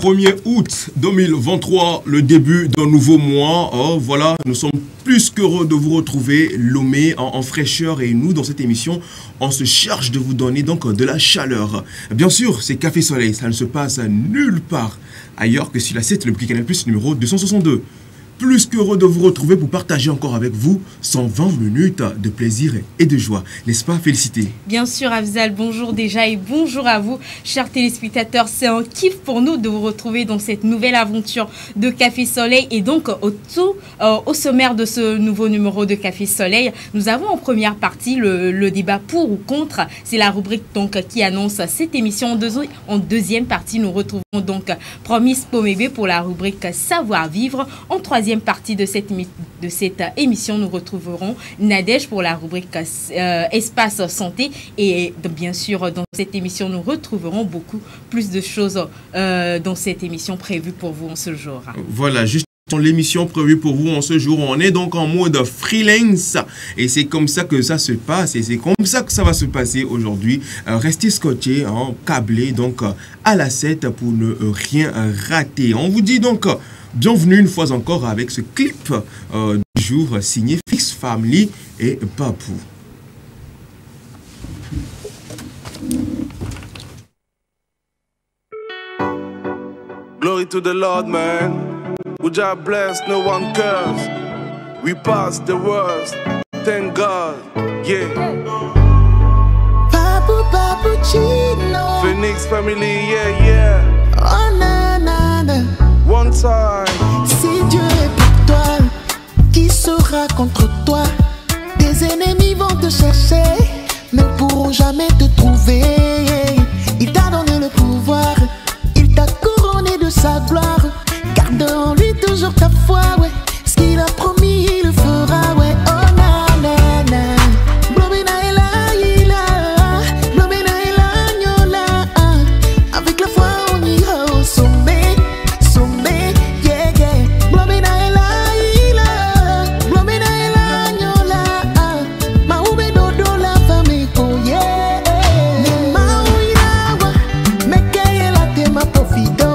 1er août 2023, le début d'un nouveau mois. Oh, voilà, nous sommes plus qu'heureux de vous retrouver, Lomé en fraîcheur. Et nous, dans cette émission, on se charge de vous donner donc de la chaleur. Bien sûr, c'est Café Soleil, ça ne se passe nulle part ailleurs que sur la 7, le petit Canal Plus numéro 262. Plus qu'heureux de vous retrouver pour partager encore avec vous 120 minutes de plaisir et de joie. N'est-ce pas, Félicité? Bien sûr, Afzal, bonjour déjà et bonjour à vous, chers téléspectateurs. C'est un kiff pour nous de vous retrouver dans cette nouvelle aventure de Café Soleil. Et donc, au sommaire de ce nouveau numéro de Café Soleil, nous avons en première partie le débat pour ou contre. C'est la rubrique donc qui annonce cette émission. En deuxième partie, nous retrouvons donc Promise Pomébé pour la rubrique Savoir-vivre. En troisième partie de cette émission, nous retrouverons Nadège pour la rubrique Espace Santé. Et bien sûr, dans cette émission, nous retrouverons beaucoup plus de choses dans cette émission prévue pour vous en ce jour. Voilà, juste l'émission prévue pour vous en ce jour. On est donc en mode freelance et c'est comme ça que ça se passe et c'est comme ça que ça va se passer aujourd'hui. Restez scotchés, câblés donc à la 7 pour ne rien rater. On vous dit donc bienvenue une fois encore avec ce clip du jour signé Fix Family et Papou. Glory to the Lord, man. Who just bless, no one curse. We pass the worst. Thank God, yeah. Papu, Papu, Chino. Phoenix family, yeah, yeah. Oh, na, na, na. One time. Si Dieu est pour toi, qui sera contre toi? Tes ennemis vont te chercher, mais ne pourront jamais te trouver. Il t'a donné le pouvoir, il t'a couronné de sa gloire. Garde en lui toujours ta foi, ouais. Ce qu'il a promis, il le fera, ouais. Oh na na na. Blobina ela ila, blobina ela nyola. Avec la foi on ira au sommet, sommet, yeah yeah. Blobina ela ila, blobina ela nyola. Maube dodo la famille ko yeah. Ne mauira, meke ela te ma profito.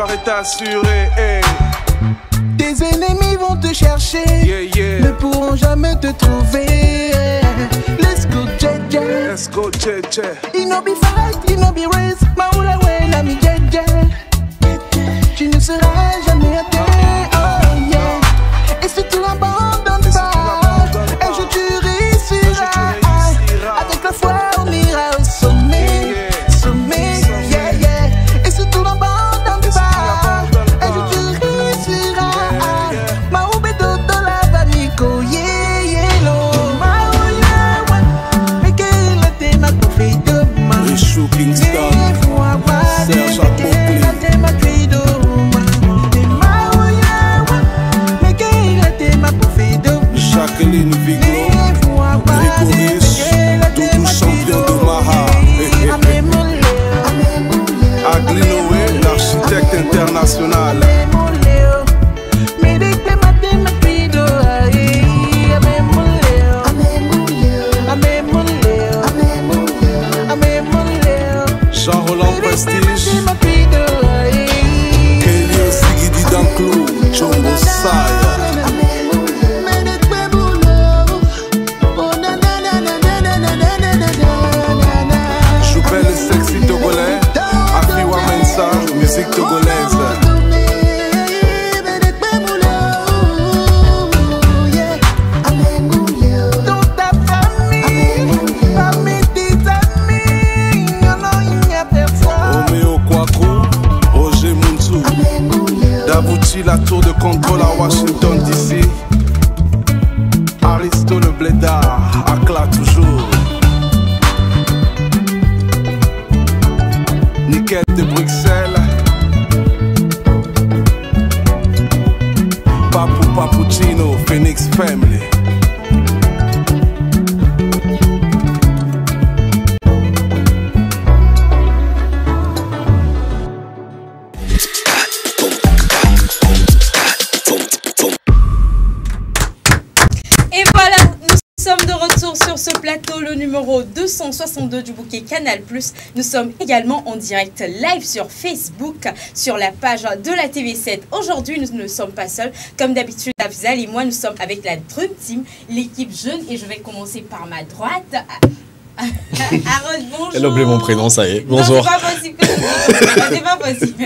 Est assuré, hey. Tes ennemis vont te chercher, yeah, yeah. Ne pourront jamais te trouver. Let's go, JJ. Let's go, JJ. Il no be fight, il no be race. Maoula ouais, nami JJ. Tu ne seras jamais à terre, oh yeah. Et si tu l'abandonnes pas, un jour tu réussiras. Avec la foi on ira au sommet, yeah. Sommet, yeah yeah. Et si tu l'abandonnes, Kingston, Serge Accompli. Jacqueline Viglo, Grégoris, Doudou champion de Maha. Agli Noé, l'architecte international. Jean-Roland Prestige, Kelly Sigidi Danclou, Chombo Saya. Choupel le sexy togolais, Afiwa Mensa, musique togolaise. La tour de contrôle à Washington DC. Aristo le blédard, Akla toujours. family. De retour sur ce plateau, le numéro 262 du bouquet Canal+. Nous sommes également en direct live sur Facebook, sur la page de la TV7. Aujourd'hui, nous ne sommes pas seuls. Comme d'habitude, Afzal et moi, nous sommes avec la Dream Team, l'équipe jeune. Et je vais commencer par ma droite. Harold, bonjour. Elle a oublié mon prénom, ça y est. Bonjour. Non, c'est pas possible. C'est pas possible.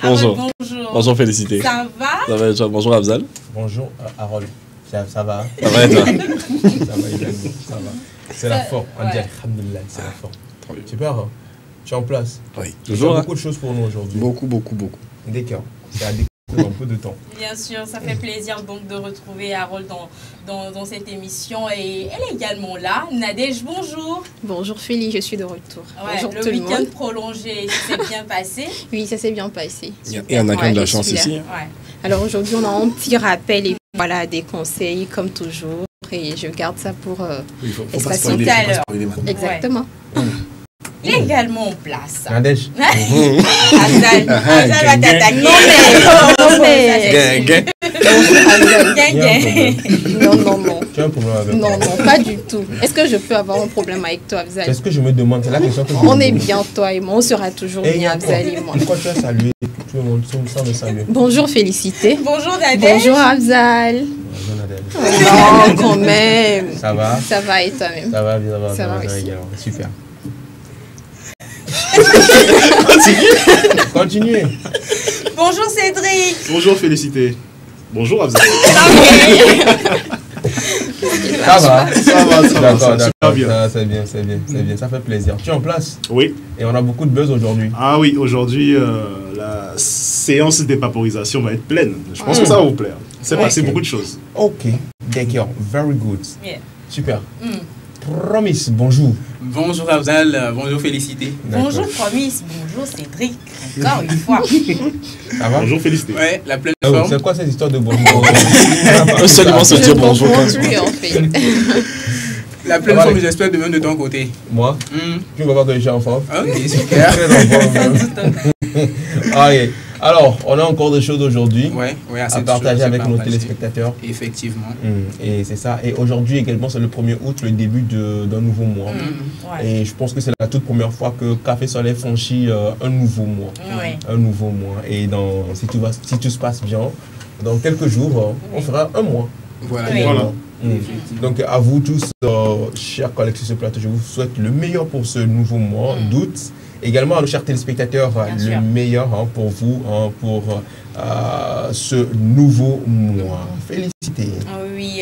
Bonjour. Harold, bonjour. Bonjour, Félicité. Ça va? Ça va, bonjour, Afzal. Bonjour, Harold. Ça va? Ça va et toi? Ça va également, ça va. C'est la forme, on dit alhamdoulilah, c'est la forme. Super, hein? Tu es en place? Oui, Tu as toujours. beaucoup de choses pour nous aujourd'hui. Beaucoup. D'accord, c'est à découvrir en peu de temps. Bien sûr, ça fait plaisir donc de retrouver Harold dans cette émission. Et elle est également là. Nadège, bonjour. Bonjour Félix, je suis de retour. Ouais, bonjour le tout le week-end monde. prolongé s'est bien passé. Oui, ça s'est bien passé. Et on a quand même de la chance celui-là. ici. Ouais. Alors aujourd'hui, on a un petit rappel et voilà, des conseils comme toujours. Et je garde ça pour Il faut espace pas spoiler, tout à faut pas l'heure. spoiler maintenant. exactement. Il est également en place. Nadège, Afzal va t'attaquer. Non mais Gain. non. tu as un problème avec moi? Non, pas du tout. Est-ce que je peux avoir un problème avec toi, C'est Afzal? ce que je me demande, c'est la question que je me On est demande. bien, toi et moi, on sera toujours Et bien, Afzal et moi. pourquoi tu as salué tout le monde sans me saluer? Bonjour Félicité. Bonjour Nadège. Bonjour Afzal. Bonjour Nadège. Non, quand même. Ça va? Ça va et toi-même? Ça va bien, Ça va aussi. également. Super. Continuez. Bonjour Cédric. Bonjour Félicité. Bonjour Afzal. Ça va? D'accord, super bien. C'est bien, ça fait plaisir. Tu es en place? Oui. Et on a beaucoup de buzz aujourd'hui. Ah oui, aujourd'hui, la séance de vaporisation va être pleine. Je pense que ça va vous plaire. C'est passé beaucoup de choses. Ok, d'accord, very good. Yeah. Super. Promise, bonjour. Bonjour Afzal, bonjour Félicité. Bonjour Promise. Bonjour Cédric. Encore une fois. Ça va? Bonjour Félicité. Ouais, la pleine Oh, forme. c'est quoi cette histoire de bonjour? Seulement se Je dire bonjour. comprends plus en fait. La pleine Ça va, forme, les- j'espère demain de ton côté. Moi, tu vas voir que je suis en forme. Ah oui, super. Très en forme. Allez, alors, on a encore des choses aujourd'hui Ouais, assez à de partager choses à avec nos partager. téléspectateurs. Effectivement. Et c'est ça. Et aujourd'hui également, c'est le 1er août, le début d'un nouveau mois. Ouais. Et je pense que c'est la toute première fois que Café Soleil franchit un nouveau mois. Ouais. Un nouveau mois. Et si tout se passe bien, dans quelques jours, on fera un mois. Voilà. Oui. Voilà. Donc à vous tous, chers collègues sur ce plateau, je vous souhaite le meilleur pour ce nouveau mois d'août. Également à nos chers téléspectateurs, Bien le sûr. meilleur pour vous, pour ce nouveau mois. Félicité. Oui,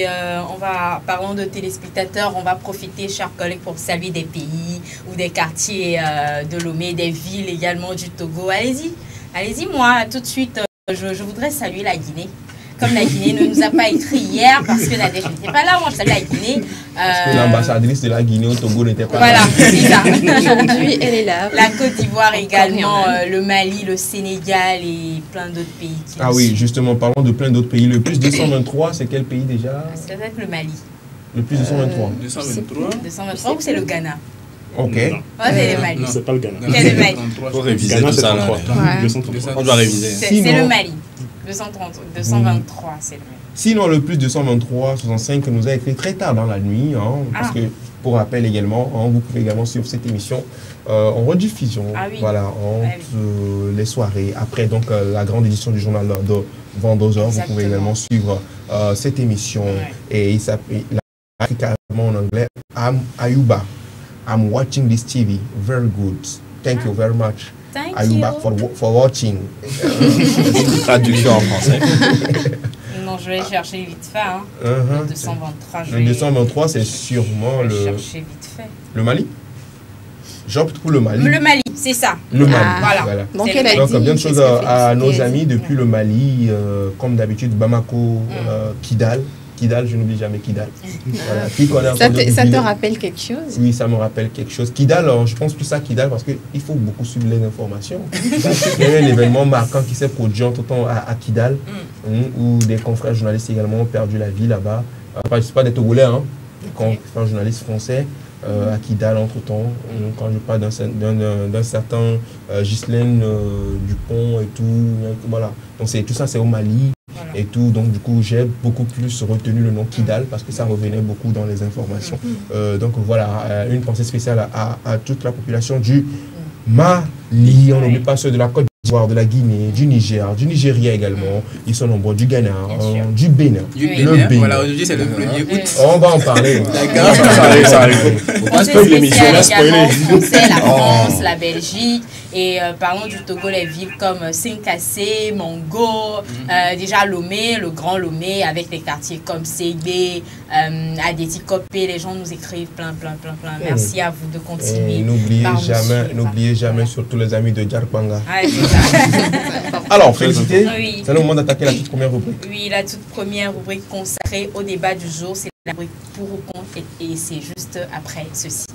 parlant de téléspectateurs, on va profiter, chers collègues, pour saluer des pays ou des quartiers de Lomé, des villes également du Togo. Allez-y, moi, tout de suite, je voudrais saluer la Guinée. Comme la Guinée ne nous a pas écrit hier, parce que Nadège n'était pas là, moi je salue la Guinée. Parce que l'ambassadrice de la Guinée au Togo n'était pas Voilà, là. c'est ça. Aujourd'hui, elle est là. La Côte d'Ivoire également, rien. le Mali, le Sénégal et plein d'autres pays. Qui Ah nous oui, suivent. justement, parlons de plein d'autres pays. Le plus 223, c'est quel pays déjà? Ça doit être le Mali. Le plus 223. 223. 223 ou c'est le Ghana? Ok. Non, C'est le Mali. non. c'est pas le Ghana. Quel est le Mali? Faut réviser Ghana, tout c'est ça. 33. Ouais. 233. On doit réviser. C'est Sinon- le Mali. 223, c'est le Mali. Sinon, le plus 223, 65 nous a écrit très tard dans la nuit, parce que, pour rappel également, vous pouvez également suivre cette émission en rediffusion, Ah oui. voilà, entre les soirées. Après donc la grande édition du journal de 22h, vous Exactement. pouvez également suivre cette émission. Ouais. Et il s'appelle, il a écrit carrément en anglais, Ayuba, I'm watching this TV, very good. Thank you very much. Thank Ayuba you. for watching. Traduction en français. Non, je vais chercher vite fait. Hein. Uh-huh. Le 223, je Le vais 223, c'est sûrement je vais le chercher vite fait. Mali. J'opte pour le Mali. Le Mali, c'est ça. Le Mali, Voilà. voilà. Donc, C'est elle a le Donc, dit. bien de choses qu'est-ce que à nos Félicité a amis dit. depuis le Mali, comme d'habitude, Bamako, Kidal. Kidal, je n'oublie jamais Kidal. Voilà. Qui connaît un Ça peu de te Guinée? rappelle quelque chose? Oui, ça me rappelle quelque chose. Kidal, je pense plus à Kidal parce qu'il faut beaucoup suivre les informations. Il y a eu un événement marquant qui s'est produit en tout temps à Kidal, où des confrères journalistes également ont perdu la vie là-bas. je ne suis pas des Togolais, hein. Quand je suis un journaliste français, à Kidal entre-temps, quand je parle d'un certain Ghislaine Dupont et tout, voilà. Donc tout ça c'est au Mali et tout, donc du coup j'ai beaucoup plus retenu le nom Kidal parce que ça revenait beaucoup dans les informations. Donc voilà, une pensée spéciale à toute la population du Mali, on n'oublie pas ceux de la Côte d'Ivoire, de la Guinée, du Niger, du Nigeria également, ils sont nombreux, du Ghana, du Bénin. Le Bénin. Voilà, aujourd'hui c'est le 1er août. On va en parler. D'accord. Ça arrive. On va spoiler l'émission. Également français, la France, la Belgique. Et parlons du Togo, les villes comme Sinkassé, Mongo, déjà Lomé, le grand Lomé, avec des quartiers comme Ségbé, Adeti Kopé, les gens nous écrivent plein. Merci à vous de continuer. N'oubliez jamais surtout les amis de Djarpanga. Alors, félicité. Oui. C'est le moment d'attaquer la toute première rubrique. Oui, la toute première rubrique consacrée au débat du jour, c'est la rubrique pour ou contre, et c'est juste après ceci.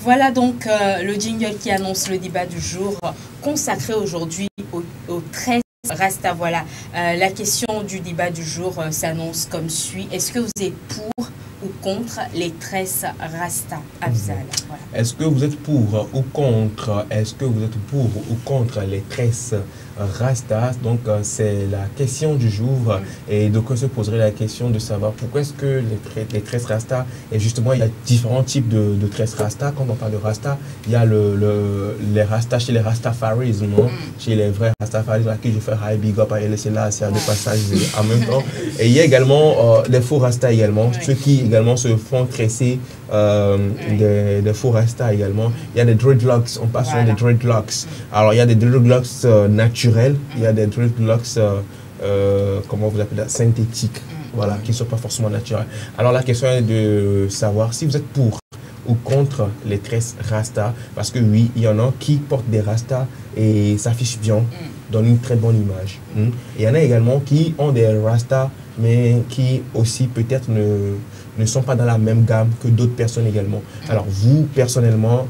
Voilà donc le jingle qui annonce le débat du jour consacré aujourd'hui au 13 Rasta. Voilà, la question du débat du jour s'annonce comme suit. Est-ce que vous êtes pour ou contre les tresses Rasta, Afzal? Voilà. Est-ce que vous êtes pour ou contre? Est-ce que vous êtes pour ou contre les tresses Rasta? Donc c'est la question du jour. Et donc on se poserait la question de savoir pourquoi est-ce que les tresses Rasta, et justement il y a différents types de tresses Rasta. Quand on parle de Rasta, il y a les Rasta chez les Rastafaris, non? Chez les vrais Rastafaris, à qui je fais high big up, et laisser là, c'est un passage en même temps. Et il y a également les faux Rasta également, ceux qui également se font tresser des faux Rasta également. Il y a des dreadlocks, on passe sur des dreadlocks. Alors il y a des dreadlocks naturels, il y a des dreadlocks, comment vous appelez ça, synthétiques, voilà, qui ne sont pas forcément naturels. Alors la question est de savoir si vous êtes pour ou contre les tresses Rasta, parce que oui, il y en a qui portent des Rasta et s'affichent bien, donnent une très bonne image. Et il y en a également qui ont des Rasta, mais qui aussi peut-être ne sont pas dans la même gamme que d'autres personnes également. Alors vous, personnellement,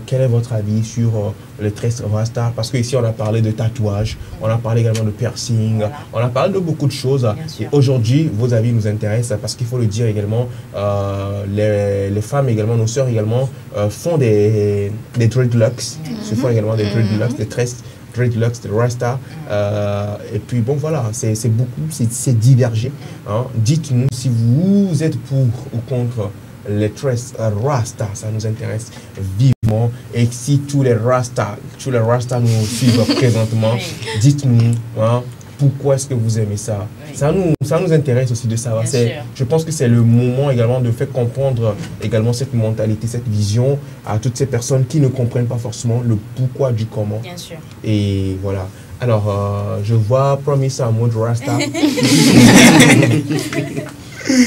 quel est votre avis sur les tresses Rasta? Parce qu'ici on a parlé de tatouage, on a parlé également de piercing, on a parlé de beaucoup de choses. Et aujourd'hui, vos avis nous intéressent parce qu'il faut le dire également, les femmes également, nos sœurs également, font des dreadlocks, se font également des dreadlocks, des tresses dreadlocks, des Rasta. Et puis bon voilà, c'est beaucoup, c'est divergé. Hein. Dites-nous si vous êtes pour ou contre les tresses Rasta, ça nous intéresse vivement. Et si tous les Rasta nous suivent présentement, dites-nous hein, pourquoi est-ce que vous aimez ça. Ça nous intéresse aussi de savoir. Je pense que c'est le moment également de faire comprendre également cette mentalité, cette vision à toutes ces personnes qui ne comprennent pas forcément le pourquoi du comment. Bien sûr. Et voilà. Alors, je vois Promise en mode Rasta.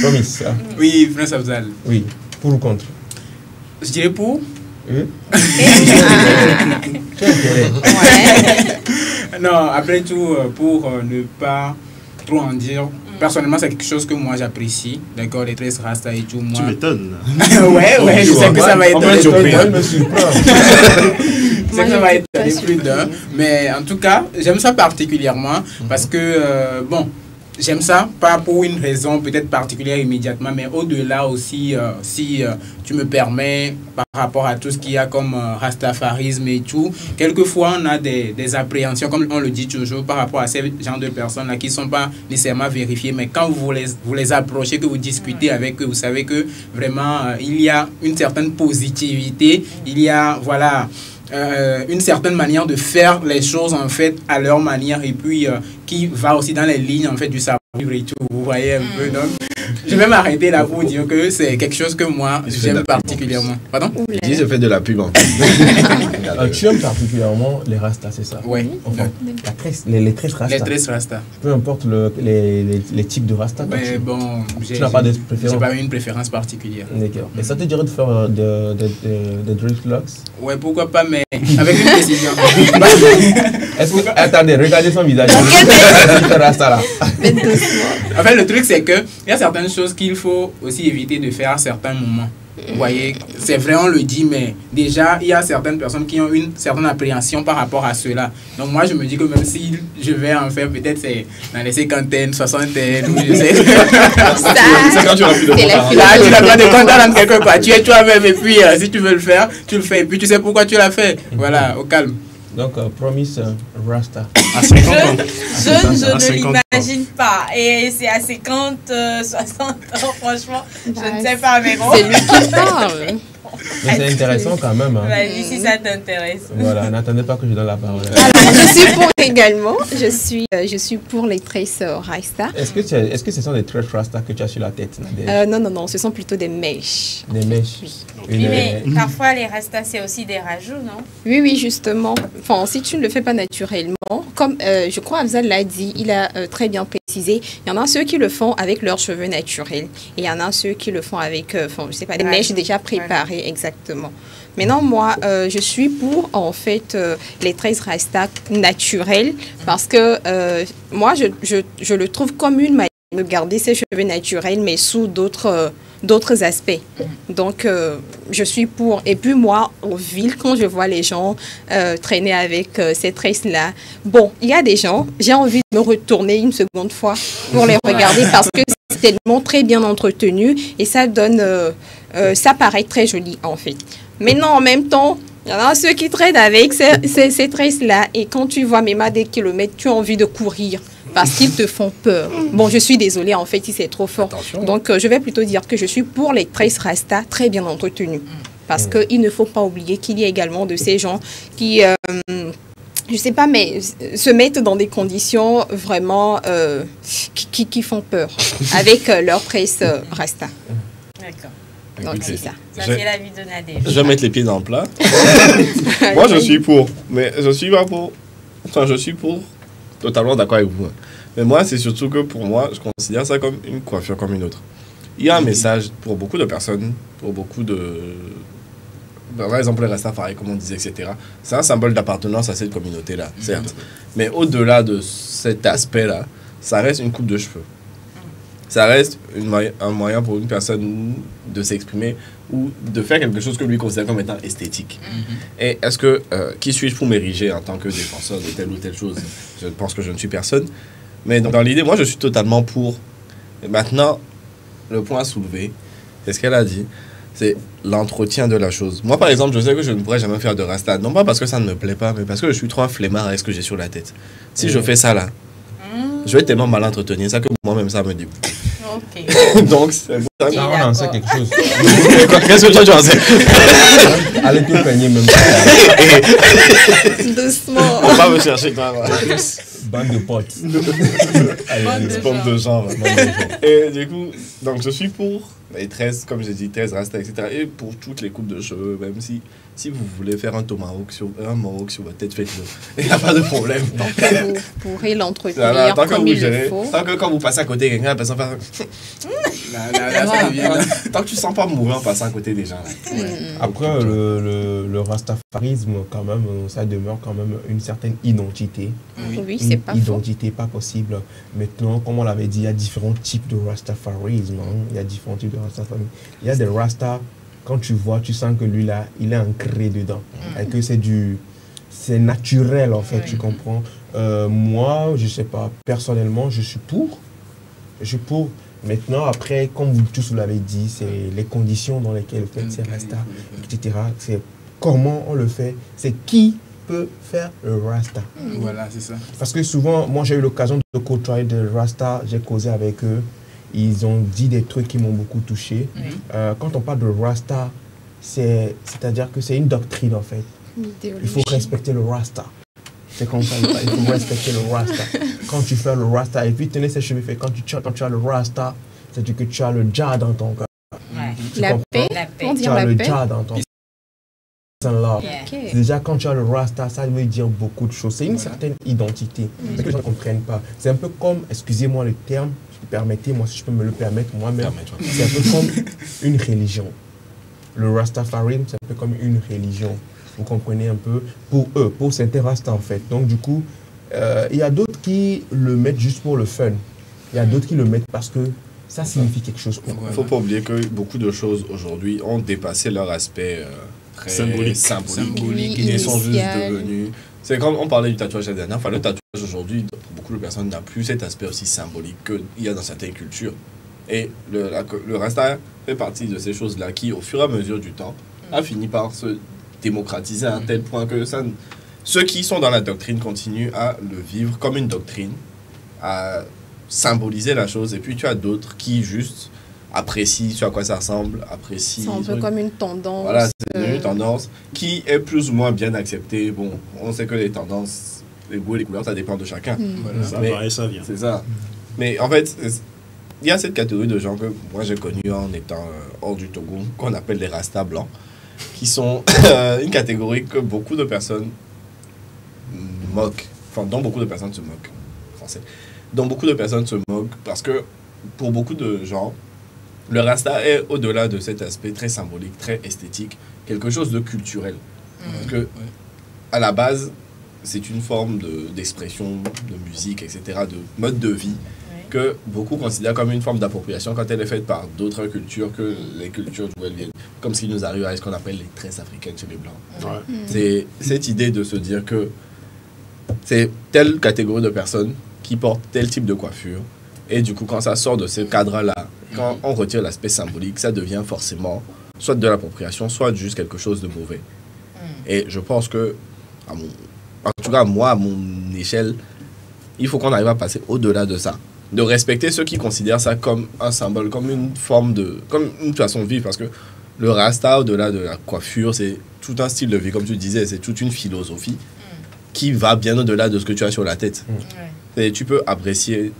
Promise. Oui, Prince Afzal. Oui, pour ou contre? Je dirais pour. Non, après tout, pour ne pas trop en dire, personnellement, c'est quelque chose que moi j'apprécie. D'accord, les tresses Rasta et tout. Moi... Tu m'étonnes. ouais, je sais que ça va étonner plus d'un. Je sais que ça va étonner plus d'un. Mais en tout cas, j'aime ça particulièrement parce que, bon, j'aime ça, pas pour une raison peut-être particulière immédiatement, mais au-delà aussi, si tu me permets, par rapport à tout ce qu'il y a comme rastafarisme et tout, quelquefois on a des appréhensions, comme on le dit toujours, par rapport à ces genres de personnes-là qui ne sont pas nécessairement vérifiées, mais quand vous les approchez, que vous discutez avec eux, vous savez que vraiment il y a une certaine positivité, il y a, voilà... une certaine manière de faire les choses en fait à leur manière et puis qui va aussi dans les lignes en fait du savoir-vivre et tout, vous voyez un peu. Donc je vais m'arrêter là pour dire que c'est quelque chose que moi j'aime particulièrement. Pardon? Dis, je fais de la pub. Tu aimes particulièrement les Rastas, c'est ça? Oui. Enfin, les tresses Rastas. Les tresses Rastas. Peu importe les types de Rastas. Mais bon, tu n'as pas de préférence? J'ai pas une préférence particulière. D'accord. Et ça te dirait de faire des dreadlocks? Ouais, pourquoi pas, mais avec une précision. Est-ce que... Attendez, regardez son visage. Rasta là. En fait, le truc, c'est qu'il y a certaines choses qu'il faut aussi éviter de faire à certains moments. Vous voyez, c'est vrai, on le dit, mais déjà, il y a certaines personnes qui ont une certaine appréhension par rapport à cela. Donc moi, je me dis que même si je vais en faire, peut-être c'est dans les cinquantaines, soixantaines, ou je sais. C'est quand tu n'as plus de compte. Là, tu n'as pas de compte dans quelque part. Tu es toi-même et puis si tu veux le faire, tu le fais. Et puis tu sais pourquoi tu l'as fait. Voilà, au calme. Donc, promise Rasta. À 50 ans. Je À ne 50 ans. l'imagine pas. Et c'est à 50, 60 ans, franchement, je ne sais pas, mais bon. C'est lui qui parle. Mais c'est intéressant quand même. Hein. Vas-y, si ça t'intéresse. Voilà, n'attendez pas que je donne la parole. Alors, je suis pour également. Je suis pour les tresses Rasta. Est-ce que ce sont des tresses Rasta que tu as sur la tête, Nadège? Non, ce sont plutôt des mèches. Des mèches. Oui. Oui, mais parfois les rastas, c'est aussi des rajouts, non? Oui, justement. Enfin, si tu ne le fais pas naturellement, comme je crois Afzal l'a dit, il a très bien précisé, il y en a ceux qui le font avec leurs cheveux naturels et il y en a ceux qui le font avec, je sais pas, des mèches déjà préparées, exactement. Maintenant, moi, je suis pour, en fait, les tresses Rasta naturelles parce que moi, je le trouve comme une manière de garder ses cheveux naturels, mais sous d'autres aspects. Donc, je suis pour. Et puis moi, en ville, quand je vois les gens traîner avec ces tresses-là, bon, il y a des gens, j'ai envie de me retourner une seconde fois pour les regarder parce que c'est tellement très bien entretenu et ça donne, ça paraît très joli en fait. Mais non, en même temps, il y en a ceux qui traînent avec ces tresses-là et quand tu vois même à des kilomètres, tu as envie de courir. Parce qu'ils te font peur. Bon, je suis désolée, en fait, si c'est trop fort. Attention. Donc, je vais plutôt dire que je suis pour les tresses Rasta très bien entretenues. Parce qu'il ne faut pas oublier qu'il y a également de ces gens qui, je sais pas, mais se mettent dans des conditions vraiment qui font peur avec leurs tresses Rasta. D'accord. Donc, c'est ça. Ça, c'est la vie de Nadège. Je vais mettre les pieds dans le plat. Moi, je suis pour. Mais je suis pas pour. Enfin, je suis pour. Totalement d'accord avec vous. Mais moi, c'est surtout que pour moi, je considère ça comme une coiffure comme une autre. Il y a un message pour beaucoup de personnes, pour beaucoup de... Par exemple, les Rastafari, comme on disait, etc. C'est un symbole d'appartenance à cette communauté-là, certes. Mais au-delà de cet aspect-là, ça reste une coupe de cheveux. Ça reste un moyen pour une personne de s'exprimer ou de faire quelque chose que lui considère comme étant esthétique. Et est-ce que, qui suis-je pour m'ériger en tant que défenseur de telle ou telle chose? Je pense que je ne suis personne. Mais dans l'idée, moi, je suis totalement pour. Et maintenant, le point à soulever, c'est ce qu'elle a dit, c'est l'entretien de la chose. Moi, par exemple, je sais que je ne pourrais jamais faire de rasta. Non pas parce que ça ne me plaît pas, mais parce que je suis trop un flemmard avec ce que j'ai sur la tête. Si je fais ça là, je vais tellement mal entretenir ça que moi-même, ça me dit. Ok. Donc, c'est bon. Ça, on en sait quelque chose. Qu'est-ce que toi, tu en sais? Allez te peigner même. Doucement. On va pas me chercher toi. Bande de potes. Allez, une pomme de genre. Et du coup, donc je suis pour les 13, comme j'ai dit, 13 rastas, etc. Et pour toutes les coupes de cheveux, même si vous voulez faire un tomahawk sur votre tête, faites-le. Il n'y a pas de problème. Donc, vous pourrez l'entretenir Voilà, tant que comme vous il le gérez, faut. tant que quand vous passez à côté de quelqu'un, la personne fait... Là, ça devient... Tant que tu ne sens pas mourir en passant à côté des gens. Là. Après, le rastafarisme, quand même, ça demeure quand même une certaine identité. Oui, c'est pas faux. Identité pas possible. Maintenant, comme on l'avait dit, il y a différents types de rastafarisme. Hein. Il y a différents types de rastafarisme. Il y a des rastas, quand tu vois, tu sens que lui là, il est ancré dedans. Et que c'est naturel en fait, tu comprends. Moi, je sais pas, personnellement, je suis pour. Je suis pour. Maintenant, après, comme vous tous l'avez dit, c'est les conditions dans lesquelles vous faites ces rastas, etc. C'est comment on le fait. C'est qui peut faire le rasta. Voilà, c'est ça. Parce que souvent, moi j'ai eu l'occasion de côtoyer des rasta, j'ai causé avec eux. Ils ont dit des trucs qui m'ont beaucoup touché. Quand on parle de rasta, c'est-à-dire que c'est une doctrine en fait. Il faut respecter le rasta. C'est comme ça, il faut respecter le rasta. Quand tu fais le rasta, et puis tenez ses cheveux faits, quand tu as le rasta, c'est-à-dire que tu as le dja dans ton cœur. La paix, on dit Tu as la le paix. dja dans ton cœur. Okay. Déjà, quand tu as le rasta, ça veut dire beaucoup de choses. C'est une certaine identité. Mais que les gens ne comprennent pas. C'est un peu comme, excusez-moi le terme, permettez-moi si je peux me le permettre moi-même. C'est un peu comme une religion. Le rastafarisme, c'est un peu comme une religion. Vous comprenez un peu? Pour eux, pour certains rastas en fait. Donc du coup, il y a d'autres qui le mettent juste pour le fun. Il y a d'autres qui le mettent parce que ça signifie quelque chose pour Il moi. ne faut pas oublier que beaucoup de choses aujourd'hui ont dépassé leur aspect très symbolique. Ils sont juste devenus... C'est comme on parlait du tatouage la dernière fois. Le tatouage aujourd'hui, pour beaucoup de personnes, n'a plus cet aspect aussi symbolique qu'il y a dans certaines cultures. Et le rasta fait partie de ces choses-là qui, au fur et à mesure du temps, a fini par se démocratiser à un tel point que ceux qui sont dans la doctrine continuent à le vivre comme une doctrine, à symboliser la chose. Et puis tu as d'autres qui juste apprécient ce à quoi ça ressemble, apprécient... C'est un peu comme une tendance. Voilà, c'est une tendance qui est plus ou moins bien acceptée. Bon, on sait que les tendances, les goûts et les couleurs, ça dépend de chacun. Voilà, ça va et ça vient. C'est ça. Mais en fait, il y a cette catégorie de gens que moi j'ai connus en étant hors du Togo, qu'on appelle les Rastas blancs, qui sont une catégorie que beaucoup de personnes moquent, enfin dont beaucoup de personnes se moquent, français, dont beaucoup de personnes se moquent parce que pour beaucoup de gens, le Rasta est au-delà de cet aspect très symbolique, très esthétique, quelque chose de culturel. Parce que à la base, c'est une forme d'expression, de musique, etc., de mode de vie, que beaucoup considèrent comme une forme d'appropriation quand elle est faite par d'autres cultures que les cultures d'où elles viennent. Comme ce qui nous arrive à ce qu'on appelle les tresses africaines chez les Blancs. C'est cette idée de se dire que c'est telle catégorie de personnes qui portent tel type de coiffure. Et du coup, quand ça sort de ce cadre-là, quand on retire l'aspect symbolique, ça devient forcément soit de l'appropriation, soit juste quelque chose de mauvais. Et je pense que, en tout cas, moi, à mon échelle, il faut qu'on arrive à passer au-delà de ça. De respecter ceux qui considèrent ça comme un symbole, comme une forme comme une façon de vivre. Parce que le Rasta, au-delà de la coiffure, c'est tout un style de vie, comme tu disais, c'est toute une philosophie qui va bien au-delà de ce que tu as sur la tête. Et tu peux apprécier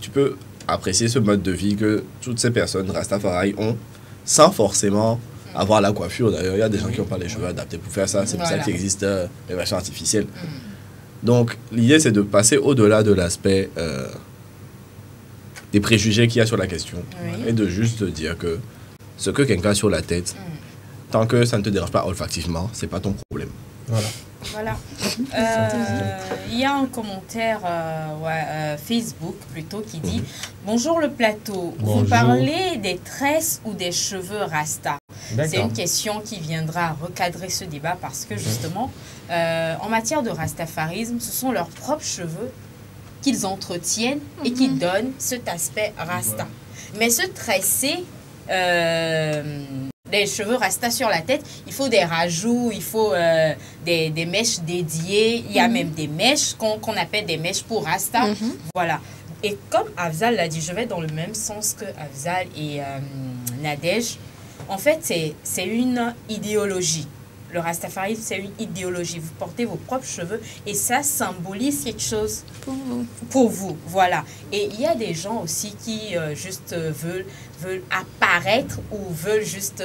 ce mode de vie que toutes ces personnes Rastafari ont, sans forcément avoir la coiffure. D'ailleurs, il y a des gens qui n'ont pas les cheveux adaptés pour faire ça. C'est pour ça qu'il existe les versions artificielles. Donc, l'idée, c'est de passer au-delà de l'aspect des préjugés qu'il y a sur la question et de juste dire que ce que quelqu'un a sur la tête, tant que ça ne te dérange pas olfactivement, c'est pas ton problème. Voilà. Il y a un commentaire Facebook plutôt qui dit bonjour le plateau. Bonjour. Vous parlez des tresses ou des cheveux rasta? C'est une question qui viendra recadrer ce débat parce que justement, en matière de rastafarisme, ce sont leurs propres cheveux qu'ils entretiennent et qui donnent cet aspect rasta. Mais se tresser des cheveux rasta sur la tête, il faut des rajouts, il faut des mèches dédiées, il y a même des mèches qu'on appelle des mèches pour rasta. Voilà. Et comme Afzal l'a dit, je vais dans le même sens que Afzal et Nadège. En fait, c'est une idéologie. Le rastafarisme, c'est une idéologie. Vous portez vos propres cheveux et ça symbolise quelque chose pour vous. Voilà. Et il y a des gens aussi qui juste veulent apparaître ou veulent juste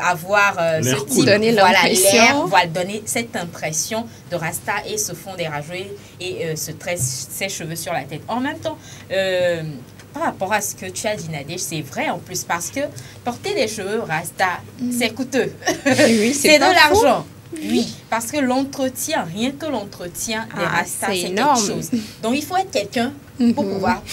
avoir ce type, donner l'impression. Voilà, donner cette impression de rasta et se font des rajouts et se tressent ses cheveux sur la tête. En même temps, par rapport à ce que tu as dit, Nadège, c'est vrai en plus parce que porter des cheveux rasta, c'est coûteux. Oui, c'est de l'argent. Oui, parce que l'entretien, rien que l'entretien des rastas, c'est quelque chose. Donc, il faut être quelqu'un pour pouvoir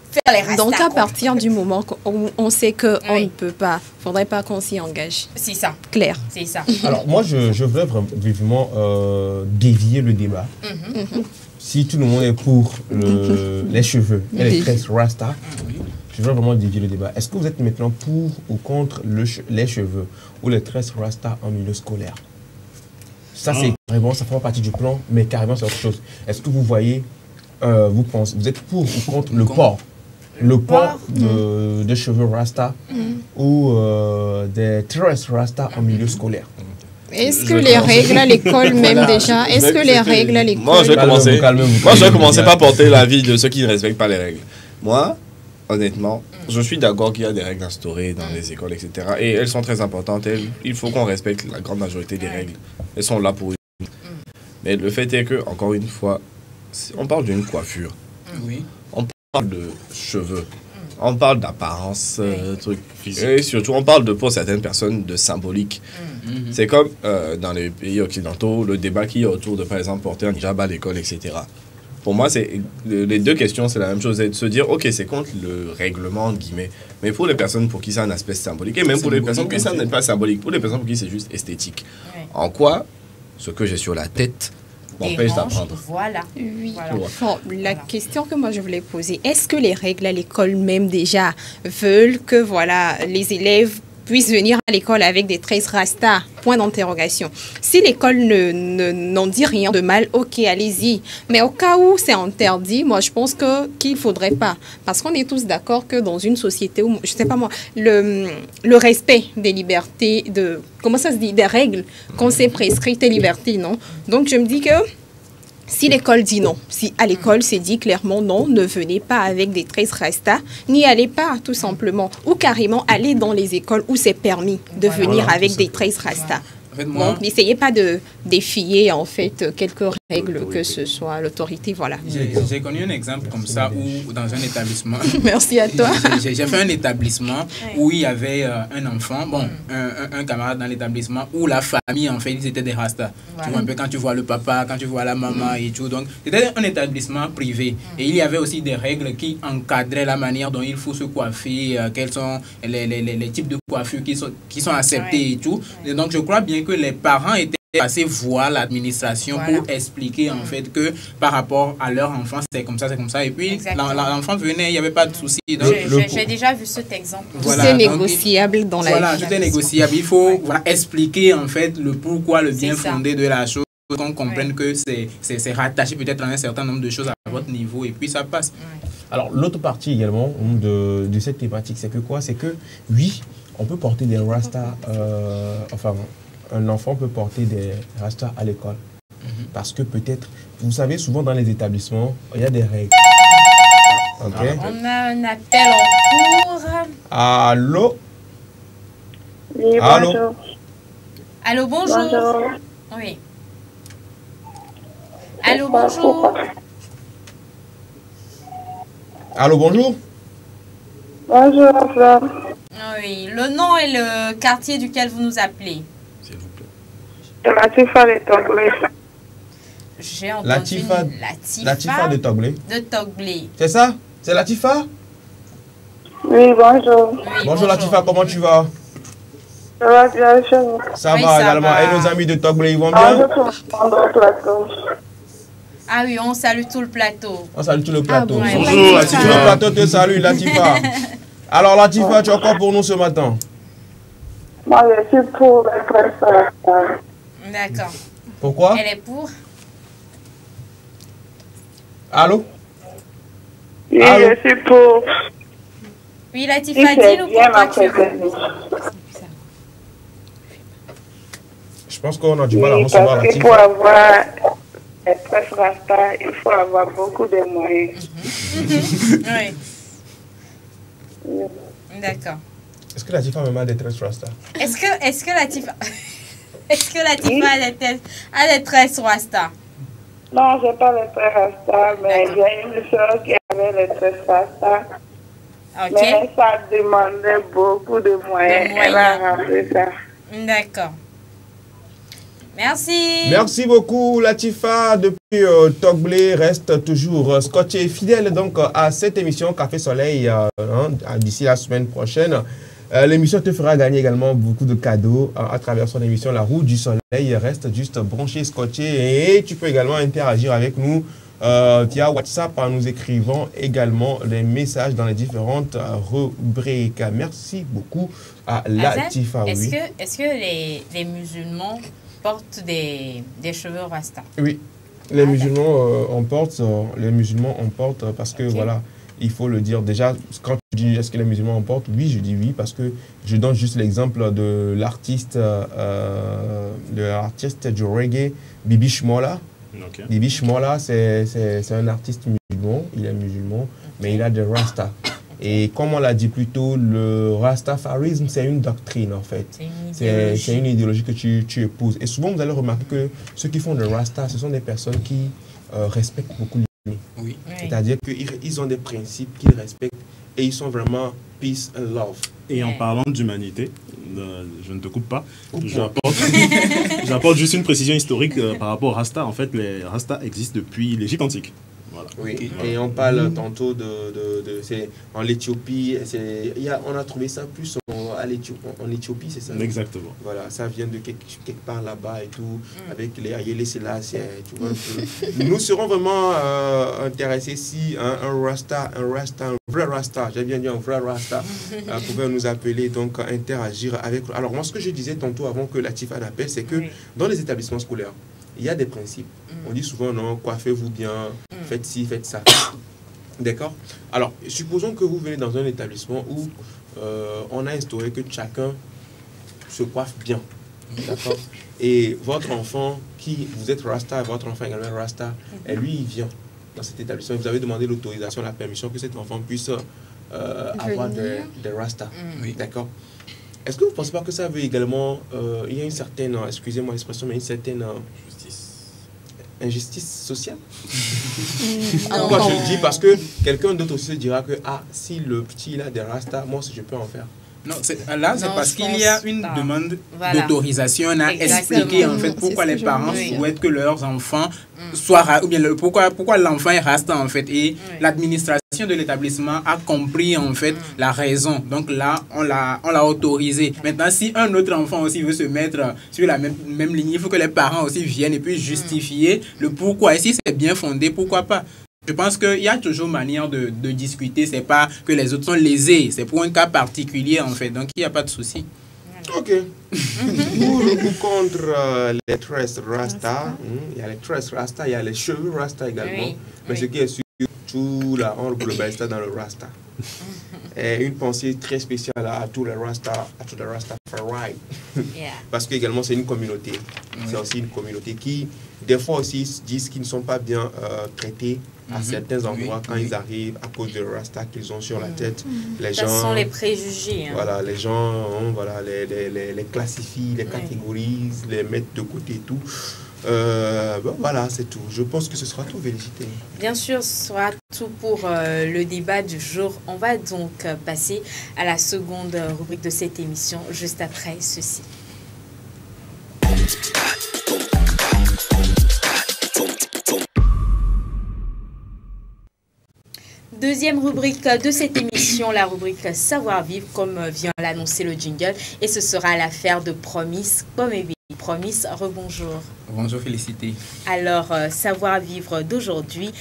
faire les rastas. Donc, à partir du moment où on sait qu'on ne peut pas, il ne faudrait pas qu'on s'y engage. C'est ça. Clair. C'est ça. Alors, moi, je voudrais vivement dévier le débat. Si tout le monde est pour les cheveux et les tresses rasta, je veux vraiment dévier le débat. Est-ce que vous êtes maintenant pour ou contre les cheveux ou les tresses rasta en milieu scolaire? Ça, c'est carrément, ça fait partie du plan, mais carrément, c'est autre chose. Est-ce que vous voyez, vous êtes pour ou contre le port? Le port de cheveux rasta ou des tresses rasta en milieu scolaire? Est-ce que les règles à l'école même déjà, est-ce que les règles à l'école... Moi, je vais commencer par porter l'avis de ceux qui ne respectent pas les règles. Moi, honnêtement, je suis d'accord qu'il y a des règles instaurées dans les écoles, etc. Et elles sont très importantes. Il faut qu'on respecte la grande majorité des règles. Elles sont là pour une. Mais le fait est que, encore une fois, on parle d'une coiffure. On parle de cheveux. On parle d'apparence, truc physique. Et surtout, on parle pour certaines personnes de symbolique. C'est comme dans les pays occidentaux, le débat qu'il y a autour de, par exemple, porter un hijab à l'école, etc. pour moi, les deux questions, c'est la même chose. C'est de se dire, ok, c'est contre le règlement, entre guillemets. Mais pour les personnes pour qui c'est un aspect symbolique, et même pour les personnes pour qui ça n'est pas symbolique, pour les personnes pour qui c'est juste esthétique. Ouais. En quoi ce que j'ai sur la tête m'empêche d'apprendre? Voilà. Oui. Voilà. Bon, la question que moi je voulais poser, est-ce que les règles à l'école même déjà veulent que voilà, les élèves puissent venir à l'école avec des tresses rasta, point d'interrogation. Si l'école n'en dit rien de mal, ok, allez-y. Mais au cas où c'est interdit, moi je pense qu'il ne faudrait pas. Parce qu'on est tous d'accord que dans une société où, je ne sais pas moi, le respect des libertés, comment ça se dit, des règles qu'on s'est prescrites, des libertés, non? Donc je me dis que si l'école dit non, si à l'école c'est dit clairement non, ne venez pas avec des tresses rasta, n'y allez pas tout simplement, ou carrément allez dans les écoles où c'est permis de venir avec des tresses rasta. En fait, donc n'essayez pas de défier en fait quelques règles que ce soit l'autorité, voilà. J'ai connu un exemple comme ça où dans un établissement. Merci à toi. J'ai fait un établissement où il y avait un enfant, bon, un camarade dans l'établissement où la famille en fait ils étaient des rastas. Voilà. Tu vois un peu quand tu vois le papa, quand tu vois la maman et tout. Donc c'était un établissement privé et il y avait aussi des règles qui encadraient la manière dont il faut se coiffer, quels sont les types de coiffures qui sont acceptés et tout. Et donc je crois bien que les parents étaient passés voir l'administration pour expliquer en fait que par rapport à leur enfant c'est comme ça et puis l'enfant venait, il n'y avait pas de souci. J'ai déjà vu cet exemple. Voilà, c'est négociable dans la vie. Voilà, tout est négociable. Il faut expliquer en fait le pourquoi, le bien fondé de la chose, qu'on comprenne que c'est rattaché peut-être à un certain nombre de choses à votre niveau et puis ça passe. Alors l'autre partie également de cette thématique, c'est que quoi? C'est que oui, on peut porter des rastas, enfin un enfant peut porter des rastas à l'école. Parce que peut-être, vous savez, souvent dans les établissements, il y a des règles. Okay. On a un appel en cours. Allô? Oui, allô? bonjour. Allô, bonjour. Bonjour. Oui. Allô, bonjour. Allô, bonjour. Bonjour, Fleur. Oui, le nom et le quartier duquel vous nous appelez. C'est Latifa de Toglé. J'ai entendu Latifa de Toglé. De Toglé. C'est ça? C'est Latifa? Oui, bonjour. Oui, bonjour Latifa, comment tu vas? Ça va bien, chez vous? Ça va également. Va. Et nos amis de Toglé, ils vont bien? Ah oui, on salue tout le plateau. On salue tout le plateau. Ah, bon, bonjour Latifa. Tout le plateau te salue, Latifa. Alors Latifa, tu as quoi pour nous ce matin? Moi, je suis pour les tresses. D'accord. Pourquoi? Elle est pour? Allô? Oui, allô? Je suis pour. Oui, Latifa, dis-nous pourquoi tu es. Je pense qu'on a du mal à recevoir Latifa. Pour avoir les tresses rasta, il faut avoir beaucoup de moyens. Oui. D'accord. Est-ce que Latifa me met des tresses rasta? Est-ce que Latifa... Est-ce que Latifa a des tresses rasta? Non, je n'ai pas les tresses rasta, mais j'ai une soeur qui avait les tresses rasta. Okay. Mais ça demandait beaucoup de moyens. Elle a rempli ça. D'accord. Merci. Merci beaucoup Latifa. Depuis Toglé reste toujours scotché et fidèle donc à cette émission Café Soleil d'ici la semaine prochaine. L'émission te fera gagner également beaucoup de cadeaux à travers son émission La Roue du Soleil. Reste juste branché, scotché et tu peux également interagir avec nous via WhatsApp en nous écrivant également les messages dans les différentes rubriques. Merci beaucoup à Latifa. Est-ce que les musulmans portent des cheveux rasta? Oui, les musulmans en portent parce que voilà. Il faut le dire déjà, quand tu dis est-ce que les musulmans en portent, oui, je dis oui, parce que je donne juste l'exemple de l'artiste du reggae, Bibi Shmola. Okay. Bibi Shmola, c'est un artiste musulman, il est musulman, mais il a des rastas. Et comme on l'a dit plus tôt, le rastafarisme, c'est une doctrine en fait. C'est une idéologie que tu épouses. Et souvent, vous allez remarquer que ceux qui font des rastas, ce sont des personnes qui respectent beaucoup les oui. C'est-à-dire qu'ils ont des principes qu'ils respectent et ils sont vraiment peace and love. Et en parlant d'humanité, je ne te coupe pas, j'apporte juste une précision historique par rapport aux Rastas. En fait, les Rastas existent depuis l'Égypte antique. Oui, et on parle tantôt c'est en l'Éthiopie, on a trouvé ça plus en Éthiopie, c'est ça? Exactement. Voilà, ça vient de quelque part là-bas et tout, avec les Haïlé Sélassié, tu vois un peu. Nous serons vraiment intéressés si un vrai Rasta, j'ai bien dit un vrai Rasta, pouvait nous appeler, donc interagir avec. Alors moi, ce que je disais tantôt avant que Latifa n'appelle, c'est que dans les établissements scolaires, il y a des principes. On dit souvent, non, coiffez-vous bien, faites ci, faites ça. D'accord? Alors, supposons que vous venez dans un établissement où on a instauré que chacun se coiffe bien. D'accord? Et votre enfant, vous êtes Rasta, votre enfant également Rasta, et lui, il vient dans cet établissement. Vous avez demandé l'autorisation, la permission que cet enfant puisse avoir des Rasta. D'accord? Est-ce que vous ne pensez pas que ça veut également, il y a une certaine, excusez-moi l'expression, mais une certaine injustice sociale? Pourquoi je le dis? Parce que quelqu'un d'autre aussi se dira que, si le petit il a des rastas, moi aussi je peux en faire. Non, là, c'est parce qu'il y a une demande d'autorisation. On a expliqué en fait pourquoi les parents souhaitent que leurs enfants soient ou bien pourquoi l'enfant est rasta en fait. Et l'administration de l'établissement a compris en fait la raison. Donc là, on l'a autorisé. Maintenant, si un autre enfant aussi veut se mettre sur la même ligne, il faut que les parents aussi viennent et puis justifier le pourquoi. Et si c'est bien fondé, pourquoi pas? Je pense qu'il y a toujours manière de discuter. C'est pas que les autres sont lésés. C'est pour un cas particulier, en fait. Donc, il n'y a pas de souci. OK. Pour ou contre les tresses rasta, il y a les tresses rasta, il y a les cheveux rasta également. Mais ce qui est sûr, tout là, on globalise ça dans le rasta. Et une pensée très spéciale à tous les rasta, à tous les rastafari. Parce que également c'est une communauté. C'est aussi une communauté qui, des fois aussi, disent qu'ils ne sont pas bien traités à certains endroits quand ils arrivent à cause de rasta qu'ils ont sur la tête. Les gens, sont les préjugés. Voilà, les gens, les classifient, les catégorisent, les mettent de côté et tout. Voilà, c'est tout. Je pense que ce sera tout, Félicité. Bien sûr, ce sera tout pour le débat du jour. On va donc passer à la seconde rubrique de cette émission, juste après ceci. Deuxième rubrique de cette émission, la rubrique Savoir-vivre, comme vient l'annoncer le jingle. Et ce sera l'affaire de Promise, comme Promise, rebonjour. Bonjour, Félicité. Alors, Savoir-vivre d'aujourd'hui,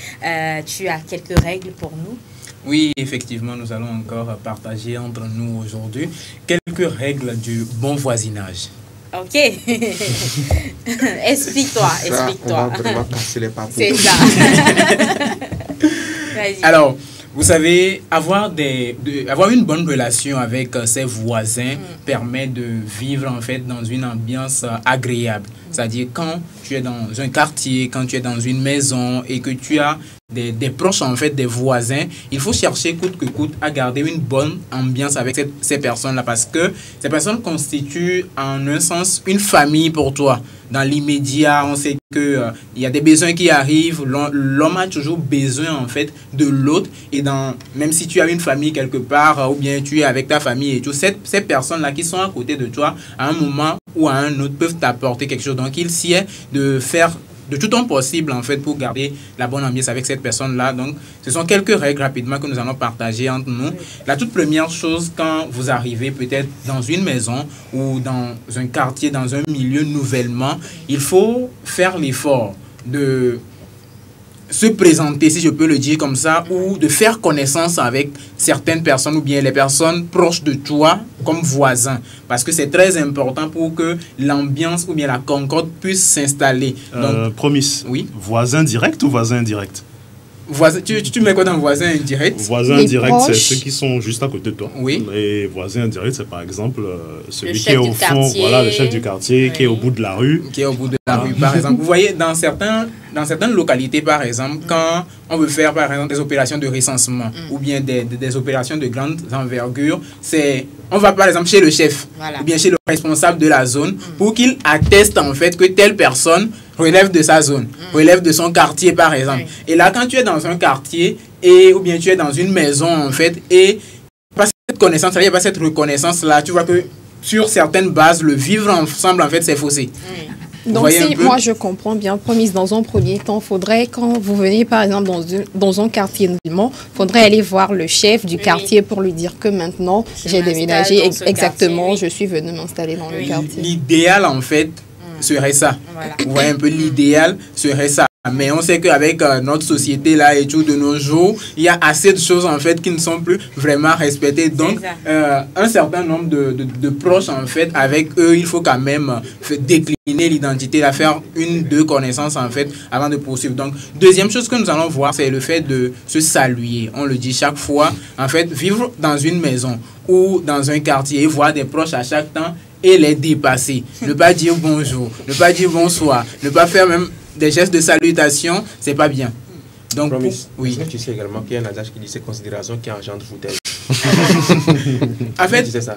tu as quelques règles pour nous? Oui, effectivement, nous allons encore partager entre nous aujourd'hui quelques règles du bon voisinage. Ok. Explique-toi. On va casser les papous. C'est ça. Alors, vous savez, avoir une bonne relation avec ses voisins permet de vivre en fait dans une ambiance agréable. C'est-à-dire quand tu es dans un quartier, quand tu es dans une maison et que tu as des proches en fait, des voisins, il faut chercher coûte que coûte à garder une bonne ambiance avec ces personnes-là parce que ces personnes constituent en un sens une famille pour toi. Dans l'immédiat, on sait que il y a des besoins qui arrivent. L'homme a toujours besoin en fait de l'autre et même si tu as une famille quelque part ou bien tu es avec ta famille et tout, ces personnes-là qui sont à côté de toi à un moment ou à un autre peuvent t'apporter quelque chose. Donc il sied de faire de tout ton possible en fait pour garder la bonne ambiance avec cette personne-là. Donc ce sont quelques règles rapidement que nous allons partager entre nous. La toute première chose, quand vous arrivez peut-être dans une maison ou dans un quartier, dans un milieu nouvellement, il faut faire l'effort de se présenter, si je peux le dire comme ça, ou de faire connaissance avec certaines personnes ou bien les personnes proches de toi comme voisins. Parce que c'est très important pour que l'ambiance ou bien la concorde puisse s'installer. Promise. Oui. Voisin direct ou voisin indirect? Tu mets quoi dans voisin indirect? Voisin indirect, c'est ceux qui sont juste à côté de toi. Oui. Et voisin indirect, c'est par exemple celui qui est au fond, voilà, le chef du quartier, qui est au bout de la rue. Qui est au bout de la rue, par exemple. Vous voyez, dans certaines localités, par exemple, quand on veut faire, par exemple, des opérations de recensement ou bien des opérations de grande envergure, on va, par exemple, chez le chef ou bien chez le responsable de la zone pour qu'il atteste, en fait, que telle personne relève de sa zone, relève de son quartier, par exemple. Et là, quand tu es dans un quartier ou bien tu es dans une maison, en fait, et pas cette connaissance, il n'y a pas cette reconnaissance-là, tu vois que sur certaines bases, le vivre ensemble, en fait, c'est faussé. Donc, si moi je comprends bien, promise, dans un premier temps, faudrait, quand vous venez par exemple dans un quartier musulman, faudrait aller voir le chef du quartier pour lui dire que maintenant j'ai déménagé, exactement, quartier, je suis venu m'installer dans le quartier. L'idéal en fait serait ça. Voilà. Vous voyez un peu, l'idéal serait ça. Mais on sait qu'avec notre société là et tout de nos jours, il y a assez de choses en fait qui ne sont plus vraiment respectées. Donc, un certain nombre de proches en fait, avec eux, il faut quand même décliner l'identité, la faire deux connaissances en fait avant de poursuivre. Donc, deuxième chose que nous allons voir, c'est le fait de se saluer. On le dit chaque fois. En fait, vivre dans une maison ou dans un quartier et voir des proches à chaque temps et les dépasser. Ne pas dire bonjour, ne pas dire bonsoir, ne pas faire même des gestes de salutation, c'est pas bien. Donc, oui. Est-ce que tu sais également qu'il y a un adage qui dit c'est considération qui engendre foutaise? En fait, tu sais ça.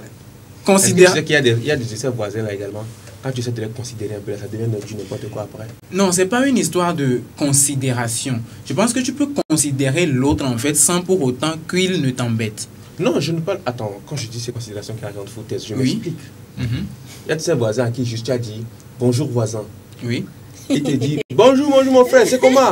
Tu sais qu'il y a des essais voisins là également. Quand tu sais de les considérer un peu, ça devient du n'importe quoi après. Non, c'est pas une histoire de considération. Je pense que tu peux considérer l'autre en fait sans pour autant qu'il ne t'embête. Non, je ne parle. Attends, quand je dis c'est considération qui engendre foutaise, je m'explique. Il y a de ces voisins à qui juste tu as dit bonjour voisin. Oui. Il te dit bonjour mon frère, c'est comment?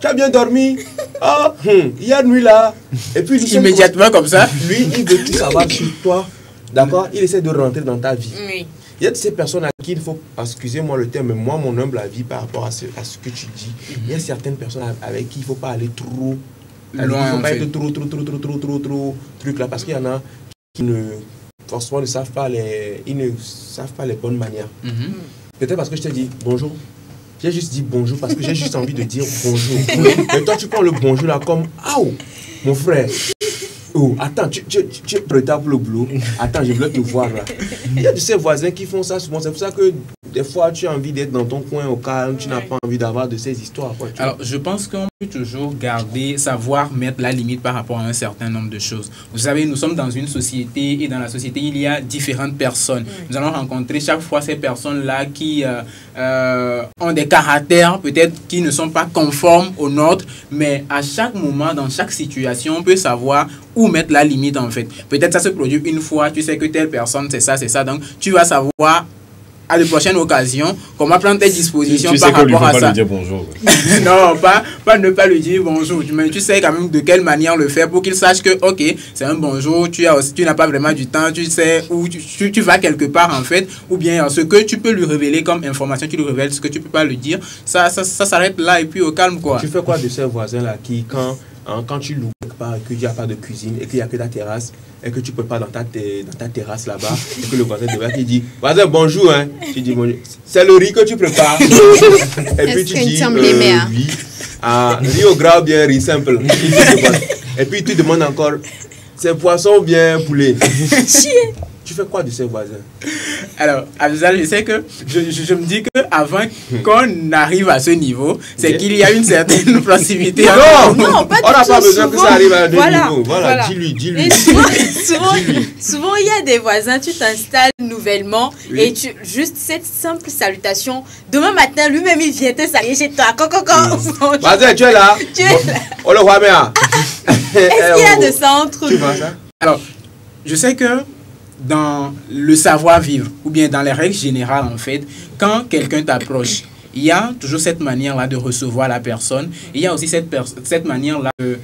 Tu as bien dormi? Ah, hier nuit là. Et puis immédiatement comme ça. Lui, il veut tout savoir sur toi. D'accord? Il essaie de rentrer dans ta vie. Oui. Il y a de ces personnes à qui il faut, excusez-moi le terme, mais moi, mon humble avis par rapport à ce que tu dis, il y a certaines personnes avec qui il ne faut pas aller trop loin. Il ne faut pas être trop truc là, parce qu'il y en a qui forcément ne savent pas les bonnes manières. Peut-être parce que je t'ai dit bonjour. J'ai juste dit bonjour parce que j'ai juste envie de dire bonjour. Mais toi, tu prends le bonjour là comme « Aouh, mon frère, oh, attends, tu es prêt pour le boulot. Attends, je voulais te voir là. » Il y a de ces voisins qui font ça souvent. C'est pour ça que des fois, tu as envie d'être dans ton coin au calme. Tu n'as pas envie d'avoir de ces histoires. Quoi, alors, je pense qu'on peut toujours savoir mettre la limite par rapport à un certain nombre de choses. Vous savez, nous sommes dans une société et dans la société, il y a différentes personnes. Nous allons rencontrer chaque fois ces personnes-là qui ont des caractères peut-être qui ne sont pas conformes aux nôtres, mais à chaque moment, dans chaque situation, on peut savoir où mettre la limite en fait. Peut-être ça se produit une fois, tu sais que telle personne, c'est ça, donc tu vas savoir à de prochaines occasions comment prendre tes dispositions par rapport à ça. Tu sais pas lui dire bonjour. Non, pas ne pas lui dire bonjour, mais tu sais quand même de quelle manière le faire pour qu'il sache que ok, c'est un bonjour, tu n'as pas vraiment du temps, tu sais où tu vas quelque part en fait, ou bien ce que tu peux lui révéler comme information, tu lui révèles, ce que tu peux pas lui dire, ça s'arrête là et puis au calme quoi. Tu fais quoi de ces voisins là qui quand tu loues quelque part et qu'il n'y a pas de cuisine et qu'il n'y a que ta terrasse et que tu ne peux pas dans ta terrasse là-bas et que le voisin devrait qui dit voisin bonjour hein, tu dis bonjour, c'est le riz que tu prépares et puis tu dis oui, riz au gras bien riz simple et puis tu demandes encore c'est poisson bien poulet. Tu fais quoi de ces voisins? Alors, Afzal, je sais que je me dis qu'avant qu'on arrive à ce niveau, c'est qu'il y a une certaine proximité. Non, pas on n'a pas besoin que ça arrive à deux niveaux. Voilà. Dis-lui. Souvent, il y a des voisins, tu t'installes nouvellement et juste cette simple salutation. Demain matin, lui-même, il vient te saluer chez toi. Voisin, tu es là? On le voit bien. Est-ce qu'il y a de ça entre nous? Alors, je sais que dans le savoir-vivre ou bien dans les règles générales en fait, quand quelqu'un t'approche, il y a toujours cette manière-là de recevoir la personne. Il y a aussi cette manière-là de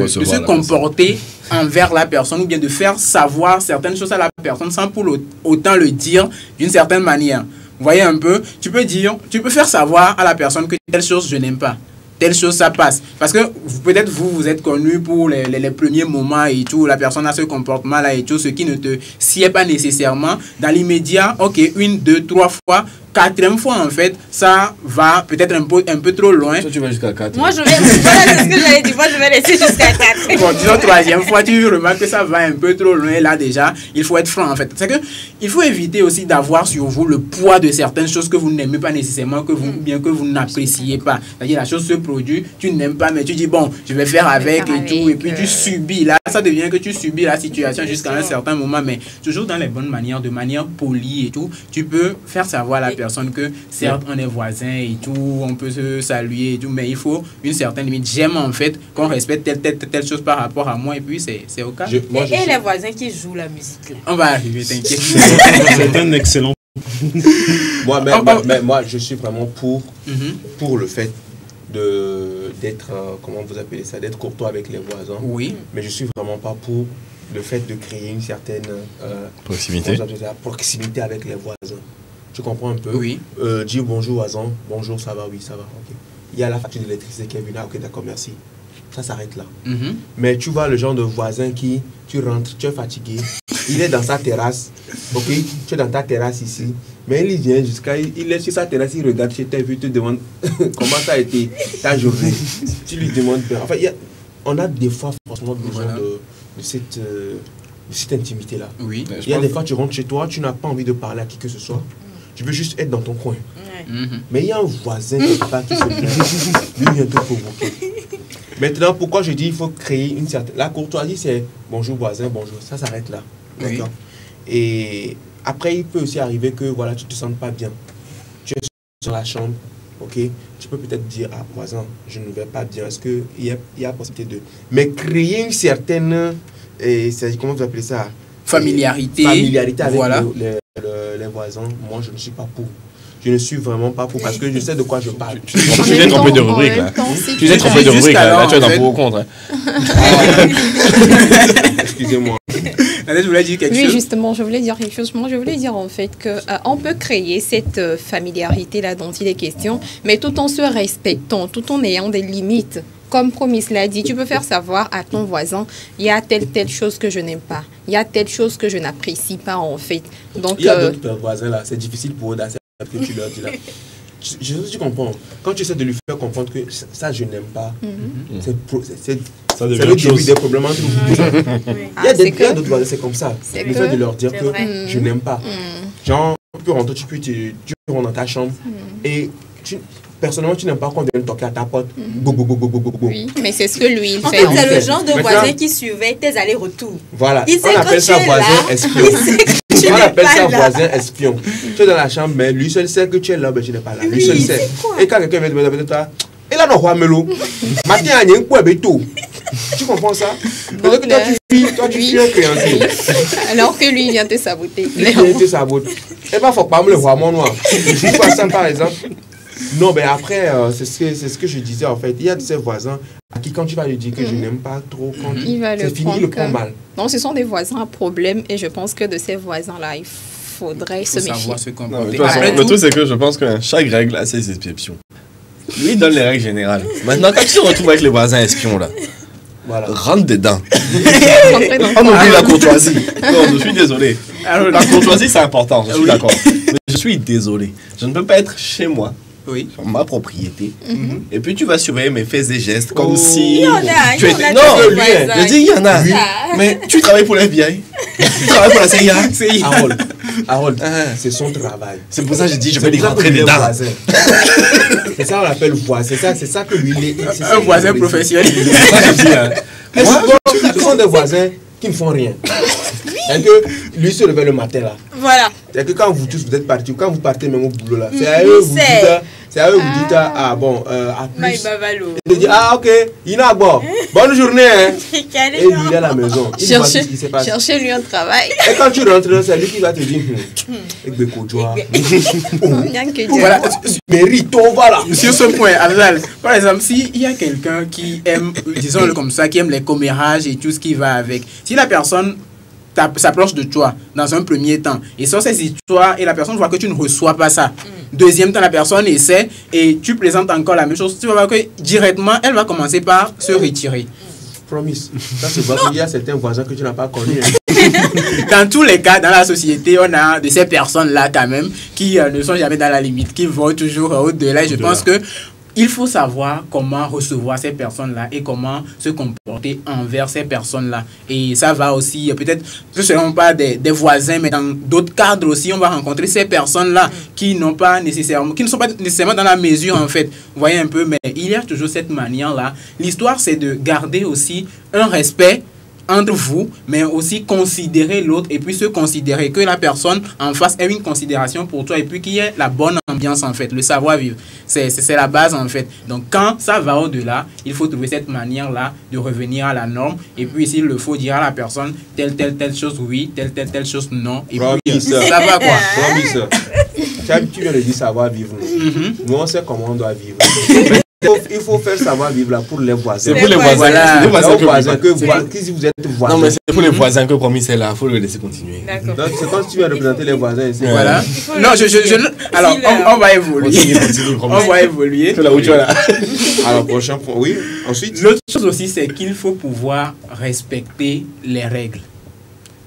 se comporter envers la personne ou bien de faire savoir certaines choses à la personne sans pour autant le dire d'une certaine manière. Vous voyez un peu, tu peux faire savoir à la personne que telle chose je n'aime pas. Telle chose, ça passe. Parce que peut-être vous êtes connu pour les premiers moments et tout, la personne a ce comportement-là et tout, ce qui ne te sied pas nécessairement. Dans l'immédiat, ok, 1, 2, 3 fois, 4e fois en fait, ça va peut-être un peu trop loin. Toi, tu vas jusqu'à 4. Moi, voilà, c'est ce que j'allais dire. Moi, je vais laisser jusqu'à 4. Bon, disons 3e fois, tu remarques que ça va un peu trop loin. Là, déjà, il faut être franc en fait. C'est que il faut éviter aussi d'avoir sur vous le poids de certaines choses que vous n'aimez pas nécessairement, bien que vous n'appréciez pas. C'est-à-dire, la chose se produit, tu n'aimes pas, mais tu dis, bon, je vais faire avec et tout. Et puis, tu subis. Là, ça devient que tu subis la situation jusqu'à un certain moment. Mais toujours dans les bonnes manières, de manière polie et tout, tu peux faire savoir à la personne que certes on est voisins et tout, on peut se saluer et tout, mais il faut une certaine limite. J'aime en fait qu'on respecte telle chose par rapport à moi et puis c'est au cas. Et les voisins qui jouent la musique là. On va arriver, t'inquiète. C'est un excellent Moi, je suis vraiment pour le fait d'être, comment vous appelez ça, d'être courtois avec les voisins. Oui. Mais je suis vraiment pas pour le fait de créer une certaine proximité avec les voisins. Tu comprends un peu? Oui. Dire bonjour voisin, bonjour, ça va, oui, ça va, ok. Il y a la facture d'électricité qui est venue, ok, d'accord, merci. Ça s'arrête là. Mais tu vois le genre de voisin qui, tu rentres, tu es fatigué, il est dans sa terrasse, ok, tu es dans ta terrasse ici, mais il vient il est sur sa terrasse, il regarde chez toi, il te demande comment ça a été ta journée. Tu lui demandes, enfin, on a des fois franchement besoin de cette intimité-là. Oui. Il y a des fois, tu rentres chez toi, tu n'as pas envie de parler à qui que ce soit, tu veux juste être dans ton coin. Mais il y a un voisin quelque part qui se plaint, lui vient te provoquer. Maintenant, pourquoi je dis qu'il faut créer une certaine... La courtoisie, c'est bonjour voisin, bonjour. Ça s'arrête là. Oui. Et après, il peut aussi arriver que voilà, tu ne te sens pas bien. Tu es dans la chambre, ok? Tu peux peut-être dire, ah, voisin, je ne vais pas bien. Est-ce qu'il y a possibilité de... Mais créer une certaine... comment vous appelez ça? Familiarité avec voilà. les voisins. Moi, je ne suis pas pour. Je ne suis vraiment pas pour parce que je sais de quoi je parle. Tu t'es trompé de rubrique là. Tu t'es trompé de rubrique là. Tu es dans pour ou contre. Excusez-moi. Je voulais dire quelque chose. Oui, justement, je voulais dire quelque chose. Moi, je voulais dire en fait qu'on peut créer cette familiarité-là dont il est question, mais tout en se respectant, tout en ayant des limites. Comme Promise l'a dit, tu peux faire savoir à ton voisin, il y a telle chose que je n'aime pas, il y a telle chose que je n'apprécie pas en fait. Donc, il y a d'autres voisins là, c'est difficile pour eux d'accepter que tu leur dis là. Tu comprends. Quand tu essaies de lui faire comprendre que ça je n'aime pas, ça devient le début des problèmes entre vous. Il y a d'autres voisins, c'est comme ça. Le fait de leur dire que je n'aime pas. Genre, tu peux rentrer, tu rentres dans ta chambre et personnellement, tu n'aimes pas qu'on vienne toquer à ta porte. Oui, mais c'est ce que lui, il fait. En fait, c'est le genre de voisin qui surveille tes allers-retours. Voilà, on appelle ça voisin espion. On appelle ça voisin espion. Tu es dans la chambre, mais lui seul sait que tu es là, mais tu n'es pas là. Lui seul sait. Et quand quelqu'un vient te demander, et là, non, Melo. Matin, il y a un coup avec tout. Tu comprends ça? Toi, tu fuis un créancier. Alors que lui, il vient te saboter. Il vient te saboter. Et bien, il ne faut pas me le voir, mon noir. Tu vois ça, par exemple. Non, mais après, c'est ce que je disais en fait. Il y a de ces voisins à qui, quand tu vas lui dire que je n'aime pas trop, c'est fini, il le prend mal. Non, ce sont des voisins à problème et je pense que de ces voisins-là, il faudrait se méfier. Le truc, c'est que je pense que chaque règle a ses exceptions. Lui, il donne les règles générales. Maintenant, quand tu te retrouves avec les voisins espions, là, rentre dedans. On oublie la courtoisie. Non, je suis désolé. La courtoisie, c'est important, je suis d'accord. Mais je suis désolé. Je ne peux pas être chez moi. Oui. Sur ma propriété. Et puis tu vas surveiller mes faits et gestes comme si il y en a, tu étais... Non, je dis il y en a. Mais tu travailles pour l'FBI. Tu travailles pour la CIA. Harold, c'est son travail. C'est pour ça que je dis je vais les rentrer dedans. C'est ça qu'on appelle voisin. C'est ça que lui il est. Un voisin professionnel. C'est ça que je dis. Moi, ce sont des voisins qui ne font rien. Et que lui se réveille le matin là. Voilà. C'est que quand vous tous vous êtes partis, quand vous partez même au boulot là, c'est à eux vous dites, ah bon, à plus. Il dit, ah ok, il a bon. Bonne journée. Hein. Et lui il est à la maison. Cherchez-lui un travail. Et quand tu rentres, c'est lui qui va te dire, voilà. Mérite, voilà. Sur ce point, Abdal, par exemple, s'il y a quelqu'un qui aime, disons-le comme ça, qui aime les commérages et tout ce qui va avec, si la personne s'approche de toi dans un premier temps et sort ces histoires et la personne voit que tu ne reçois pas ça, deuxième temps la personne essaie et tu présentes encore la même chose, tu vas voir que directement elle va commencer par se retirer. Promise. Ça se voit qu'il y a certains voisins que tu n'as pas connus. Dans tous les cas, dans la société, on a de ces personnes-là quand même qui ne sont jamais dans la limite, qui vont toujours au-delà. Et je pense que il faut savoir comment recevoir ces personnes-là et comment se comporter envers ces personnes-là. Et ça va aussi, peut-être, ce ne seront pas des voisins, mais dans d'autres cadres aussi, on va rencontrer ces personnes-là qui ne sont pas nécessairement dans la mesure, en fait. Vous voyez un peu, mais il y a toujours cette manière-là. L'histoire, c'est de garder aussi un respect entre vous, mais aussi considérer l'autre et puis se considérer, que la personne en face ait une considération pour toi et puis qu'il y ait la bonne ambiance en fait, le savoir-vivre. C'est la base en fait. Donc quand ça va au-delà, il faut trouver cette manière-là de revenir à la norme et puis s'il le faut dire à la personne telle chose oui, telle chose non. Et puis ça va quoi. Tu viens de dire savoir-vivre. Nous on sait comment on doit vivre. Il faut faire savoir-vivre là pour les voisins. C'est pour les voisins. Voilà. Les voisins que vous êtes voisins. Non, mais c'est pour les voisins que promis c'est là. Il faut le laisser continuer. Donc c'est quand tu viens représenter les voisins ici. Voilà. Non, alors, on va évoluer. On va évoluer. C'est là où tu es là. Alors, prochain point. Oui. Ensuite. L'autre chose aussi, c'est qu'il faut pouvoir respecter les règles.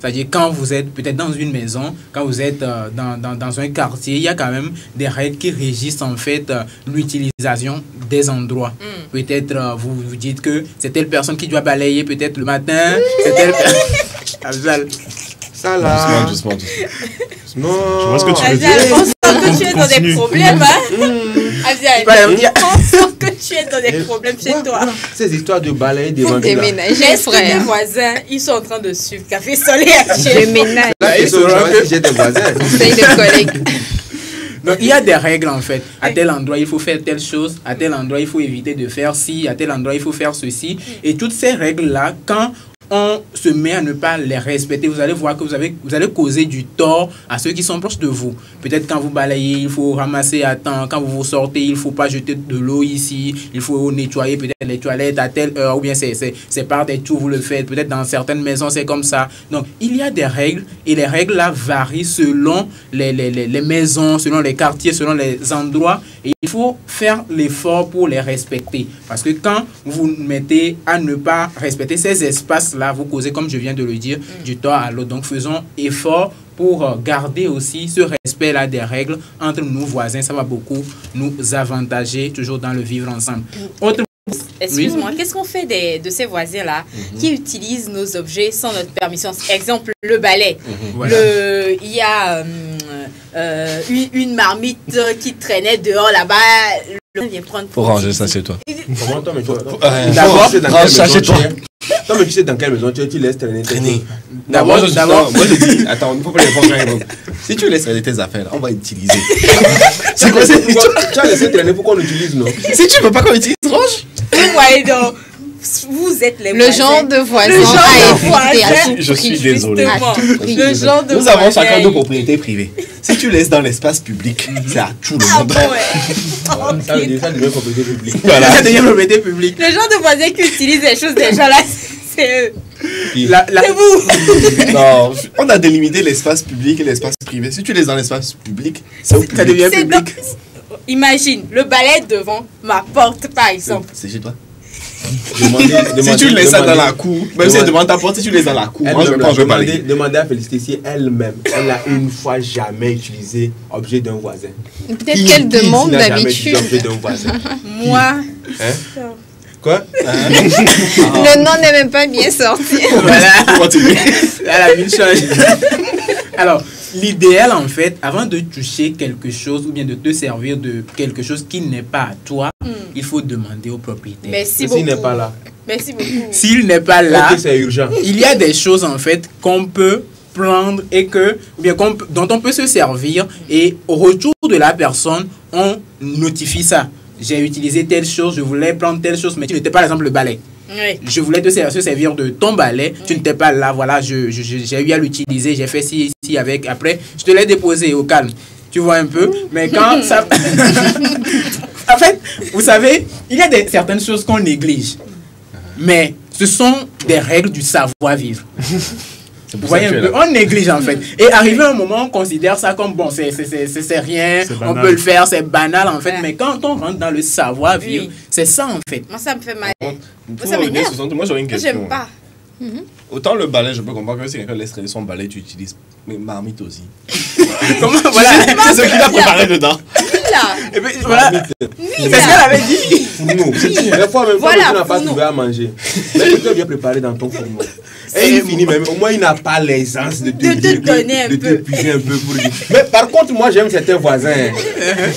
C'est-à-dire quand vous êtes peut-être dans une maison, quand vous êtes dans un quartier, il y a quand même des règles qui régissent en fait l'utilisation des endroits. Peut-être vous vous dites que c'est telle personne qui doit balayer peut-être le matin, c'est telle ça là. Doucement. Non. Je vois ce que tu veux dire. Je pense que tu es dans des problèmes. Je pense que tu es dans des problèmes chez toi. Ces histoires de balayer devant Des ménages, Est-ce que tes voisins, ils sont en train de suivre Café Soleil actuellement? Des ménages. Là, ils sont que j'ai des voisins. C'est des collègues. Donc il y a des règles en fait. À tel endroit il faut faire telle chose, à tel endroit il faut éviter de faire ci, à tel endroit il faut faire ceci. Et toutes ces règles là, quand on se met à ne pas les respecter, vous allez voir que vous allez causer du tort à ceux qui sont proches de vous. Peut-être quand vous balayez, il faut ramasser à temps. Quand vous sortez, il ne faut pas jeter de l'eau ici. Il faut nettoyer peut-être les toilettes à telle heure. Ou bien c'est par des tours, vous le faites. Peut-être dans certaines maisons, c'est comme ça. Donc, il y a des règles. Et les règles là varient selon les maisons, selon les quartiers, selon les endroits. Et il faut faire l'effort pour les respecter. Parce que quand vous mettez à ne pas respecter ces espaces-là, vous causez, comme je viens de le dire, du tort à l'autre. Donc, faisons effort pour garder aussi ce respect-là des règles entre nos voisins. Ça va beaucoup nous avantager, toujours dans le vivre ensemble. Autre... Excuse-moi, qu'est-ce qu'on fait de ces voisins-là qui utilisent nos objets sans notre permission? Exemple, le balai. Voilà. Il y a une marmite qui traînait dehors là-bas. Vient prendre pour ranger ça chez toi. Comment toi, mais toi? D'abord, range ça chez toi. Non, mais tu sais dans quelle maison tu laisses traîner. D'abord, moi je dis, attends, il ne faut pas les prendre. Si tu laisses traîner tes affaires, on va utiliser. C'est quoi cette histoire? Tu as laissé traîner, pourquoi on l'utilise, non? Si tu ne veux pas qu'on utilise, range. Vous voyez donc, vous êtes les le genre de voisin. Je suis désolé. Le genre de Nous avons chacun nos propriétés privées. Si tu laisses dans l'espace public, c'est à tout le monde. Ça devient propriété publique. Voilà. Ça devient propriété publique. Le genre de voisin qui utilise les choses des gens là, c'est eux. C'est vous. Non, on a délimité l'espace public et l'espace privé. Si tu laisses dans l'espace public, ça devient public. Imagine, le balai devant ma porte par exemple. C'est chez toi. Si tu laisses ça dans la cour, même si elle devant ta porte, si tu laisses dans la cour, moi je vais pas parler. Demandez à Félicité si elle-même, elle a une fois jamais utilisé objet d'un voisin. Peut-être qu'elle demande d'habitude. Moi. Quoi? Le nom n'est même pas bien sorti. Voilà. Elle a mis change. Alors, l'idéal en fait, avant de toucher quelque chose ou bien de te servir de quelque chose qui n'est pas à toi, il faut demander au propriétaire. Merci beaucoup. S'il n'est pas là. Merci beaucoup. S'il n'est pas là, c'est urgent. Il y a des choses en fait qu'on peut prendre et dont on peut se servir et au retour de la personne, on notifie ça. J'ai utilisé telle chose, je voulais prendre telle chose, mais tu n'étais pas, par exemple, le balai. Oui. Je voulais te servir de ton balai, tu n'étais pas là, voilà, j'ai eu à l'utiliser, j'ai fait ci avec, après, je te l'ai déposé au calme. Tu vois un peu, mais quand ça... En fait, vous savez, il y a certaines choses qu'on néglige, mais ce sont des règles du savoir-vivre. Vous voyez un peu, on néglige en fait. Et arrivé à un moment, on considère ça comme bon, c'est rien, on peut le faire, c'est banal en fait. Ouais. Mais quand on rentre dans le savoir-vivre, c'est ça en fait. Moi, ça me fait mal. Moi, j'aurais une question. J'aime pas. Autant le balai, je peux comprendre que si quelqu'un laisse traîner son balai, tu utilises. Mais marmite aussi. Comment? Voilà, c'est ce qu'il a préparé dedans. Et puis, voilà. C'est ce qu'elle avait dit. Fourneau. Des fois, même tu n'as pas trouvé à manger. Mais tu as bien préparé dans ton fourneau. Et il finit même. Au moins, il n'a pas l'aisance de te donner un peu. De te puiser un peu pour dire. Mais par contre, moi, j'aime certains voisins.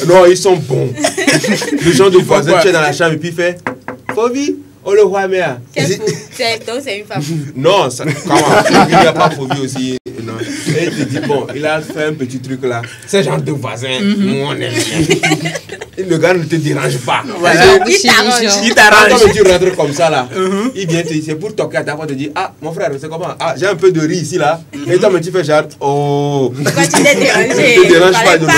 Non, ils sont bons. Le genre de voisin, tu es dans la chambre et puis il fait Fovi, Oh, le roi mère. Donc, c'est une femme. Non, ça, comment? Il n'y a pas phobie aussi. Non. Et il te dit, bon, il a fait un petit truc là. C'est genre de voisin. Nous, on aime bien. Et le gars ne te dérange pas. Voilà. Il t'arrange. Quand tu rentres comme ça là, il vient te dire, c'est pour toquer à ta porte, te dire, ah, mon frère, c'est comment? Ah, j'ai un peu de riz ici là. Et toi, tu fais genre, oh. Pourquoi tu t'es dérangé? Tu ne te déranges pas de moi.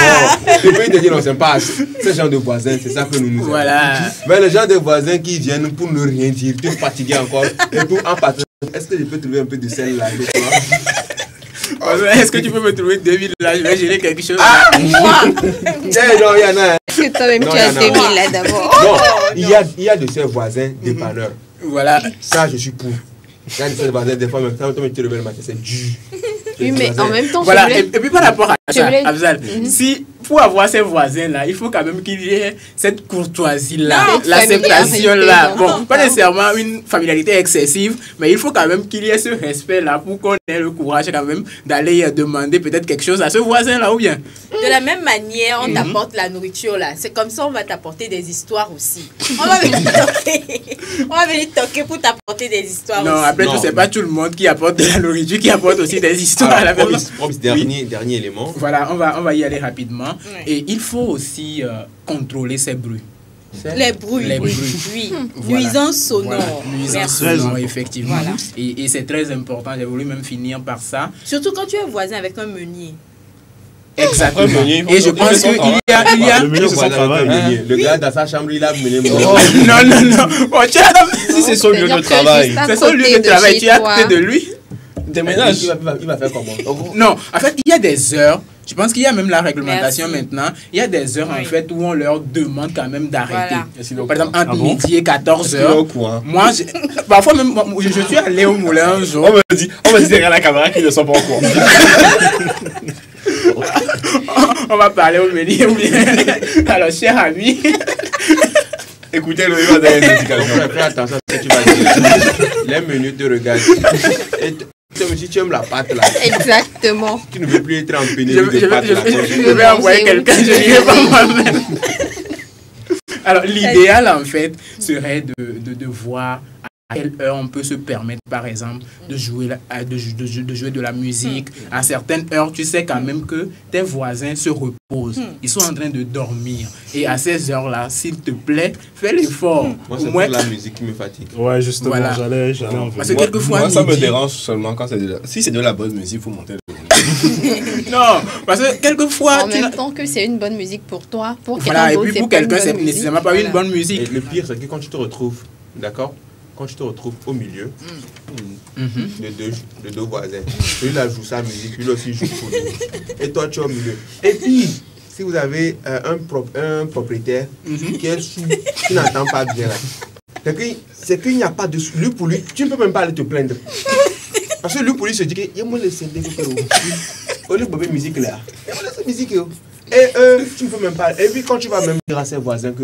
Et puis il te dit, non, c'est pas ce genre de voisin, c'est ça que nous nous Voilà. Mais le genre de voisins qui viennent pour ne rien dire, te fatiguer encore, et pour en partir, est-ce que je peux trouver un peu de sel là? Est-ce que tu peux me trouver 2000 là? Je vais gérer quelque chose. Ah, moi non, il y en a. Est-ce que toi-même tu as 2000 là d'abord? Non, il y a de ces voisins dépanneurs. Voilà. Ça, je suis pour. Il y a de ces voisins des fois, même quand tu te réveilles le matin, c'est dur. Oui, mais en même temps, voilà. Et puis par rapport à ça, Afzal, si pour avoir ces voisins-là, il faut quand même qu'il y ait cette courtoisie-là, l'acceptation-là. Bon, pas nécessairement une familiarité excessive, mais il faut quand même qu'il y ait ce respect-là pour qu'on ait le courage quand même d'aller demander peut-être quelque chose à ce voisin-là ou bien. De la même manière, on t'apporte la nourriture là. C'est comme ça, on va t'apporter des histoires aussi. On va venir toquer pour t'apporter des histoires non, aussi. Après, je sais pas tout le monde qui apporte de la nourriture, qui apporte aussi des histoires. Alors, dernier élément. Voilà, on va y aller rapidement. Et il faut aussi contrôler ces bruits. Les bruits. Oui. Voilà. Nuisances sonores. Voilà. Nuisances sonores, effectivement. Voilà. Et c'est très important. J'ai voulu même finir par ça. Surtout quand tu es voisin avec un meunier. Exactement. Et je pense qu'il y a... Le meunier, c'est son travail. Le gars dans sa chambre, il a mené mon... Non. Bon, si c'est son lieu de travail. C'est son lieu de travail. Tu es à côté de lui. Déménage. Il va faire comment? Non, en fait, il y a des heures. Je pense qu'il y a même la réglementation maintenant. Il y a des heures en fait où on leur demande quand même d'arrêter. Voilà. Par exemple, entre midi et 14 heures. Moi, parfois même, je suis allé au moulin un jour. On me dit derrière la caméra qu'ils ne sont pas au courant. On va parler au menu. Alors, cher ami. Écoutez, il va donner une indication. Fais attention à ce que tu vas dire. Les menus te regardent. Si tu aimes la pâte là. Exactement. Tu ne veux plus être en pénurie de pâte là. Je vais envoyer quelqu'un, je ne vais pas moi-même. Alors, l'idéal en fait serait de voir à quelle heure on peut se permettre, par exemple, de jouer de la musique. À certaines heures, tu sais quand même que tes voisins se reposent. Ils sont en train de dormir. Et à ces heures-là, s'il te plaît, fais l'effort. Moi, c'est pour la musique qui me fatigue. Ouais, justement, voilà. j'allais en Parce que quelquefois, moi, ça me dérange seulement quand c'est de la... Si c'est de la bonne musique, il faut monter le... Non, parce que quelquefois... En même temps que c'est une bonne musique pour toi, pour quelqu'un voilà, d'autre, et puis pour quelqu'un, c'est nécessairement pas une bonne musique. Et le pire, c'est que quand tu te retrouves, d'accord, quand tu te retrouves au milieu de deux voisins, celui-là joue sa musique, lui aussi joue pour lui. Et toi, tu es au milieu. Et puis, si vous avez un propriétaire qui est sous, qui n'entend pas bien là, c'est qu'il n'y a pas de... Lui pour lui, tu ne peux même pas aller te plaindre. Parce que lui pour lui se dit que il y a moins de CD que au lieu de musique là, il y a moins de musique. Et tu ne peux même pas... Et puis quand tu vas même dire à ses voisins que...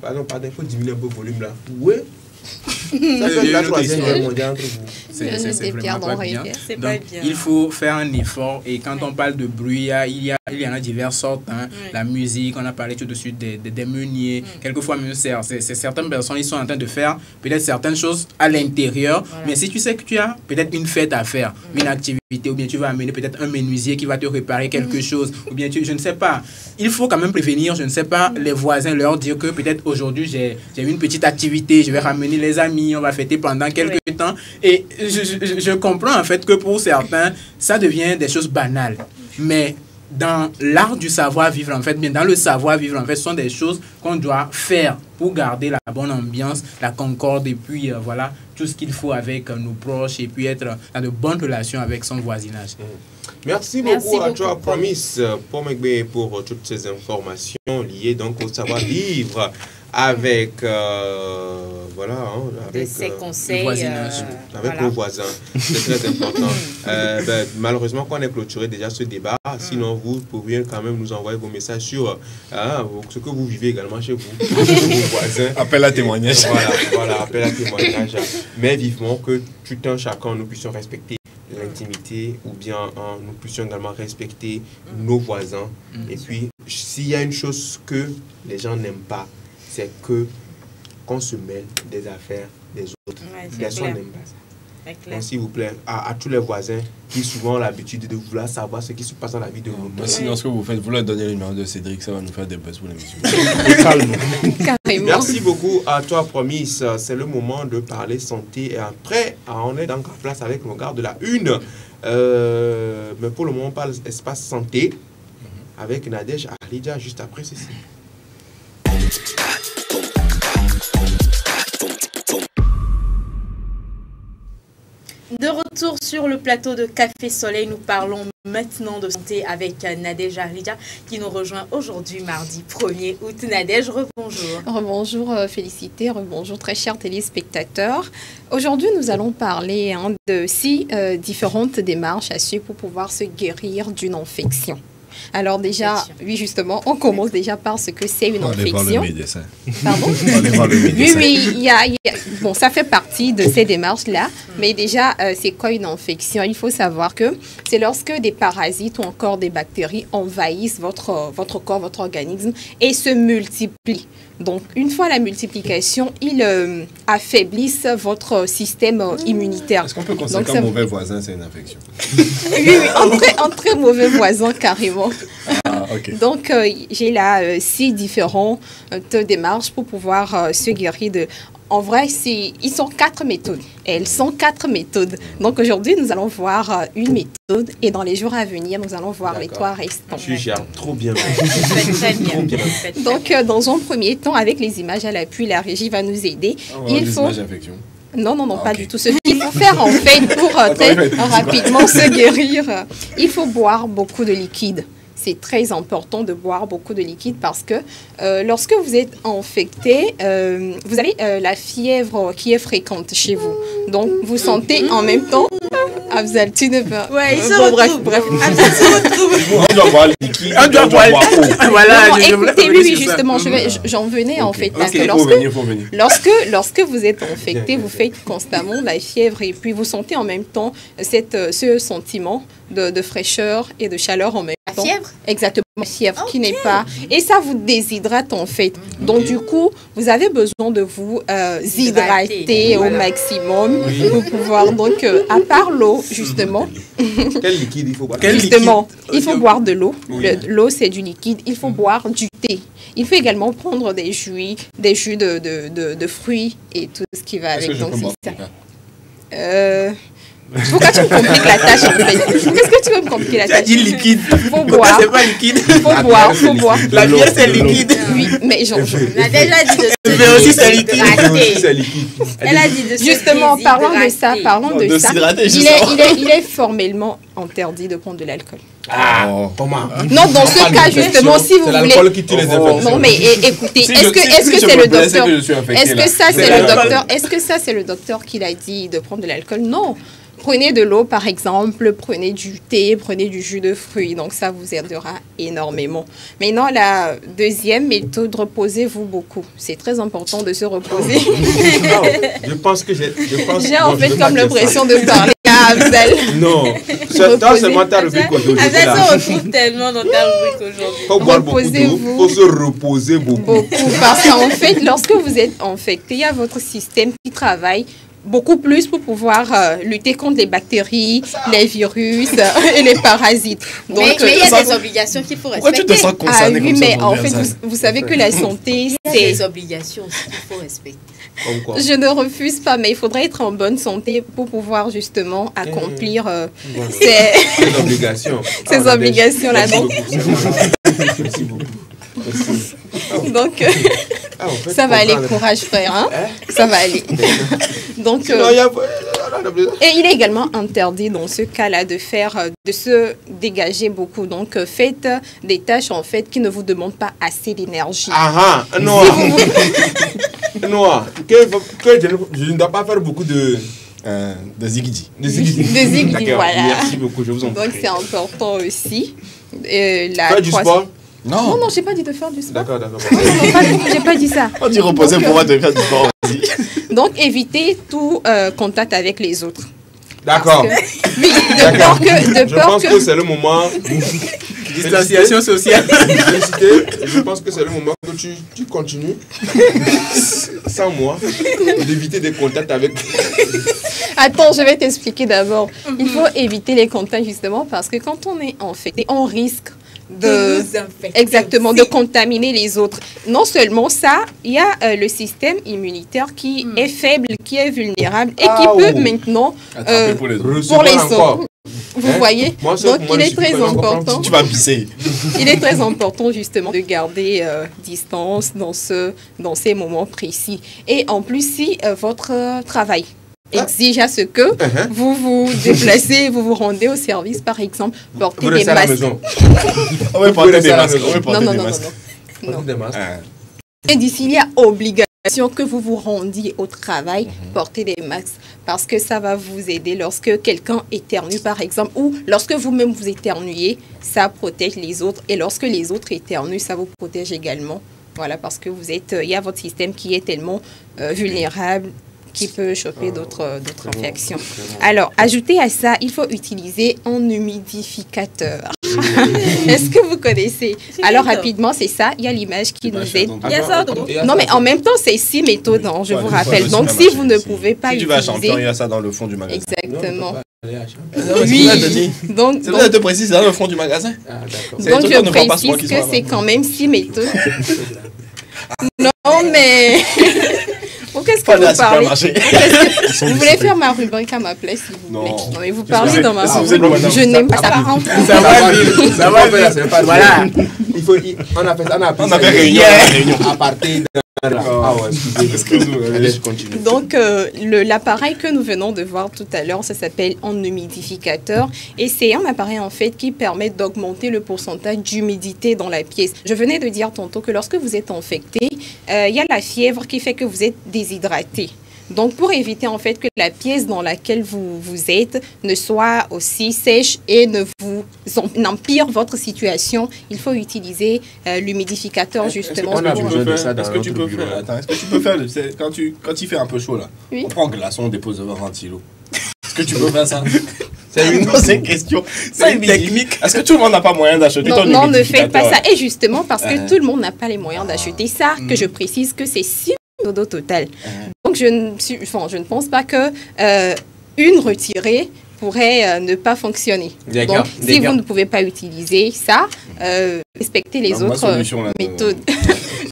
Pardon, il faut diminuer un peu le volume là. Oui. Ça fait la troisième guerre mondiale entre vous. C'est vraiment pas bien. Donc, il faut faire un effort. Et quand on parle de bruit, il y en a diverses sortes. Hein. La musique, on a parlé tout de suite des meuniers. Quelquefois, même, c'est certaines personnes, ils sont en train de faire peut-être certaines choses à l'intérieur. Voilà. Mais si tu sais que tu as peut-être une fête à faire, une activité, ou bien tu vas amener peut-être un menuisier qui va te réparer quelque chose, ou bien je ne sais pas. Il faut quand même prévenir, je ne sais pas, les voisins, leur dire que peut-être aujourd'hui, j'ai une petite activité, je vais ramener les amis, on va fêter pendant quelques temps. Et je comprends en fait que pour certains, ça devient des choses banales. Mais dans l'art du savoir-vivre, en fait, bien dans le savoir-vivre, en fait, ce sont des choses qu'on doit faire pour garder la bonne ambiance, la concorde, et puis voilà, tout ce qu'il faut avec nos proches, et puis être dans de bonnes relations avec son voisinage. Merci beaucoup à toi, Promise, pour toutes ces informations liées donc au savoir-vivre avec voilà, avec ces conseils, avec nos voisins. C'est très important. Malheureusement, qu'on ait clôturé déjà ce débat. Sinon, vous pourriez quand même nous envoyer vos messages sur ce que vous vivez également chez vous, vos voisins. Appel à témoignage. Voilà, appel à témoignage. Mais vivement que tout un chacun nous puissions respecter l'intimité, ou bien nous puissions également respecter nos voisins. Et puis, s'il y a une chose que les gens n'aiment pas, c'est qu'on se mêle des affaires des autres. Ouais, c'est Personne clair. n'aime pas ça. C'est clair. Donc, s'il vous plaît, à tous les voisins qui souvent ont l'habitude de vouloir savoir ce qui se passe dans la vie de l'autre. Moi, sinon, ce que vous faites, vous leur donnez le numéro de Cédric, ça va nous faire des buzz pour l'émission. Carrément. Merci beaucoup à toi, Promise. C'est le moment de parler santé. Et après, on est donc en place avec le regard de la une. Mais pour le moment, on parle espace santé avec Nadège Arlidja juste après ceci. De retour sur le plateau de Café Soleil, nous parlons maintenant de santé avec Nadège Arlidja qui nous rejoint aujourd'hui, mardi 1er août. Nadège, rebonjour. Rebonjour Félicité, rebonjour très chers téléspectateurs. Aujourd'hui, nous allons parler de 6 différentes démarches à suivre pour pouvoir se guérir d'une infection. Alors déjà, oui justement, on commence déjà par ce que c'est une infection. On va aller voir le médecin. Pardon? On va aller voir le médecin. Oui, bon, ça fait partie de ces démarches-là, mais déjà, c'est quoi une infection? Il faut savoir que c'est lorsque des parasites ou encore des bactéries envahissent votre corps, votre organisme et se multiplient. Donc, une fois la multiplication, ils affaiblissent votre système immunitaire. Est-ce qu'on peut considérer qu'un mauvais voisin, c'est une infection? Oui, un très mauvais voisin, carrément. Ah, ok. Donc, j'ai là 6 différentes démarches pour pouvoir se guérir de... En vrai, ils sont 4 méthodes. Elles sont 4 méthodes. Donc, aujourd'hui, nous allons voir une méthode et dans les jours à venir, nous allons voir les 3 restants. Tu gères trop bien. Très bien. Donc, dans un premier temps, avec les images à l'appui, la régie va nous aider. Il faut... Non, pas du tout. Ce qu'il faut faire, en fait, pour très rapidement se guérir, il faut boire beaucoup de liquide. C'est très important de boire beaucoup de liquide parce que lorsque vous êtes infecté, vous avez la fièvre qui est fréquente chez vous. Donc, vous sentez en même temps... Afzal, tu ne peux... Ouais, il se retrouve. Bref. Afzal se retrouve. On doit boire le liquide. On doit boire l'eau. Voilà. Écoutez, oui, justement, j'en venais en fait. Parce que lorsque vous êtes infecté, vous faites constamment la fièvre et puis vous sentez en même temps ce sentiment de fraîcheur et de chaleur en même temps. La fièvre? Exactement, la fièvre qui n'est pas... Et ça vous déshydrate en fait. Donc du coup, vous avez besoin de vous hydrater au maximum pour pouvoir... Donc, à part l'eau, justement... Quel liquide il faut boire? Justement, il faut boire de l'eau. L'eau, c'est du liquide. Il faut boire du thé. Il faut également prendre des jus de fruits et tout ce qui va avec. Donc, c'est ça. Pourquoi tu me compliques la tâche en fait? Qu'est-ce que tu veux me compliquer la tâche? Tu as dit liquide. Faut boire. C'est pas liquide. Faut boire. La bière, c'est liquide. Oui, mais genre... Elle a déjà dit de se Mais aussi, c'est liquide. Elle a dit de se Justement, parlons de ça. Il est formellement interdit de prendre de l'alcool. Ah, comment? Non, dans ce cas, justement, si vous voulez... l'alcool qui tue les infections. Non, mais écoutez, est-ce que c'est le docteur... Est-ce que ça, c'est le docteur qui l'a dit de prendre de l'alcool? Non. Prenez de l'eau, par exemple, prenez du thé, prenez du jus de fruits. Donc, ça vous aidera énormément. Maintenant, la deuxième méthode, reposez-vous beaucoup. C'est très important de se reposer. Je pense que j'ai... J'ai en fait comme l'impression de parler à Afzal. Non, c'est seulement ta rubrique aujourd'hui. Afzal se retrouve tellement dans ta rubrique aujourd'hui. Il faut boire beaucoup d'eau, il faut se reposer beaucoup. Parce qu'en fait, lorsque vous êtes infecté, il y a votre système qui travaille beaucoup plus pour pouvoir lutter contre les bactéries, les virus et les parasites. Donc, mais il y a des obligations qu'il faut respecter. Pourquoi tu te sens concerné comme ça? Mais en fait, vous savez que la santé, c'est... Il y a des obligations aussi qu'il faut respecter. Je ne refuse pas, mais il faudrait être en bonne santé pour pouvoir justement accomplir ces obligations-là. Merci beaucoup. Donc, ça va aller, courage frère, hein? Ça va aller. Donc, et il est également interdit dans ce cas-là de se dégager beaucoup. Donc, faites des tâches en fait qui ne vous demandent pas assez d'énergie. Noah, je ne dois pas faire beaucoup de zigidi. De zigidi, voilà. Merci beaucoup, je vous en prie. Donc, c'est important aussi. Faire du sport? Non, j'ai pas dit de faire du sport. D'accord. J'ai pas dit ça. On dit reposer pour moi de faire du sport aussi. Donc, évitez tout contact avec les autres. D'accord. Oui, de peur que je pense que c'est le moment Distanciation sociale. Félicité. Je pense que c'est le moment que tu continues sans moi d'éviter des contacts avec. Attends, je vais t'expliquer d'abord. Il faut éviter les contacts justement parce que quand on est infecté, on risque de contaminer les autres. Non seulement ça, il y a le système immunitaire qui est faible, qui est vulnérable et qui peut maintenant pour les autres. Vous voyez? Donc il est très important. Tu vas pisser. Il est très important justement de garder distance dans ces moments précis. Et en plus, si votre travail exige à ce que vous vous déplacez, vous vous rendez au service, par exemple, portez des masques. On va porter des masques. Non. Et d'ici, il y a obligation que vous vous rendiez au travail, portez des masques, parce que ça va vous aider lorsque quelqu'un éternue, par exemple, ou lorsque vous-même vous éternuez, ça protège les autres, et lorsque les autres éternuent, ça vous protège également. Voilà, parce que il y a votre système qui est tellement vulnérable, qui peut choper d'autres infections. Alors, ajouter à ça, il faut utiliser un humidificateur. Est-ce que vous connaissez? Alors, rapidement, c'est ça. Il y a l'image qui nous aide. Non, mais en même temps, c'est 6 méthodes, je vous rappelle. Donc, si vous ne pouvez pas utiliser... Si tu vas à Champion, il y a ça dans le fond du magasin. Exactement. Oui. Donc, c'est vrai, te précise, c'est dans le fond du magasin. Donc, je précise que c'est quand même 6 méthodes. Non, mais... Qu'est-ce que vous parlez? Vous voulez faire ma rubrique à ma place, s'il vous plaît? Non, mais vous parlez dans ma rubrique. Je n'aime pas ça. Ça va, voilà. On a fait réunion à partir de... Ah ouais, excusez-moi. Allez, je continue. Donc, l'appareil que nous venons de voir tout à l'heure, ça s'appelle un humidificateur. Et c'est un appareil, en fait, qui permet d'augmenter le pourcentage d'humidité dans la pièce. Je venais de dire tantôt que lorsque vous êtes infecté, il y a la fièvre qui fait que vous êtes déshydraté. Donc, pour éviter en fait que la pièce dans laquelle vous êtes ne soit aussi sèche et ne vous empire votre situation, il faut utiliser l'humidificateur justement. Est-ce que tu peux faire, quand il fait un peu chaud là, on prend glaçon, on dépose devant un ventilo. Est-ce que tu peux faire ça? C'est une question. C'est une technique. Est-ce que tout le monde n'a pas moyen d'acheter ton humidificateur? Non, ne faites pas ça. Et justement, parce que tout le monde n'a pas les moyens d'acheter ça, que je précise que c'est 6 au total. Donc, je ne pense pas que une retirée pourrait ne pas fonctionner. Donc, si vous ne pouvez pas utiliser ça, respectez les autres méthodes.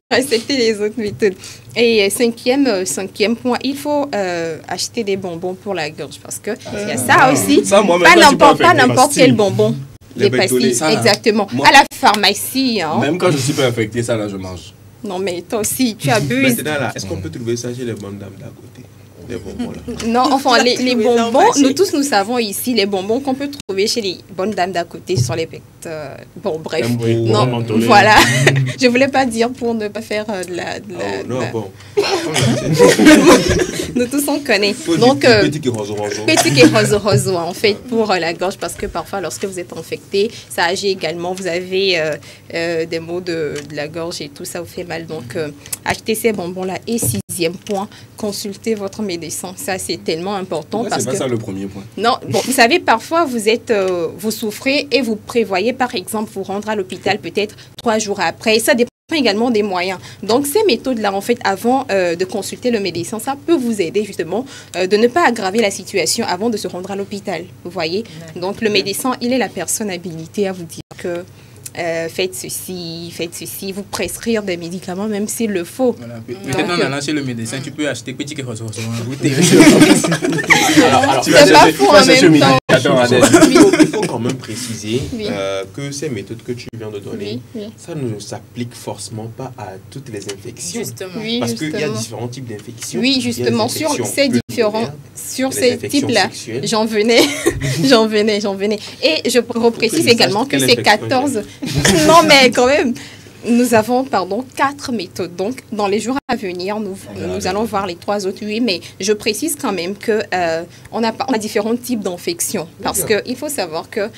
Respectez les autres méthodes. Et cinquième point, il faut acheter des bonbons pour la gorge parce que il y a ça aussi. Ça, pas n'importe quel bonbon. Des pastilles, exactement. Moi, à la pharmacie. Même quand je ne suis pas infecté, ça là, je mange. Non, mais toi aussi, tu abuses. Maintenant, là, est-ce qu'on peut trouver ça chez les bonnes dames d'à côté? Les bonbons, là. Non, enfin, les bonbons, nous tous, nous savons ici, les bonbons qu'on peut trouver chez les bonnes dames d'à côté sur les bon, bref. Non, voilà. Je voulais pas dire pour ne pas faire de la... bon. Nous tous, on connaît. Donc, petit et roso, en fait, pour la gorge, parce que parfois, lorsque vous êtes infecté, ça agit également. Vous avez des maux de la gorge et tout, ça vous fait mal. Donc, achetez ces bonbons-là. Et 6e point, consultez votre médecin. Ça, c'est tellement important. C'est pas ça le premier point. Non, bon, vous savez, parfois, vous souffrez et vous prévoyez, par exemple, vous rendre à l'hôpital peut-être 3 jours après. Ça dépend également des moyens. Donc, ces méthodes-là, en fait, avant de consulter le médecin, ça peut vous aider justement de ne pas aggraver la situation avant de se rendre à l'hôpital. Vous voyez? Donc, le médecin, il est la personne habilitée à vous dire que faites ceci, vous prescrire des médicaments, même s'il le faut. Voilà. Peut-être en allant chez le médecin, tu peux acheter petit que alors, c'est pas fou en même temps. Il faut quand même préciser que ces méthodes que tu viens de donner, ça ne s'applique forcément pas à toutes les infections. Justement. Parce qu'il y a différents types d'infections. Oui, justement, sur ces types-là, j'en venais. Et je reprécise également que c'est 14... Non, mais quand même, nous avons 4 méthodes. Donc, dans les jours à venir, nous allons voir les 3 autres. Oui, mais je précise quand même que on a différents types d'infections. Parce qu'il faut savoir que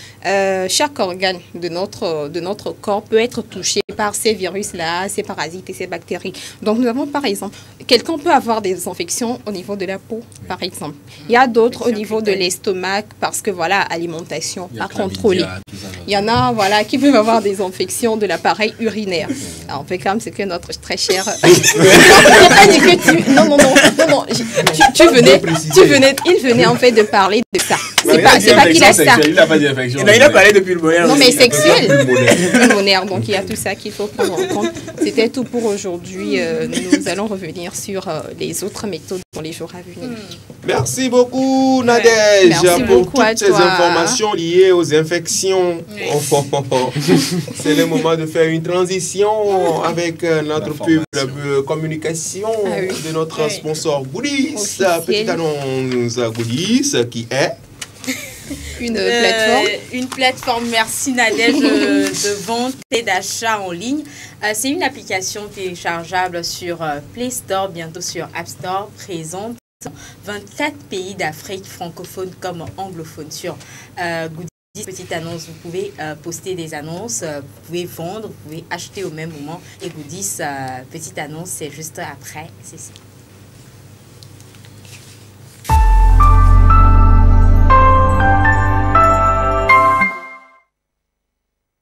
chaque organe de notre corps peut être touché par ces virus-là, ces parasites et ces bactéries. Donc, nous avons, par exemple, quelqu'un peut avoir des infections au niveau de la peau, par exemple. Il y a d'autres au niveau de l'estomac, parce que, voilà, alimentation à contrôler. Il y en a, voilà, qui peuvent avoir des infections de l'appareil urinaire. Alors, on fait quand même ce que notre très cher... Non, il venait en fait de parler de ça. C'est pas qu'il a ça. Il n'a pas d'infection. Il a parlé de pulmonaire. Non, mais sexuel. Pulmonaire, donc il y a tout ça qu'il faut prendre en compte. C'était tout pour aujourd'hui. Nous allons revenir sur les autres méthodes dans les jours à venir. Merci beaucoup, Nadège, pour toutes ces informations liées aux infections. C'est le moment de faire une transition avec notre pub communication de notre sponsor Goodies. Petite annonce Goodies qui est une plateforme, merci Nadège, de vente et d'achat en ligne. C'est une application téléchargeable sur Play Store, bientôt sur App Store, présente 24 pays d'Afrique francophone comme anglophone. Sur Goodies, petite annonce, vous pouvez poster des annonces, vous pouvez vendre, vous pouvez acheter au même moment. Et Goodies, petite annonce, c'est juste après ceci.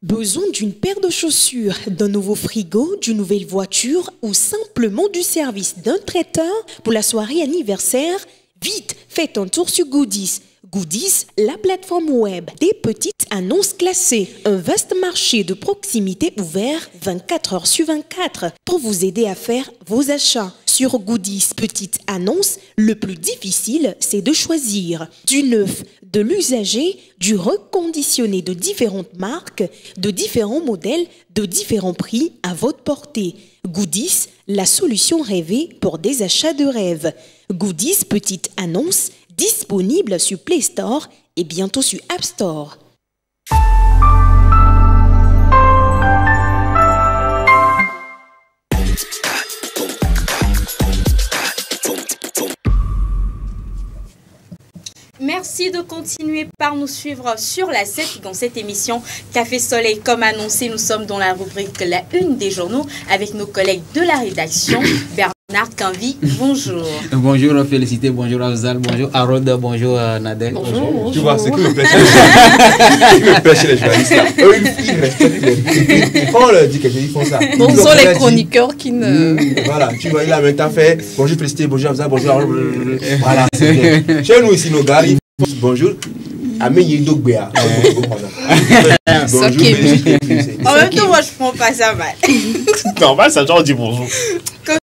Besoin d'une paire de chaussures, d'un nouveau frigo, d'une nouvelle voiture ou simplement du service d'un traiteur pour la soirée anniversaire? Vite, faites un tour sur Goodies. Goodies, la plateforme web des petites annonces classées. Un vaste marché de proximité ouvert 24 heures sur 24 pour vous aider à faire vos achats. Sur Goodies, petites annonces, le plus difficile, c'est de choisir du neuf, de l'usager, du reconditionné de différentes marques, de différents modèles, de différents prix à votre portée. Goodies, la solution rêvée pour des achats de rêve. Goodies, petite annonce, disponible sur Play Store et bientôt sur App Store. Merci de continuer par nous suivre sur la 7 dans cette émission Café Soleil. Comme annoncé, nous sommes dans la rubrique La Une des journaux avec nos collègues de la rédaction. Bernard Canvi, bonjour. Bonjour Félicité, bonjour Afzal, bonjour Harold, bonjour Nadège. Bonjour. Tu vois, c'est que me plaît chez les journalistes. Eux, ils respectent les... Quand on leur dit quelque chose, ils font ça. Donc, ce sont les chroniqueurs qui ne... Voilà, tu vois, il a maintenant fait bonjour Félicité, bonjour Afzal, bonjour Harold. Voilà, c'est bien. Chez nous ici, nos gars, ils font bonjour. Amen Yedogbeya. En même temps, moi, je prends pas ça mal. Normal, ça genre dit bonjour.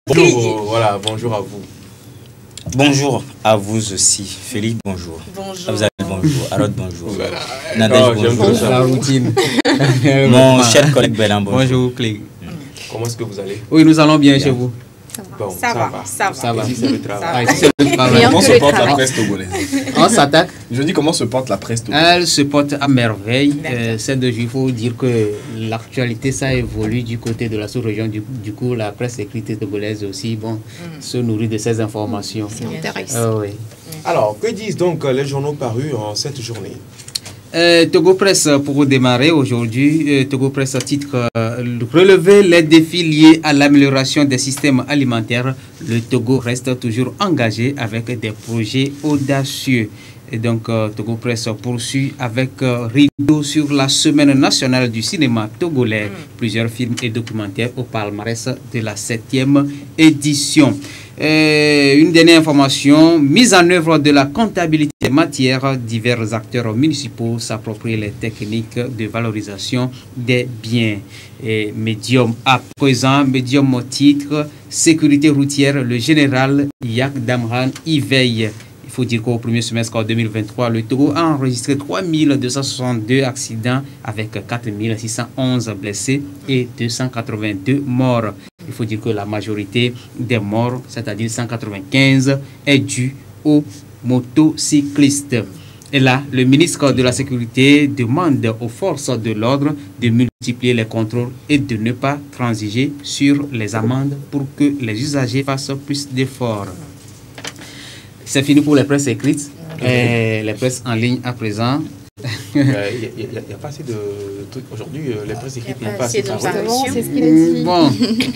Bonjour, voilà, bonjour à vous. Bonjour à vous aussi. Félix, bonjour. Bonjour. Vous avez bonjour. Harold, bonjour. Voilà. Nadège, bonjour. La routine. Mon cher collègue Bélan, bonjour. Bonjour, Clé. Comment est-ce que vous allez? Oui, nous allons bien chez vous. Bon, ça va. Ici, c'est le travail. Ici, c'est le travail. Comment se porte la presse togolaise? On s'attaque. Je dis comment se porte la presse togolaise? Elle se porte à merveille. C'est de il faut dire que l'actualité, ça évolue du côté de la sous-région. Du coup, la presse écrite togolaise aussi, se nourrit de ces informations. C'est intéressant. Oui. Alors, que disent donc les journaux parus en cette journée? Togo Presse, pour démarrer aujourd'hui, Togo Presse titre relever les défis liés à l'amélioration des systèmes alimentaires. Le Togo reste toujours engagé avec des projets audacieux. Et donc, Togo Presse poursuit avec rideau sur la Semaine nationale du cinéma togolais. Plusieurs films et documentaires au palmarès de la 7e édition. Une dernière information, mise en œuvre de la comptabilité matière, divers acteurs municipaux s'approprient les techniques de valorisation des biens. Et médium à présent, médium au titre, sécurité routière, le général Yak Damran y veille. Il faut dire qu'au premier semestre 2023, le Togo a enregistré 3262 accidents avec 4611 blessés et 282 morts. Il faut dire que la majorité des morts, c'est-à-dire 195, est due aux motocyclistes. Et là, le ministre de la Sécurité demande aux forces de l'ordre de multiplier les contrôles et de ne pas transiger sur les amendes pour que les usagers fassent plus d'efforts. C'est fini pour les presses écrites. Les presses en ligne à présent. Il n'y a pas assez de trucs aujourd'hui. Les presses écrites n'ont pas assez de c'est ce qu'il a dit. Bon,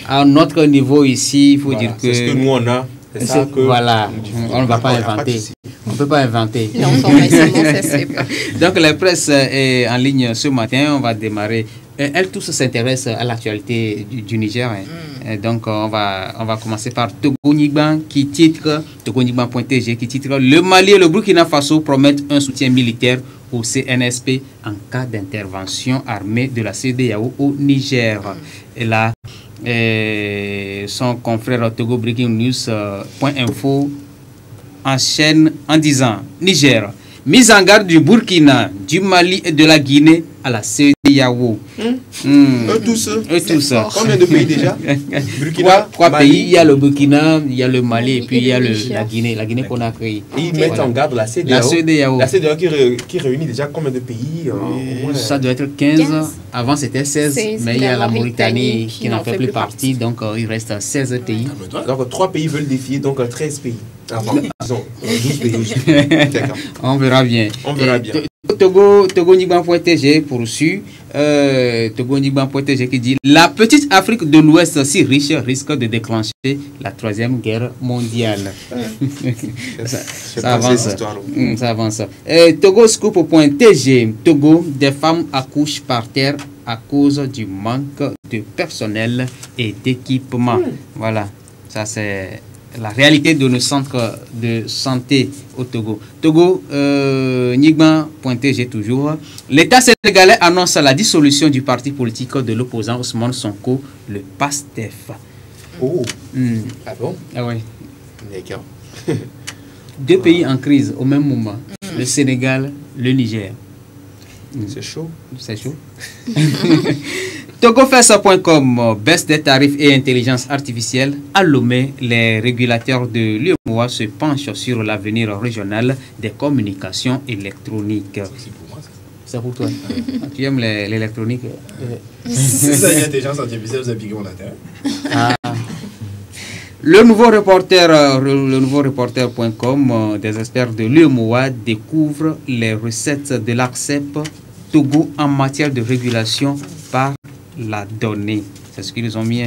à notre niveau ici, il faut dire que... C'est ce que nous on a. Voilà, on ne va pas inventer. ne peut pas inventer. Non, forcément, ça se fait pas. Donc la presse est en ligne ce matin. On va démarrer. Elles tous s'intéressent à l'actualité du Niger. Donc on va commencer par Togo Nigban qui titre, TogoNigban.tg qui titre: Le Mali et le Burkina Faso promettent un soutien militaire au CNSP en cas d'intervention armée de la CEDEAO au Niger. Et là, son confrère Togo Breaking News.info enchaîne en disant: Niger, mise en garde du Burkina, du Mali et de la Guinée à la CEDEAO. Eux tous. Combien de pays déjà? Burkina, trois pays. Il y a le Burkina, il y a le Mali et puis il y a la Guinée. La Guinée qu'on a créée. Ils mettent en garde la CEDEAO. La CEDEAO qui réunit déjà combien de pays? Ça doit être 15. Avant c'était 16, mais il y a la Mauritanie qui n'en fait plus partie. Donc il reste 16 pays. Donc 3 pays veulent défier, donc 13 pays. Disons 12 pays aussi. On verra bien. On verra bien. TogoNigban.tg poursuit. TogoNigban.tg qui dit: La petite Afrique de l'Ouest si riche risque de déclencher la 3e guerre mondiale. Ça avance. Ça avance. TogoScoop.tg: Togo, des femmes accouchent par terre à cause du manque de personnel et d'équipement. Voilà, ça c'est la réalité de nos centres de santé au Togo. Nigban.tg toujours. L'État sénégalais annonce la dissolution du parti politique de l'opposant Ousmane Sonko, le PASTEF. Oh. Ah bon? Ah oui. D'accord. 2 pays en crise au même moment. Le Sénégal, le Niger. C'est chaud. C'est chaud. TogoFest.com, baisse des tarifs et intelligence artificielle. À Lomé, les régulateurs de l'UEMOA se penchent sur l'avenir régional des communications électroniques. C'est pour moi, ça. C'est pour toi. Tu aimes l'électronique? C'est ça, l'intelligence artificielle, vous appliquez mon intérêt. Le nouveau reporter.com, des experts de l'UEMOA découvrent les recettes de l'ARCEP Togo en matière de régulation par la donnée. C'est ce qu'ils ont mis.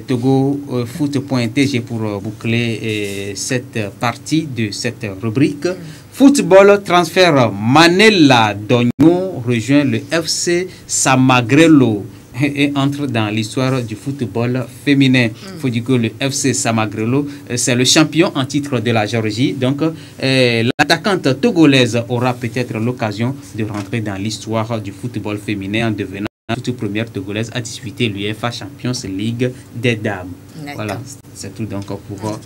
TogoFoot.tg pour boucler cette partie de cette rubrique. Football, transfert. Manela Dogno rejoint le FC Samagrelo et entre dans l'histoire du football féminin. Il faut dire que le FC Samagrelo, c'est le champion en titre de la Géorgie. Donc, l'attaquante togolaise aura peut-être l'occasion de rentrer dans l'histoire du football féminin en devenant la toute première togolaise à disputer l'UEFA Champions League des dames. Voilà, c'est tout donc pour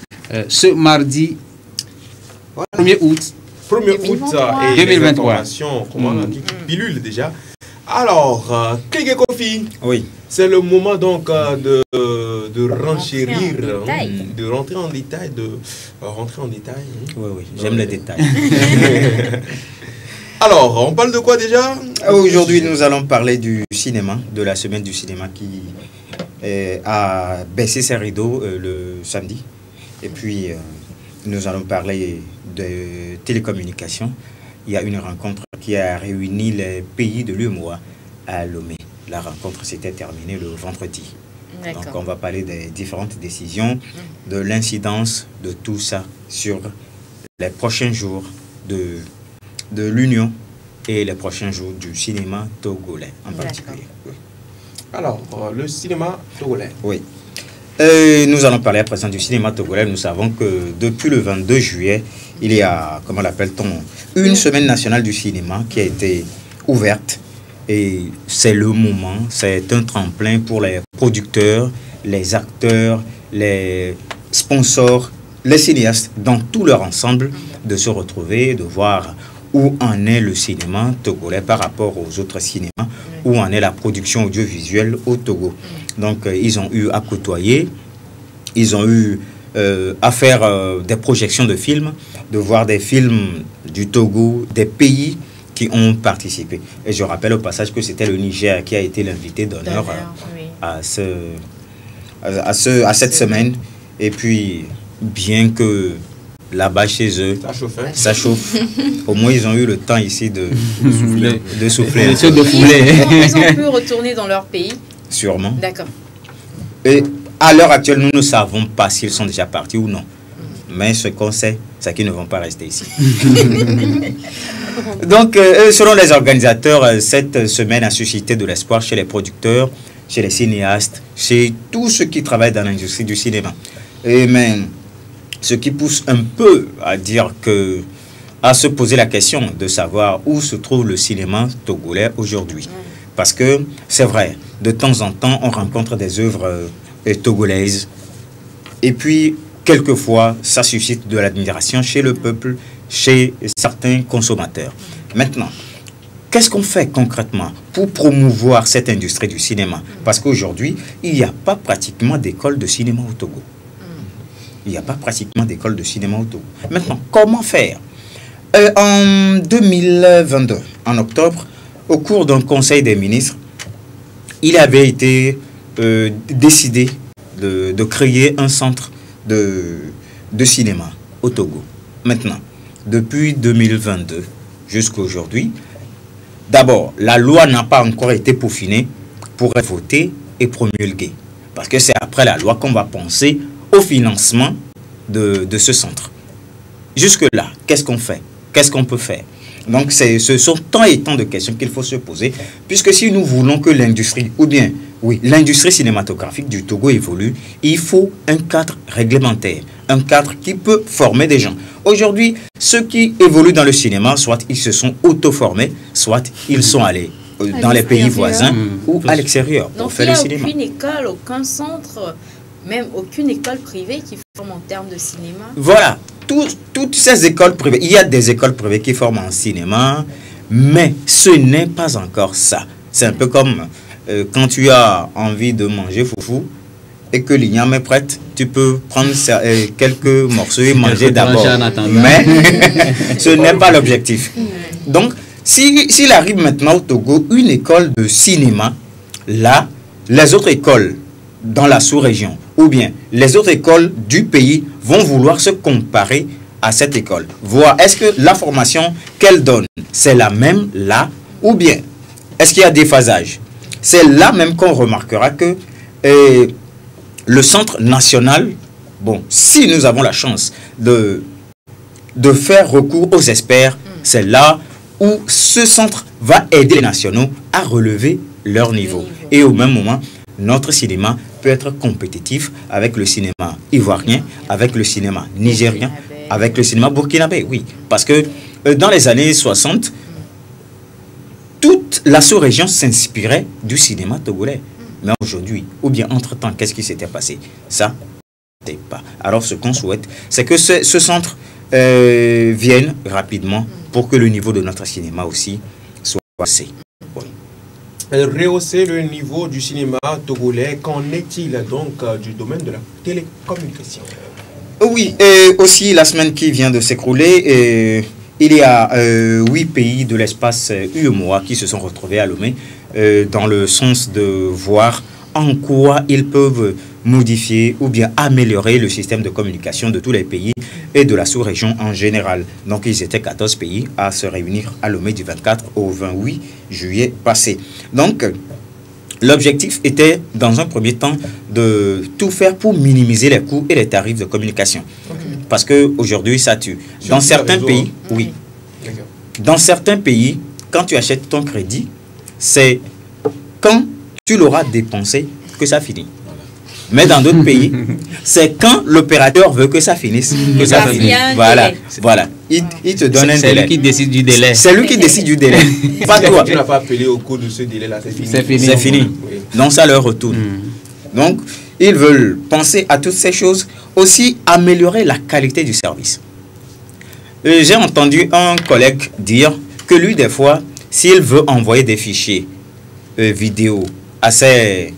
ce mardi 1er août. 1er août et 2023. Comment on dit, pilule déjà. Alors, Kéké Kofi, oui. C'est le moment donc de renchérir, de rentrer en détail, Oui, j'aime les détails. Alors, on parle de quoi déjà? Aujourd'hui, nous allons parler du cinéma, de la semaine du cinéma qui a baissé ses rideaux le samedi. Et puis, nous allons parler de télécommunications. Il y a une rencontre qui a réuni les pays de l'UEMOA à Lomé. La rencontre s'était terminée le vendredi. Donc on va parler des différentes décisions, de l'incidence de tout ça sur les prochains jours de l'Union et les prochains jours du cinéma togolais en particulier. Alors, le cinéma togolais. Oui. Nous allons parler à présent du cinéma togolais. Nous savons que depuis le 22 juillet, il y a, comment l'appelle-t-on, une semaine nationale du cinéma qui a été ouverte. Et c'est le moment, c'est un tremplin pour les producteurs, les acteurs, les sponsors, les cinéastes, dans tout leur ensemble, de se retrouver, de voir où en est le cinéma togolais par rapport aux autres cinémas, où en est la production audiovisuelle au Togo. Donc, ils ont eu à côtoyer, ils ont eu à faire des projections de films, de voir des films du Togo, des pays qui ont participé. Et je rappelle au passage que c'était le Niger qui a été l'invité d'honneur à cette semaine. Et puis, bien que là-bas chez eux, ça chauffe. Au moins, ils ont eu le temps ici de souffler. Ils ont pu retourner dans leur pays. Sûrement. D'accord. Et à l'heure actuelle, nous ne savons pas s'ils sont déjà partis ou non. Mais ce qu'on sait, c'est qu'ils ne vont pas rester ici. Donc, selon les organisateurs, cette semaine a suscité de l'espoir chez les producteurs, chez les cinéastes, chez tous ceux qui travaillent dans l'industrie du cinéma. Mais ce qui pousse un peu à se poser la question de savoir où se trouve le cinéma togolais aujourd'hui. Parce que c'est vrai, de temps en temps, on rencontre des œuvres togolaises. Et puis, quelquefois, ça suscite de l'admiration chez le peuple, chez certains consommateurs. Maintenant, qu'est-ce qu'on fait concrètement pour promouvoir cette industrie du cinéma? Parce qu'aujourd'hui, il n'y a pas pratiquement d'école de cinéma au Togo. Il n'y a pas pratiquement d'école de cinéma au Togo. Maintenant, comment faire? En 2022, en octobre, au cours d'un conseil des ministres, il avait été décidé de créer un centre de cinéma au Togo. Maintenant, depuis 2022 jusqu'à aujourd'hui, d'abord, la loi n'a pas encore été peaufinée pour être votée et promulguée. Parce que c'est après la loi qu'on va penser au financement de ce centre. Jusque-là, qu'est-ce qu'on fait? Qu'est-ce qu'on peut faire? Donc, ce sont tant et tant de questions qu'il faut se poser, puisque si nous voulons que l'industrie, ou bien, oui, l'industrie cinématographique du Togo évolue, il faut un cadre réglementaire, un cadre qui peut former des gens. Aujourd'hui, ceux qui évoluent dans le cinéma, soit ils se sont auto-formés, soit ils sont allés dans les pays voisins ou à l'extérieur pour faire le cinéma. Donc, il n'y a aucune école, aucun centre, même aucune école privée qui forme en termes de cinéma. Voilà. Toutes ces écoles privées, il y a des écoles privées qui forment en cinéma, mais ce n'est pas encore ça. C'est un peu comme quand tu as envie de manger foufou et que l'igname est prête, tu peux prendre quelques morceaux et manger d'abord. Mais ce n'est pas l'objectif. Donc, s'il arrive maintenant au Togo une école de cinéma, là, les autres écoles dans la sous-région ou bien les autres écoles du pays vont vouloir se comparer à cette école. Voir est-ce que la formation qu'elle donne, c'est la même là ou bien est-ce qu'il y a des phasages? C'est là même qu'on remarquera que le centre national, bon, si nous avons la chance de faire recours aux experts, c'est là où ce centre va aider les nationaux à relever leur niveau. Et au même moment, notre cinéma peut être compétitif avec le cinéma ivoirien, avec le cinéma nigérien, avec le cinéma burkinabé, oui. Parce que dans les années 60, toute la sous-région s'inspirait du cinéma togolais. Mais aujourd'hui, ou bien entre-temps, qu'est-ce qui s'était passé? Ça, c'est pas. Alors ce qu'on souhaite, c'est que ce centre vienne rapidement pour que le niveau de notre cinéma aussi soit passé. Oui. Rehausser le niveau du cinéma togolais, qu'en est-il donc du domaine de la télécommunication? Oui, et aussi la semaine qui vient de s'écrouler, il y a 8 pays de l'espace UEMOA qui se sont retrouvés à Lomé dans le sens de voir en quoi ils peuvent modifier ou bien améliorer le système de communication de tous les pays et de la sous-région en général. Donc ils étaient 14 pays à se réunir à Lomé du 24 au 28 juillet passé. Donc l'objectif était dans un premier temps de tout faire pour minimiser les coûts et les tarifs de communication. Parce qu'aujourd'hui ça tue. Dans certains pays, oui. Dans certains pays, quand tu achètes ton crédit, c'est quand tu l'auras dépensé que ça finit. Mais dans d'autres pays, c'est quand l'opérateur veut que ça finisse, que ça finisse. Voilà, voilà. Il te donne un délai. C'est lui qui décide du délai. C'est lui qui décide du délai. Pas toi. Tu n'as pas appelé au cours de ce délai-là, c'est fini. C'est fini. Oui. Donc ça leur retourne. Donc, ils veulent penser à toutes ces choses. Aussi, améliorer la qualité du service. J'ai entendu un collègue dire que lui, des fois, s'il veut envoyer des fichiers vidéo à ses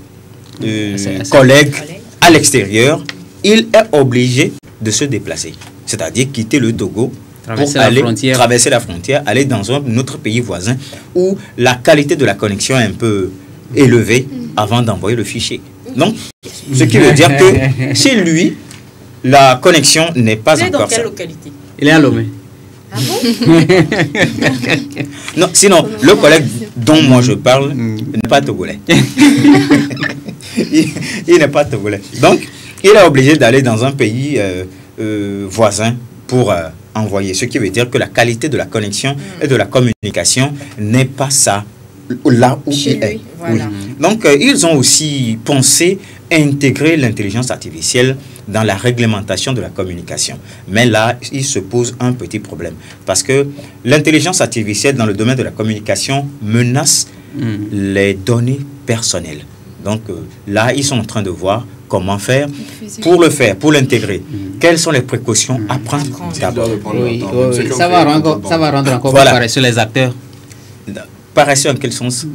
collègues à l'extérieur, il est obligé de se déplacer. C'est-à-dire quitter le Togo pour aller traverser la frontière, aller dans un autre pays voisin où la qualité de la connexion est un peu élevée avant d'envoyer le fichier. Donc, ce qui veut dire que chez lui, la connexion n'est pas encore ça. Dans quelle localité? Il est à Lomé. Ah bon? Non, sinon, le collègue dont moi je parle n'est pas togolais. Il n'est pas togolais. Donc, il est obligé d'aller dans un pays voisin pour envoyer. Ce qui veut dire que la qualité de la connexion et de la communication n'est pas ça là où il est. Voilà. Oui. Donc, ils ont aussi pensé intégrer l'intelligence artificielle dans la réglementation de la communication. Mais là, il se pose un petit problème. Parce que l'intelligence artificielle dans le domaine de la communication menace les données personnelles. Donc là, ils sont en train de voir comment faire pour le faire, pour l'intégrer. Quelles sont les précautions à prendre d'abord? Oui, ça va rendre encore plus paresseux les acteurs. Paresseux en quel sens?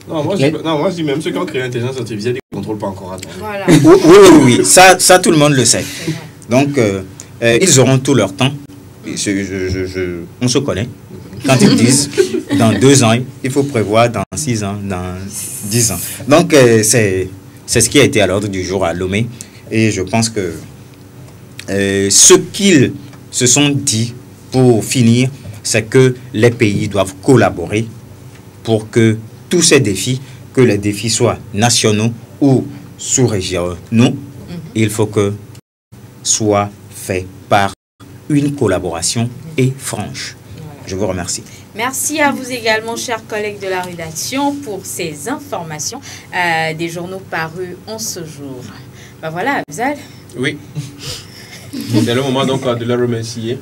Non, moi je dis même ceux qui ont créé l'intelligence artificielle, ils ne contrôlent pas encore. Voilà. Oui. Ça, tout le monde le sait. Donc, ils auront tout leur temps. On se connaît. Quand ils disent, dans 2 ans, il faut prévoir dans 6 ans, dans 10 ans. Donc, c'est ce qui a été à l'ordre du jour à Lomé. Et je pense que ce qu'ils se sont dit pour finir, c'est que les pays doivent collaborer pour que tous ces défis, que les défis soient nationaux ou sous-régionaux, il faut que soient faits par une collaboration et franche. Je vous remercie. Merci à vous également, chers collègues de la rédaction, pour ces informations des journaux parus en ce jour. Ben voilà, Abzal. Oui. C'est le moment donc de leur remercier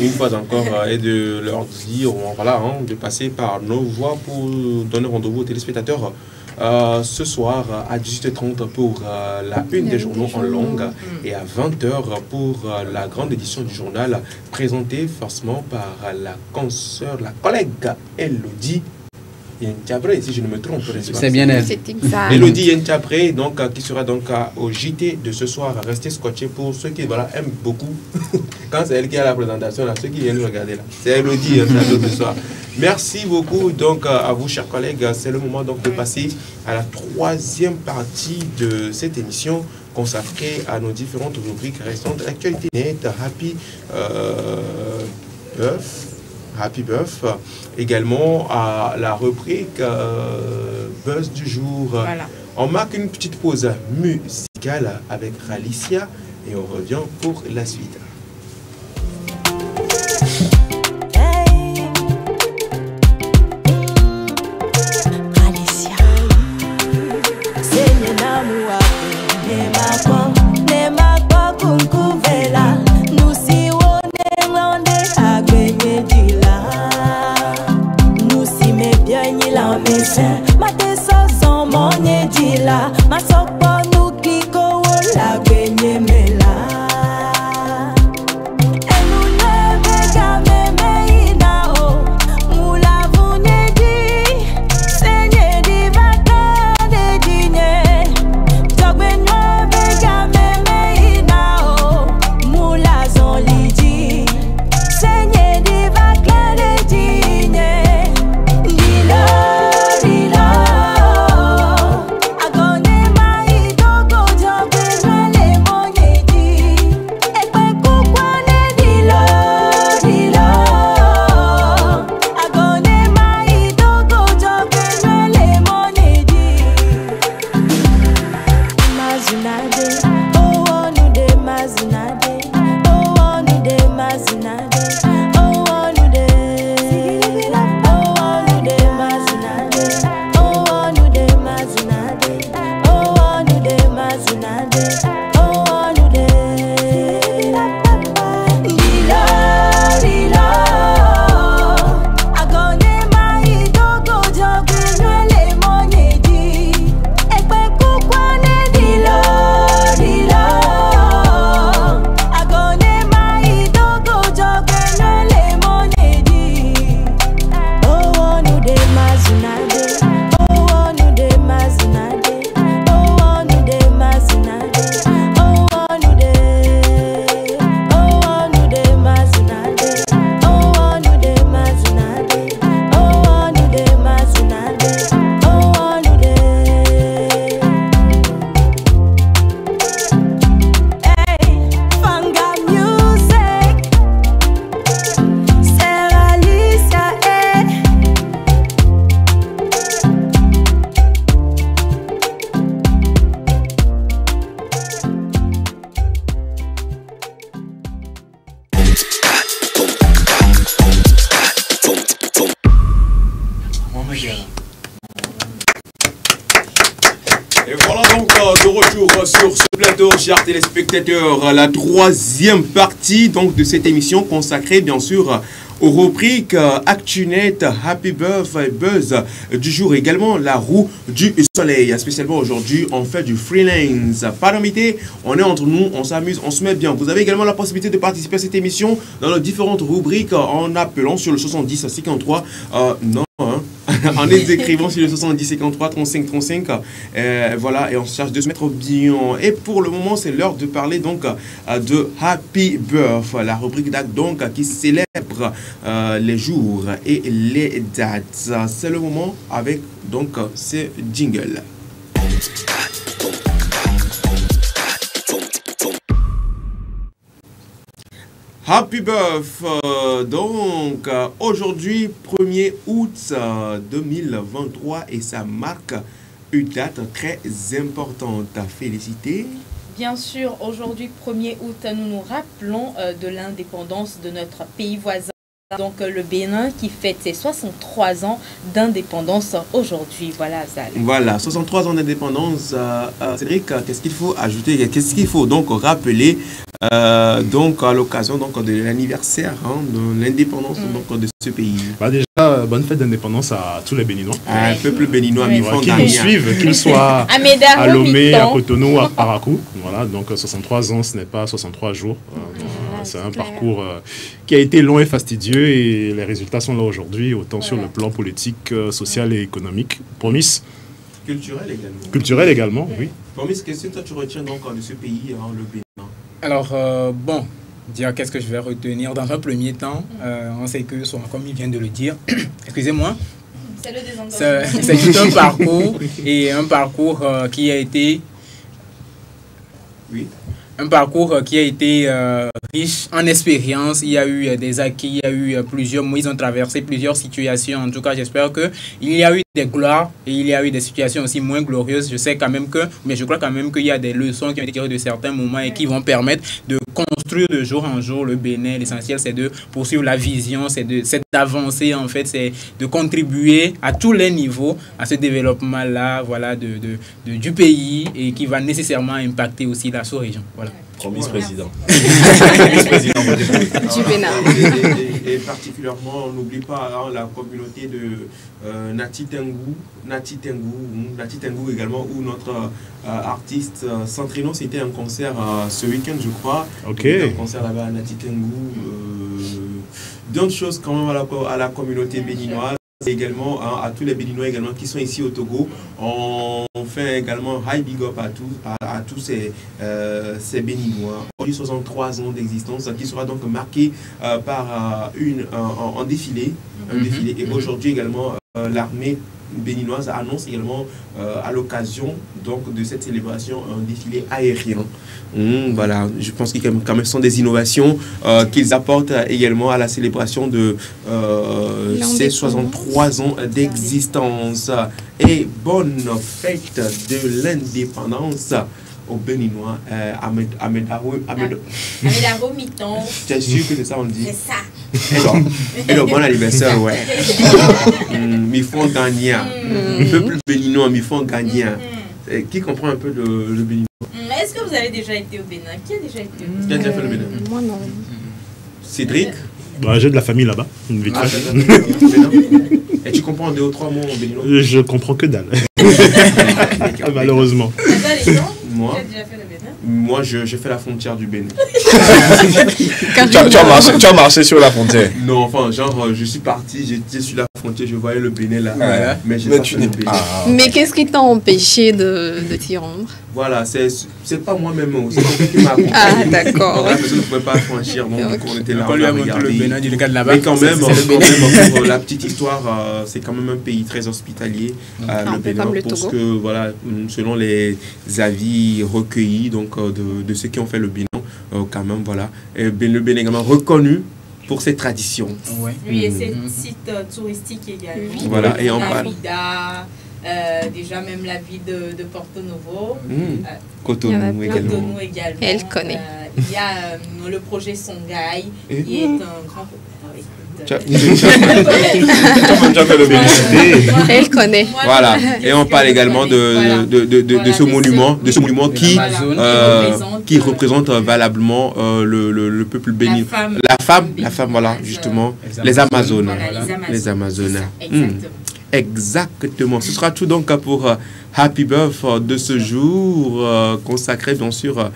une fois encore et de leur dire, voilà, de passer par nos voix pour donner rendez-vous aux téléspectateurs ce soir à 18h30 pour la une des journaux en langue et à 20h pour la grande édition du journal présentée forcément par la consoeur, la collègue Elodie Yentiabré, si je ne me trompe. C'est bien elle. Elodie Yentiabré, donc qui sera donc au JT de ce soir. Restez scotchés pour ceux qui aiment beaucoup. Quand c'est elle qui a la présentation, là, ceux qui viennent regarder là. C'est Elodie ce soir. Merci beaucoup donc à vous, chers collègues. C'est le moment donc de passer à la 3e partie de cette émission consacrée à nos différentes rubriques restantes. L'actualité net, Happy Buff, également à la rubrique Buzz du jour. Voilà. On marque une petite pause musicale avec Ralicia et on revient pour la suite. Agone de retour sur ce plateau, chers téléspectateurs, la troisième partie donc de cette émission consacrée bien sûr aux rubriques ActuNet, Happy Birthday Buzz du jour, également la roue du soleil. Spécialement aujourd'hui, on fait du freelance. Pas d'embêter, on est entre nous, on s'amuse, on se met bien. Vous avez également la possibilité de participer à cette émission dans les différentes rubriques en appelant sur le 70 53. En écrivant sur le 70 53 35 35. Voilà, et on se charge de se mettre bien. Et pour le moment, c'est l'heure de parler donc de Happy Birth, la rubrique d'acte donc qui célèbre les jours et les dates. C'est le moment avec donc ces jingles. Happy Birth, donc aujourd'hui 1er août 2023 et ça marque une date très importante. Féliciter. Bien sûr, aujourd'hui 1er août, nous nous rappelons de l'indépendance de notre pays voisin. Donc le Bénin qui fête ses 63 ans d'indépendance aujourd'hui. Voilà, Zal. Voilà, 63 ans d'indépendance. Cédric, qu'est-ce qu'il faut ajouter? Qu'est-ce qu'il faut donc rappeler donc à l'occasion donc de l'anniversaire de l'indépendance donc de ce pays? Déjà, bonne fête d'indépendance à tous les Béninois. Un peuple béninois, qui nous suivent, qu'ils soient à Lomé, à Cotonou, à Parakou. Voilà, donc 63 ans, ce n'est pas 63 jours. C'est un parcours qui a été long et fastidieux et les résultats sont là aujourd'hui, autant sur le plan politique, social et économique. Promis. Culturel également. Culturel également, oui. Promis, qu'est-ce que toi tu retiens donc de ce pays, le Bénin? Alors, dire qu'est-ce que je vais retenir dans un premier temps. On sait que, comme il vient de le dire, excusez-moi, c'est tout un parcours et un parcours qui a été... Oui. Un parcours qui a été riche en expérience. Il y a eu des acquis, il y a eu ils ont traversé plusieurs situations. En tout cas, j'espère qu'il y a eu des gloires et il y a eu des situations aussi moins glorieuses. Je sais quand même mais je crois quand même qu'il y a des leçons qui ont été tirées de certains moments et qui vont permettre de construire de jour en jour le Bénin. L'essentiel, c'est de poursuivre la vision, c'est d'avancer en fait, c'est de contribuer à tous les niveaux à ce développement-là, voilà, du pays et qui va nécessairement impacter aussi la sous-région. Voilà. Promis président. Du Bénin. Et particulièrement, on n'oublie pas la communauté de Nati Tengu également, où notre artiste Centrino, c'était un concert ce week-end, je crois. Ok. Un concert là-bas à Nati Tengu. D'autres choses quand même à la communauté béninoise. Et également à tous les Béninois également qui sont ici au Togo. On fait également high big up à tous ces Béninois. Aujourd'hui 63 ans d'existence qui sera donc marqué par un défilé. Et aujourd'hui également l'armée béninoise annonce également à l'occasion donc de cette célébration un défilé aérien. Voilà, je pense qu'il quand même sont des innovations qu'ils apportent également à la célébration de ces 63 ans d'existence. Et bonne fête de l'indépendance aux Béninois. Amédaro Miton. Tu es sûr que c'est ça on dit? C'est ça. Et donc, bon anniversaire, ouais. Ils font gagner. Le peuple béninois, ils font gagner. Qui comprend un peu le béninois? Est-ce que vous avez déjà été au Bénin? Qui a déjà été au Bénin? Qui a déjà fait le Bénin? Moi, non. Cédric? J'ai de la famille là-bas, vite fait. Et tu comprends 2 ou 3 mots en béninois? Je comprends que dalle. Malheureusement. Moi, moi je fais la frontière du Bénin. tu as marché sur la frontière? Non, enfin, genre, je suis parti, j'étais sur la frontière, je voyais le Bénin là. Ouais. Mais tu n'es pas. Mais qu'est-ce qui t'a empêché de t'y rendre? Voilà, c'est pas moi-même, c'est quelqu'un qui m'a accompagné. Ah, d'accord. La personne ne pouvait pas franchir, donc on était là. On lui a montré le Bénin du cadre là-bas. Mais quand même, pour la petite histoire, c'est quand même un pays très hospitalier, le Bénin, parce que, voilà, selon les avis recueillis donc, de ceux qui ont fait le Bénin, quand même, voilà, et le Bénin est également reconnu pour ses traditions. Oui, et ses sites touristiques également. Voilà, et on parle. Déjà même la ville de Porto Novo. Cotonou également. Elle connaît. Il y a le projet Songhai, qui est un grand... Elle connaît. Voilà. Et on parle également de ce monument qui représente valablement le peuple bénin. La femme, voilà, justement. Les Amazones. Les Amazones. Exactement. Ce sera tout donc pour Happy Birthday de ce jour, consacré bien sûr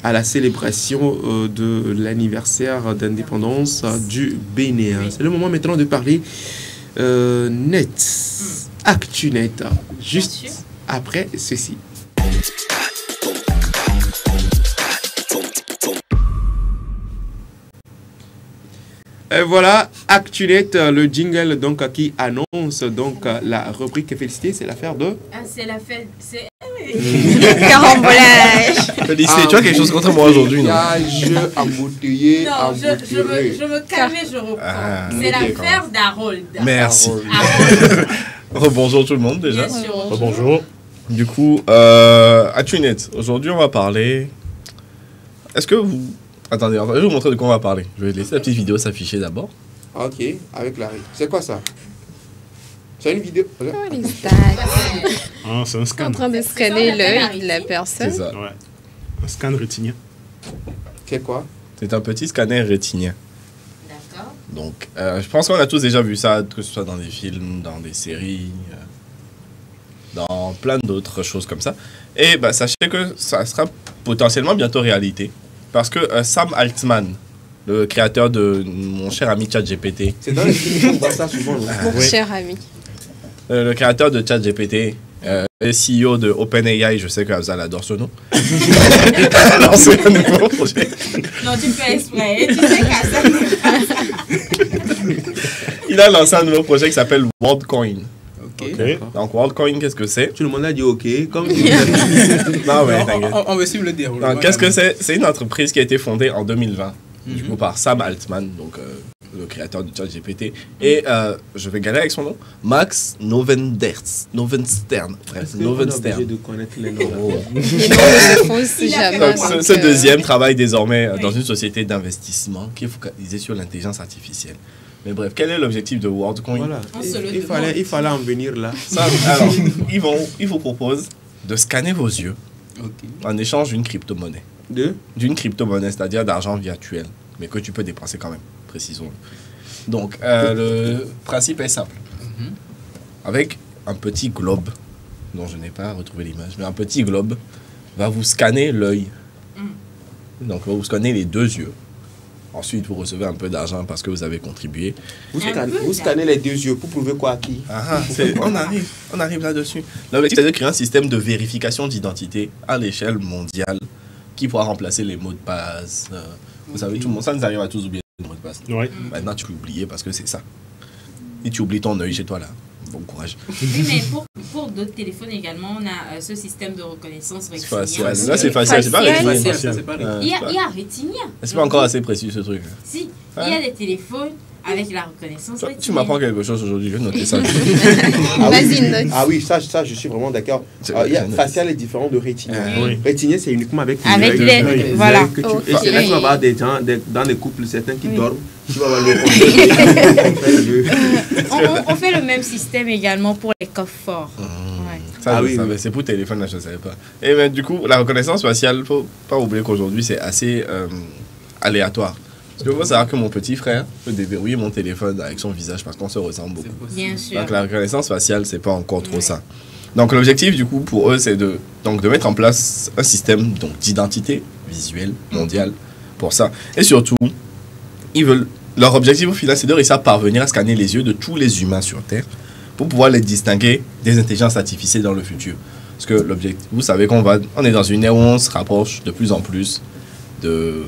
à la célébration de l'anniversaire d'indépendance du Bénin. C'est le moment maintenant de parler net, Actu Net, juste après ceci. Et voilà, ActuNet, le jingle donc qui annonce donc la rubrique Félicité, c'est l'affaire de... Ah, c'est l'affaire... C'est... Carambolage. Félicité, tu as quelque chose contre moi aujourd'hui, non? Embouteillé, non, je me calme et je reprends. C'est l'affaire d'Harold. Merci. Bonjour tout le monde déjà. Bonjour. Du coup, ActuNet, aujourd'hui on va parler... Est-ce que vous... Attendez, je vais vous montrer de quoi on va parler. Je vais laisser la petite vidéo s'afficher d'abord. Ok, avec Larry. C'est quoi ça? C'est une vidéo? Oh, les stats. Ah, c'est un scan. En train de scanner l'œil de la personne. C'est ça. Ouais. Un scan rétinien. C'est quoi? C'est un petit scanner rétinien. D'accord. Donc, je pense qu'on a tous déjà vu ça, que ce soit dans des films, dans des séries, dans plein d'autres choses comme ça. Et bah, sachez que ça sera potentiellement bientôt réalité. Parce que Sam Altman, le créateur de mon cher ami ChatGPT. C'est dans les films qu'on voit ça souvent. Mon cher ami. Le créateur de ChatGPT, le CEO de OpenAI, je sais que Afzal adore ce nom. Alors, c'est un nouveau projet. Non, tu fais exprès. Tu sais qu'Afzal... Il a lancé un nouveau projet qui s'appelle WorldCoin. Okay. Donc WorldCoin, qu'est-ce que c'est? Tout le monde a dit OK. Comme non, mais t'inquiète. On veut suivre le déroulement. Qu'est-ce que c'est? C'est une entreprise qui a été fondée en 2020, du coup par Sam Altman, donc le créateur du ChatGPT, et je vais galérer avec son nom, Max Novenstern. Bref, Novenstern. De connaître les noms. Ce deuxième travaille désormais dans une société d'investissement qui est focalisée sur l'intelligence artificielle. Mais bref, quel est l'objectif de WorldCoin? Voilà. Il fallait en venir là. Alors, ils vous proposent de scanner vos yeux en échange d'une crypto-monnaie. D'une crypto-monnaie, c'est-à-dire d'argent virtuel, mais que tu peux dépenser quand même, précisons. Donc, le principe est simple. Avec un petit globe, dont je n'ai pas retrouvé l'image, mais un petit globe va vous scanner l'œil. Donc, va vous scanner les deux yeux. Ensuite, vous recevez un peu d'argent parce que vous avez contribué. Vous scannez les deux yeux pour prouver quoi à qui? On arrive là-dessus. L'objectif, c'est de créer un système de vérification d'identité à l'échelle mondiale qui pourra remplacer les mots de passe. Vous savez, tout le monde, ça nous arrive à tous oublier les mots de passe. Ouais. Maintenant, tu peux oublier parce que c'est ça. Et tu oublies ton œil chez toi là. Bon courage. Oui, mais pour d'autres téléphones également, on a ce système de reconnaissance rétinien. Là, c'est facial. C'est pas rétinien. Il y a rétinien. C'est pas encore assez précis ce truc. Si, il y a des téléphones avec la reconnaissance rétinienne. Tu m'apprends quelque chose aujourd'hui, je vais noter ça. Vas-y, note. Ah oui, ça, je suis vraiment d'accord. Facial est différent de rétinien. Rétinien, c'est uniquement avec l'œil. Voilà. Et c'est là que tu vas avoir des gens, dans des couples, certains qui dorment. Tu vas avoir on fait le même système également pour les coffres forts. Ça, c'est pour téléphone, là, je ne savais pas. Et ben, du coup, la reconnaissance faciale, il ne faut pas oublier qu'aujourd'hui, c'est assez aléatoire. Parce qu'il faut savoir que mon petit frère peut déverrouiller mon téléphone avec son visage parce qu'on se ressemble beaucoup. Bien sûr. Donc la reconnaissance faciale, c'est pas encore trop ça. Donc l'objectif du coup pour eux, c'est de mettre en place un système d'identité visuelle mondiale pour ça. Et surtout, leur objectif au final, c'est de réussir à parvenir à scanner les yeux de tous les humains sur Terre pour pouvoir les distinguer des intelligences artificielles dans le futur. Parce que l'objectif, vous savez on est dans une ère où on se rapproche de plus en plus de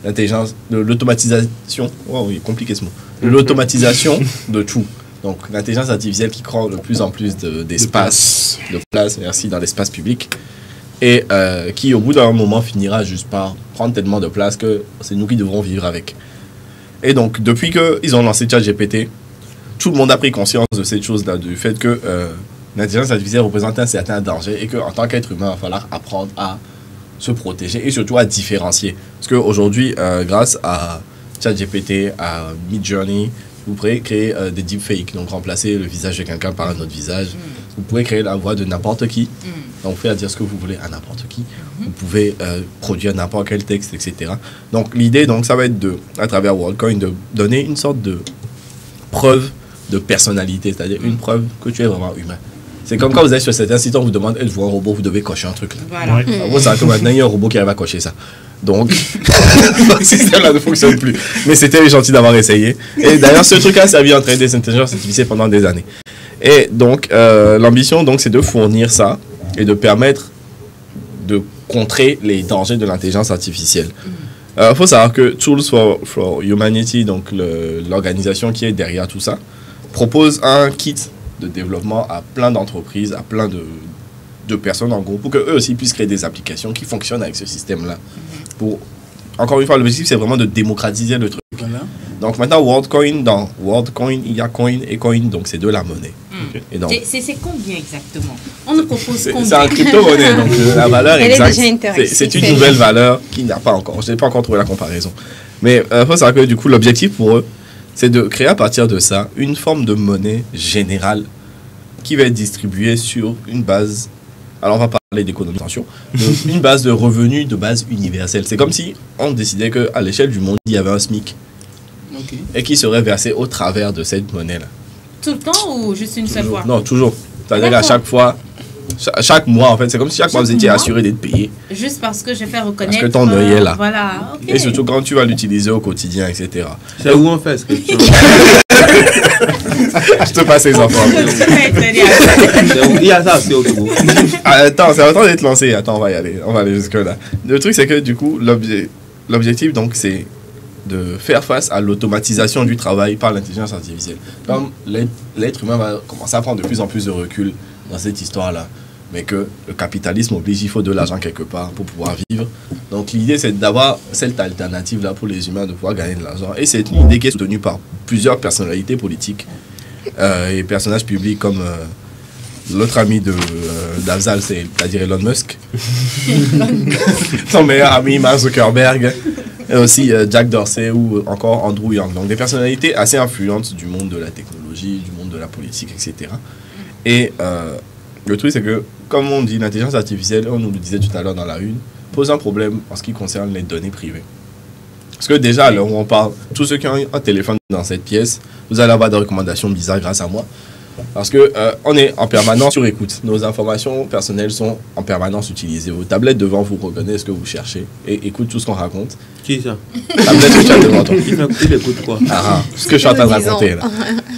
l'intelligence, de l'automatisation, oui, compliqué ce mot, de l'automatisation de tout. Donc l'intelligence artificielle qui prend de plus en plus d'espace, de place, merci, dans l'espace public, et qui au bout d'un moment finira juste par prendre tellement de place que c'est nous qui devrons vivre avec. Et donc depuis qu'ils ont lancé ChatGPT, tout le monde a pris conscience de cette chose-là, du fait que l'intelligence artificielle représente un certain danger et qu'en tant qu'être humain, il va falloir apprendre à se protéger et surtout à différencier. Parce qu'aujourd'hui, grâce à ChatGPT à Midjourney, vous pourrez créer des deepfakes, donc remplacer le visage de quelqu'un par un autre visage. Vous pouvez créer la voix de n'importe qui. Donc, vous pouvez dire ce que vous voulez à n'importe qui. Vous pouvez produire n'importe quel texte, etc. Donc, l'idée, donc, ça va être à travers WorldCoin, de donner une sorte de preuve de personnalité, c'est-à-dire une preuve que tu es vraiment humain. C'est comme quand vous êtes sur certains sites, on vous demande, êtes-vous un robot, vous devez cocher un truc là. Voilà. Vous savez que maintenant, il y a un robot qui arrive à cocher ça. Donc, ce système-là ne fonctionne plus. Mais c'était gentil d'avoir essayé. Et d'ailleurs, ce truc a servi à entraîner des intelligences artificielles pendant des années. Et donc, l'ambition, donc, c'est de fournir ça et de permettre de contrer les dangers de l'intelligence artificielle. Il faut savoir que Tools for Humanity, donc l'organisation qui est derrière tout ça, propose un kit de développement à plein d'entreprises, à plein de personnes en gros, pour qu'eux aussi puissent créer des applications qui fonctionnent avec ce système-là. Encore une fois, l'objectif, c'est vraiment de démocratiser le truc. Voilà. Donc maintenant, WorldCoin, dans WorldCoin, il y a Coin et Coin, donc c'est de la monnaie. Et donc, c'est combien exactement? On nous propose combien? C'est un crypto-monnaie, donc la valeur exacte, c'est une nouvelle valeur qui n'a pas encore, je n'ai pas encore trouvé la comparaison. Mais il faut savoir que du coup, l'objectif pour eux, c'est de créer à partir de ça une forme de monnaie générale qui va être distribuée sur une base, alors on va parler d'économie, attention, une base de revenus de base universelle. C'est comme si on décidait qu'à l'échelle du monde, il y avait un SMIC et qui serait versé au travers de cette monnaie-là. Tout le temps ou juste une seule fois? Non, toujours. C'est-à-dire qu'à chaque fois, chaque mois, en fait, c'est comme si chaque mois vous étiez assuré d'être payé. Juste parce que je fais reconnaître. Parce que ton œil est là. Voilà. Okay. Et surtout quand tu vas l'utiliser au quotidien, etc. C'est où on fait ce question? Je te passe les enfants. Il y a ça aussi au Togo. Attends, c'est important d'être lancé. Attends, on va y aller. On va aller jusque-là. Le truc, c'est que du coup, l'objectif, donc, c'est de faire face à l'automatisation du travail par l'intelligence artificielle. Comme l'être humain va commencer à prendre de plus en plus de recul dans cette histoire-là, mais que le capitalisme oblige, il faut de l'argent quelque part pour pouvoir vivre. Donc l'idée, c'est d'avoir cette alternative-là pour les humains de pouvoir gagner de l'argent. Et c'est une idée qui est soutenue par plusieurs personnalités politiques et personnages publics comme l'autre ami d'Afzal, c'est-à-dire Elon Musk. Son meilleur ami, Mark Zuckerberg. Et aussi Jack Dorsey ou encore Andrew Yang. Donc des personnalités assez influentes du monde de la technologie, du monde de la politique, etc. Et le truc, c'est que, comme on dit, l'intelligence artificielle, on nous le disait tout à l'heure dans la une, pose un problème en ce qui concerne les données privées. Parce que déjà, à l'heure où on parle, tous ceux qui ont un téléphone dans cette pièce, vous allez avoir des recommandations bizarres grâce à moi. Parce que on est en permanence sur écoute. Nos informations personnelles sont en permanence utilisées. Vos tablettes devant vous reconnaissent ce que vous cherchez et écoutent tout ce qu'on raconte. Qui ça? Tablette que tu as devant toi. Il écoute quoi? Ce que je suis en train de raconter là.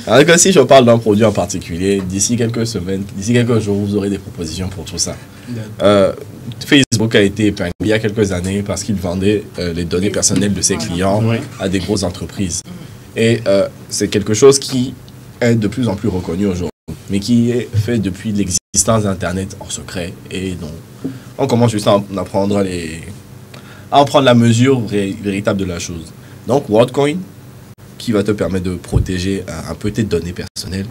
Alors que si je parle d'un produit en particulier, d'ici quelques semaines, d'ici quelques jours, vous aurez des propositions pour tout ça. Facebook a été épinglé il y a quelques années parce qu'il vendait les données personnelles de ses clients à des grosses entreprises. Et c'est quelque chose qui est de plus en plus reconnu aujourd'hui, mais qui est fait depuis l'existence d'Internet en secret. Et donc, on commence juste à en prendre la mesure véritable de la chose. Donc, WorldCoin, qui va te permettre de protéger un peu tes données personnelles,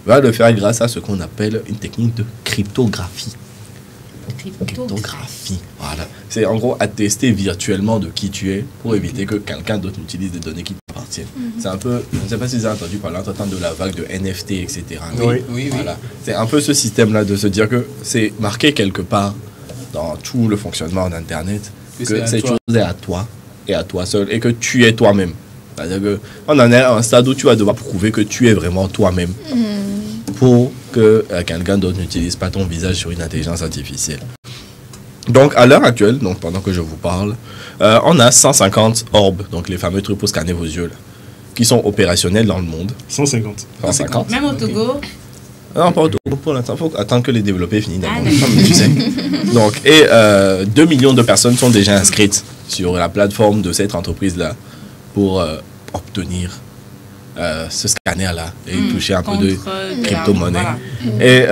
va le faire grâce à ce qu'on appelle une technique de cryptographie. Cryptographie. Voilà. C'est en gros attester virtuellement de qui tu es pour éviter que quelqu'un d'autre n'utilise des données qui t'appartiennent. C'est un peu, je ne sais pas si vous avez entendu parler entre-temps de la vague de NFT, etc. Oui. Voilà. C'est un peu ce système-là de se dire que c'est marqué quelque part dans tout le fonctionnement d'Internet que cette chose est à toi et à toi seul et que tu es toi-même. C'est-à-dire qu'on en est à un stade où tu vas devoir prouver que tu es vraiment toi-même. Pour que quelqu'un d'autre n'utilise pas ton visage sur une intelligence artificielle. Donc, à l'heure actuelle, donc pendant que je vous parle, on a 150 orbes, donc les fameux trucs pour scanner vos yeux, là, qui sont opérationnels dans le monde. 150. Même au Togo? Non, pas au Togo pour l'instant. Il faut attendre que les développeurs finissent d'abord. Tu sais. Donc, 2 millions de personnes sont déjà inscrites sur la plateforme de cette entreprise-là pour obtenir ce scanner-là et toucher un peu de crypto-monnaie. Voilà. Et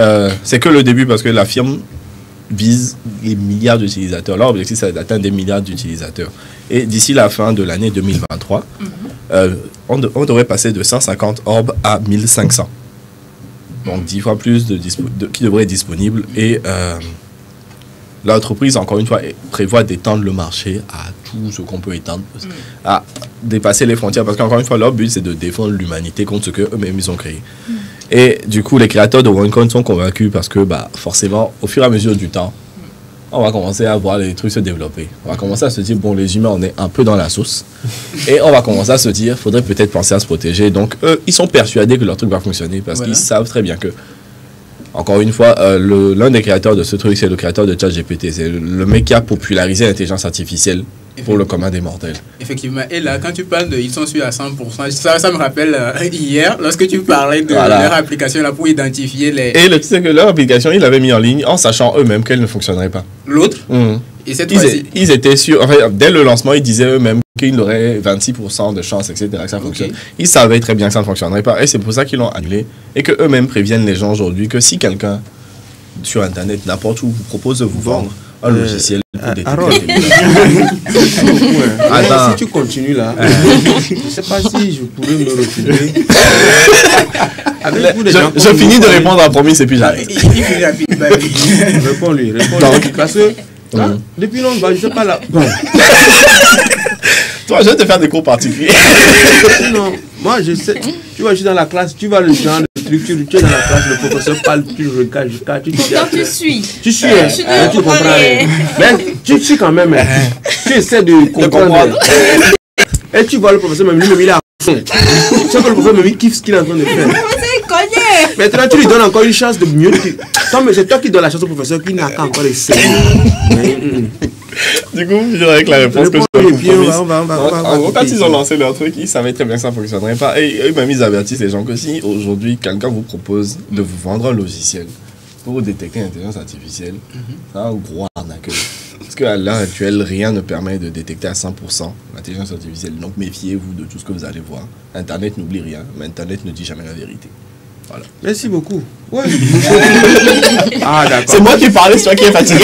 c'est que le début parce que la firme vise les milliards d'utilisateurs. Leur objectif, c'est d'atteindre des milliards d'utilisateurs. Et d'ici la fin de l'année 2023, on devrait passer de 150 orbes à 1500. Donc 10 fois plus qui devraient être disponibles. Et l'entreprise, encore une fois, prévoit d'étendre le marché à tout ce qu'on peut étendre. dépasser les frontières parce qu'encore une fois, leur but, c'est de défendre l'humanité contre ce qu'eux-mêmes ils ont créé. Et du coup, les créateurs de OneCoin sont convaincus parce que forcément, au fur et à mesure du temps, on va commencer à voir les trucs se développer. On va commencer à se dire, bon, les humains, on est un peu dans la sauce. Et on va commencer à se dire, faudrait peut-être penser à se protéger. Donc, eux, ils sont persuadés que leur truc va fonctionner parce qu'ils savent très bien que, encore une fois, l'un des créateurs de ce truc, c'est le créateur de ChatGPT. C'est le mec qui a popularisé l'intelligence artificielle pour le commun des mortels. Effectivement. Et là, quand tu parles de ils sont sûrs à 100%, ça me rappelle hier, lorsque tu parlais de leur application là, pour identifier les... Et le truc, c'est que leur application, ils l'avaient mis en ligne en sachant eux-mêmes qu'elle ne fonctionnerait pas. L'autre Et cette fois-ci ils étaient sûrs, enfin, dès le lancement, ils disaient eux-mêmes qu'il aurait 26% de chance, etc., que ça fonctionne. Ils savaient très bien que ça ne fonctionnerait pas. Et c'est pour ça qu'ils l'ont annulé. Et qu'eux-mêmes préviennent les gens aujourd'hui que si quelqu'un, sur Internet, n'importe où, vous propose de vous vendre un logiciel pour détecter si tu continues là, je ne sais pas si je pourrais me retrouver. Je finis de répondre à la promise et puis j'arrête. Réponds-lui. Parce que depuis longtemps, je ne sais pas là. Bon. Toi, je vais te faire des cours particuliers. Non, moi je sais. Tu vois, je suis dans la classe, tu vois le genre de truc, tu es dans la classe, le professeur parle, tu regardes, tu suis. Tu suis, tu comprends. Mais tu suis quand même. Tu essaies de comprendre. Et tu vois le professeur, même lui, il est à fond. Tu sais que le professeur, même il kiffe ce qu'il est en train de faire. Maintenant, tu lui donnes encore une chance de mieux. C'est toi qui donnes la chance au professeur qui n'a qu'à encore essayer. Du coup, avec la réponse que je te propose. Quand ils ont lancé leur truc, ils savaient très bien que ça ne fonctionnerait pas. Et eux-mêmes, ils avertissent les gens que si aujourd'hui, quelqu'un vous propose de vous vendre un logiciel pour détecter l'intelligence artificielle, c'est un gros arnaqueur. Parce qu'à l'heure actuelle, rien ne permet de détecter à 100% l'intelligence artificielle. Donc méfiez-vous de tout ce que vous allez voir. Internet n'oublie rien, mais Internet ne dit jamais la vérité. Voilà. Merci beaucoup. Ouais. D'accord. C'est moi qui parlais, c'est toi qui es fatigué.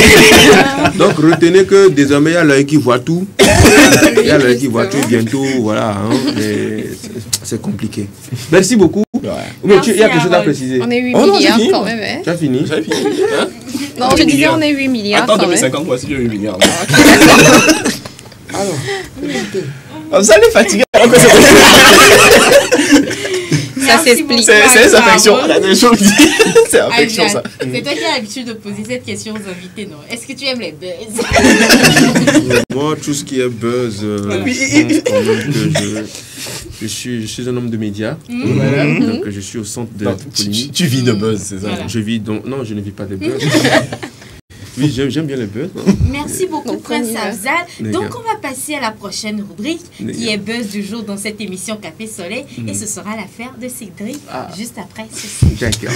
Donc retenez que désormais il y a l'œil qui voit tout. Il y a l'œil qui voit tout bientôt. Voilà. C'est compliqué. Merci beaucoup. Ouais. Merci, il y a quelque chose à préciser. On est 8 milliards quand même. Hein. Tu as fini? J'avais fini. Non, je disais on est 8 milliards. Attends, 2050, voici 8 milliards. Alors. Ça les fatigue. Ça s'explique. C'est affection. C'est affection, ça. C'est toi qui as l'habitude de poser cette question aux invités, non? Est-ce que tu aimes les buzz? Moi, tout ce qui est buzz, je pense quand même que je suis un homme de médias. Donc, je suis au centre de la polémique. Tu vis de buzz, c'est ça? Je vis donc... Non, je ne vis pas de buzz. Oui, j'aime bien le buzz. Merci beaucoup, Prince Afzal. Donc, on va passer à la prochaine rubrique qui est Buzz du jour dans cette émission Café Soleil. Et ce sera l'affaire de Cédric juste après ceci. D'accord.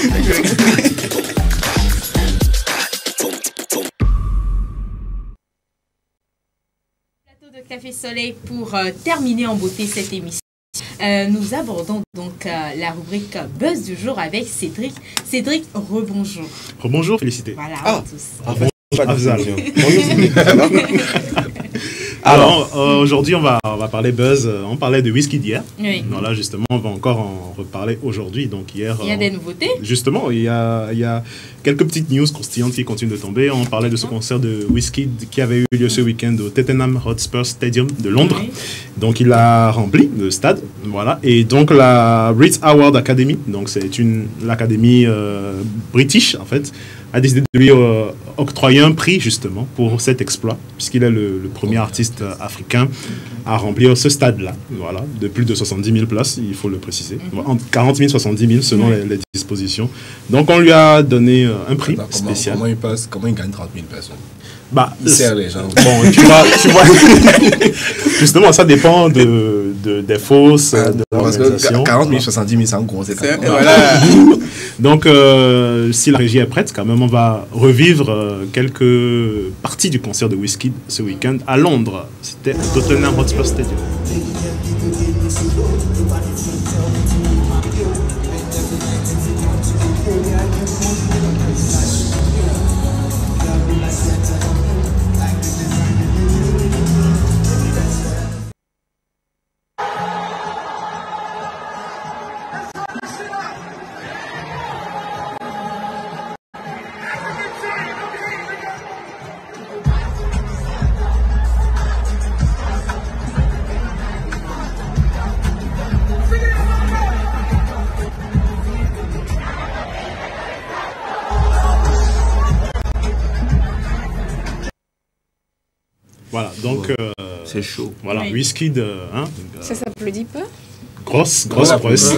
Plateau de Café Soleil pour terminer en beauté cette émission. Nous abordons donc la rubrique Buzz du jour avec Cédric. Cédric, rebonjour. Rebonjour, félicité. Voilà, à tous. Alors, aujourd'hui, on va parler buzz. On parlait de whisky d'hier. Oui. Voilà, justement, on va encore en reparler aujourd'hui. Donc, hier, il y a des nouveautés. Justement, il y a quelques petites news croustillantes qui continuent de tomber. On parlait de ce concert de Wizkid qui avait eu lieu ce week-end au Tottenham Hotspur Stadium de Londres. Oui. Donc, il a rempli le stade. Voilà. Et donc, la Brit Award Academy, donc c'est l'académie british, en fait, a décidé de lui octroyer un prix justement pour cet exploit, puisqu'il est le premier artiste africain à remplir ce stade-là, voilà, de plus de 70 000 places, il faut le préciser, entre 40 000 et 70 000 selon les dispositions. Donc on lui a donné un prix spécial. Comment il gagne 30 000 personnes? Il sert les gens. Bon, tu vois justement, ça dépend des fausses, de l'organisation. 40 000, 70 000, c'est un gros écart. Voilà. Donc, si la régie est prête, quand même, on va revivre quelques parties du concert de Wizkid ce week-end à Londres. C'était au Tottenham Hotspur Stadium. Voilà, donc... c'est chaud. Voilà, Oui. Wizkid... Ça s'applaudit pas? Grosse On presse.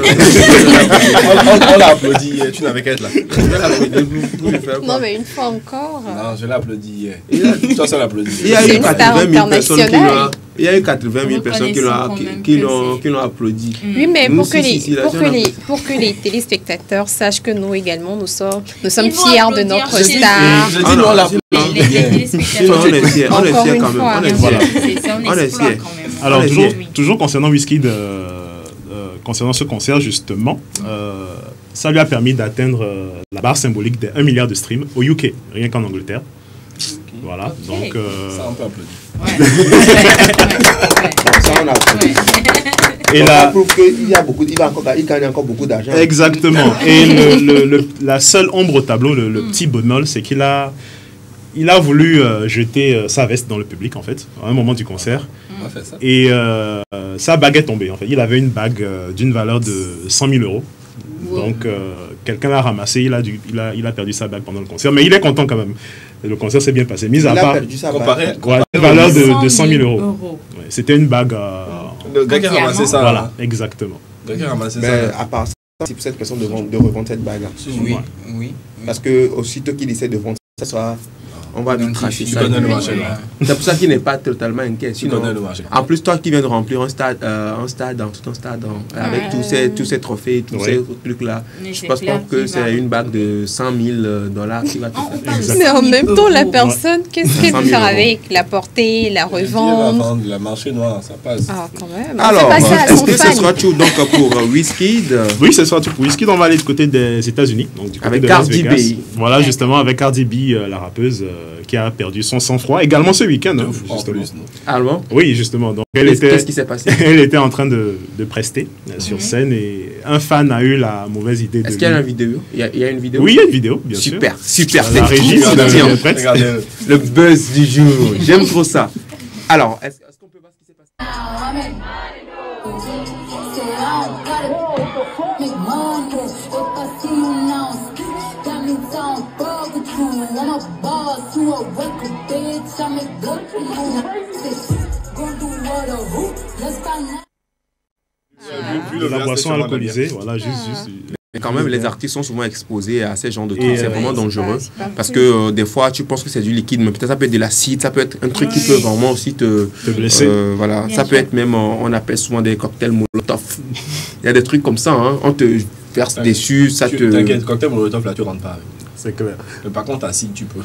l'a applaudi, tu n'avais qu'à être là. Non, mais une fois encore. Non, je l'ai applaudi hier. Toi, ça l'applaudit. Il y a eu 80 000 personnes qui l'ont. Il y a eu 80 000 personnes qui l'ont applaudi. Oui, mais Nous, pour que si, les téléspectateurs sachent que nous également, nous sommes Ils fiers vont de notre applaudir. star. Je dis, nous, on l'applaudit. On est fiers, on est Encore fiers une quand même. fois, On est Voilà. fiers. C'est un On est exploit fiers. quand même. Alors, On est toujours concernant Wizkid, concernant ce concert, justement, ça lui a permis d'atteindre la barre symbolique des 1 milliard de streams au UK, rien qu'en Angleterre. Voilà, donc... Ça, on peut applaudir. Ça, on a applaudi. Et Donc, là, ça prouve qu'il gagne encore beaucoup d'argent. exactement. Et la seule ombre au tableau, le petit bémol, c'est qu'il a voulu jeter sa veste dans le public, en fait, à un moment du concert. On a fait ça. Et sa bague est tombée, en fait. Il avait une bague d'une valeur de 100 000 euros. Donc, quelqu'un l'a ramassé, il a perdu sa bague pendant le concert. Mais il est content quand même. Et le concert s'est bien passé. Mis à Il a part... perdu sa Comparé. une valeur de 100 000 euros. Ouais, c'était une bague... Le gars qui a ramassé ça. Voilà, là. exactement. Le gars qui a ramassé Mais ça. à part ça, c'est pour cette personne de revendre cette bague. Oui, oui. Parce que aussitôt qu'il essaie de vendre ça, sera... On va lui tracer Tu ça. connais le marché, là. C'est pour ça qu'il n'est pas totalement inquiet. Tu connais le marché. En plus, toi qui viens de remplir un stade, avec tous ces trophées, tous ces trucs-là, Mais je c'est pense pas clair que qu'il va- c'est une bague de 100 000 $ qui va te faire. Mais en même temps, la personne, qu'est-ce qu'elle 100 peut 000 faire euros. avec? La porter, la Elle va revendre? vendre le marché noir, ça passe. Ah, quand même. Alors, C'est pas ça à est-ce son que ce fan. sera tout donc pour Wizkid Oui, ce sera tout pour Wizkid. On va aller du côté des États-Unis, donc du côté Avec de Las Cardi Vegas. B. Voilà, justement, avec Cardi B, la rappeuse, qui a perdu son sang-froid également ce week-end. Hein, En justement. plus, non. Allemand? Oui, justement. Donc, Qu'est-ce qui s'est passé? elle était en train de prester sur scène et un fan a eu la mauvaise idée de. Est-ce qu'il y a lui- une vidéo? Il y a une vidéo? Oui, il y a une vidéo, bien sûr. Super, super. La c'est régie, trop vous bien. êtes prête? Regardez. Le buzz du jour. J'aime trop ça. Alors, est-ce qu'on peut voir ce qui s'est passé? De la boisson alcoolisée, voilà, juste. Mais quand même, les artistes sont souvent exposés à ces genres de Et, trucs. C'est vraiment dangereux. Parce que des fois, tu penses que c'est du liquide, mais peut-être ça peut être de l'acide, ça peut être un truc qui peut vraiment aussi te blesser. Voilà. Bien Ça peut sûr. être même, on appelle souvent des cocktails Molotov. Il y a des trucs comme ça, hein. On te verse dessus, ça te. T'inquiète, cocktail Molotov, là, tu rentres pas. C'est clair. Mais par contre, assis, tu peux.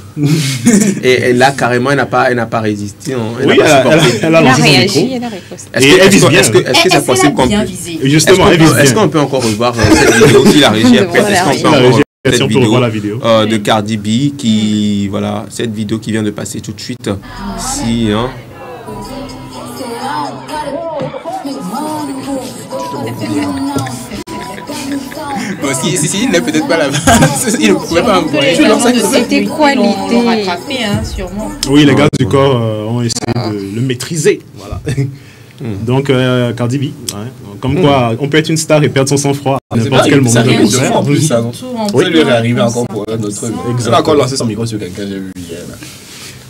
Et là, carrément, elle n'a pas résisté. Hein. Oui, n'a pas supporté. elle a lancé son réagi, micro. elle a riposté. Est-ce Et que- elle est-ce vise que- bien. est-ce que c'est Elle possible qu'on bien puisse... visé. Et justement, elle vise Est-ce bien. qu'on peut encore revoir cette vidéo si la régie est prête? Voilà, Est-ce qu'on La peut régie encore est cette prête pour revoir la vidéo. de Cardi B qui voilà cette vidéo qui vient de passer tout de suite si hein. Bon, si, il n'est peut-être pas là-bas. Il ne pouvait pas envoyer. C'était quoi l'idée? Rattrapé, hein, sûrement. Oui, les gars du corps ont essayé de le maîtriser. Voilà. Donc, Cardi B, ouais. Comme quoi, on peut être une star et perdre son sang-froid à n'importe quel moment de concert. En plus, ça, non. Oui. Ça lui est arrivé encore pour un autre truc. Elle a encore lancé son micro sur quelqu'un, j'ai vu hier. là.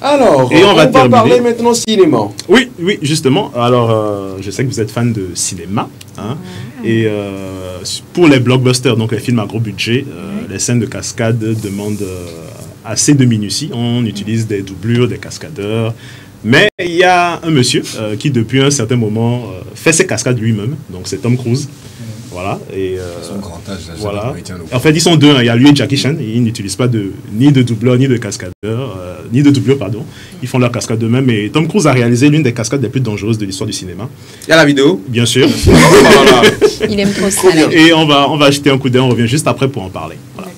Alors Et on va terminer. parler maintenant cinéma. Oui, justement. Alors, je sais que vous êtes fan de cinéma. Hein, et pour les blockbusters, donc les films à gros budget, les scènes de cascade demandent assez de minutie. On utilise des doublures, des cascadeurs. Mais il y a un monsieur qui, depuis un certain moment, fait ses cascades lui-même. Donc, c'est Tom Cruise. Voilà. Et, Son grand âge, là, voilà. il tient le coup. En fait, ils sont deux. Hein. Il y a lui et Jackie Chan. Ils n'utilisent pas ni de doubleur, ni de cascadeur, ni de doublure, pardon. Ils font leur cascade eux-mêmes. Et Tom Cruise a réalisé l'une des cascades les plus dangereuses de l'histoire du cinéma. Il y a la vidéo? Bien sûr. Voilà. Il aime trop ça. là. Et on va jeter un coup d'œil. On revient juste après pour en parler. Voilà.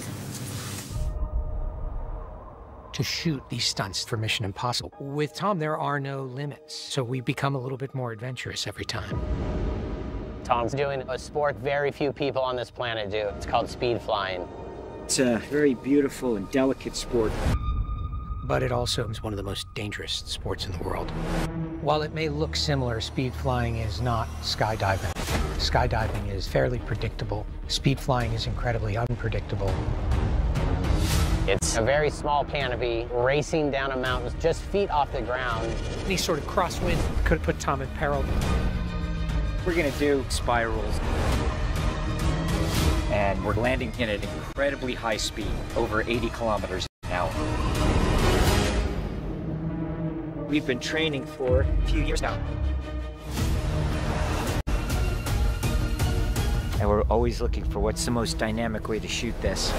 To shoot these stunts for Mission Impossible. With Tom, there are no limits, so we become a little bit more adventurous every time. Tom's doing a sport very few people on this planet do. It's called speed flying. It's a very beautiful and delicate sport. But it also is one of the most dangerous sports in the world. While it may look similar, speed flying is not skydiving. Skydiving is fairly predictable. Speed flying is incredibly unpredictable. It's a very small canopy racing down a mountain just feet off the ground. Any sort of crosswind could have put Tom in peril. We're going to do spirals. And we're landing in at incredibly high speed, over 80 kilometers an hour. We've been training for a few years now. And we're always looking for what's the most dynamic way to shoot this.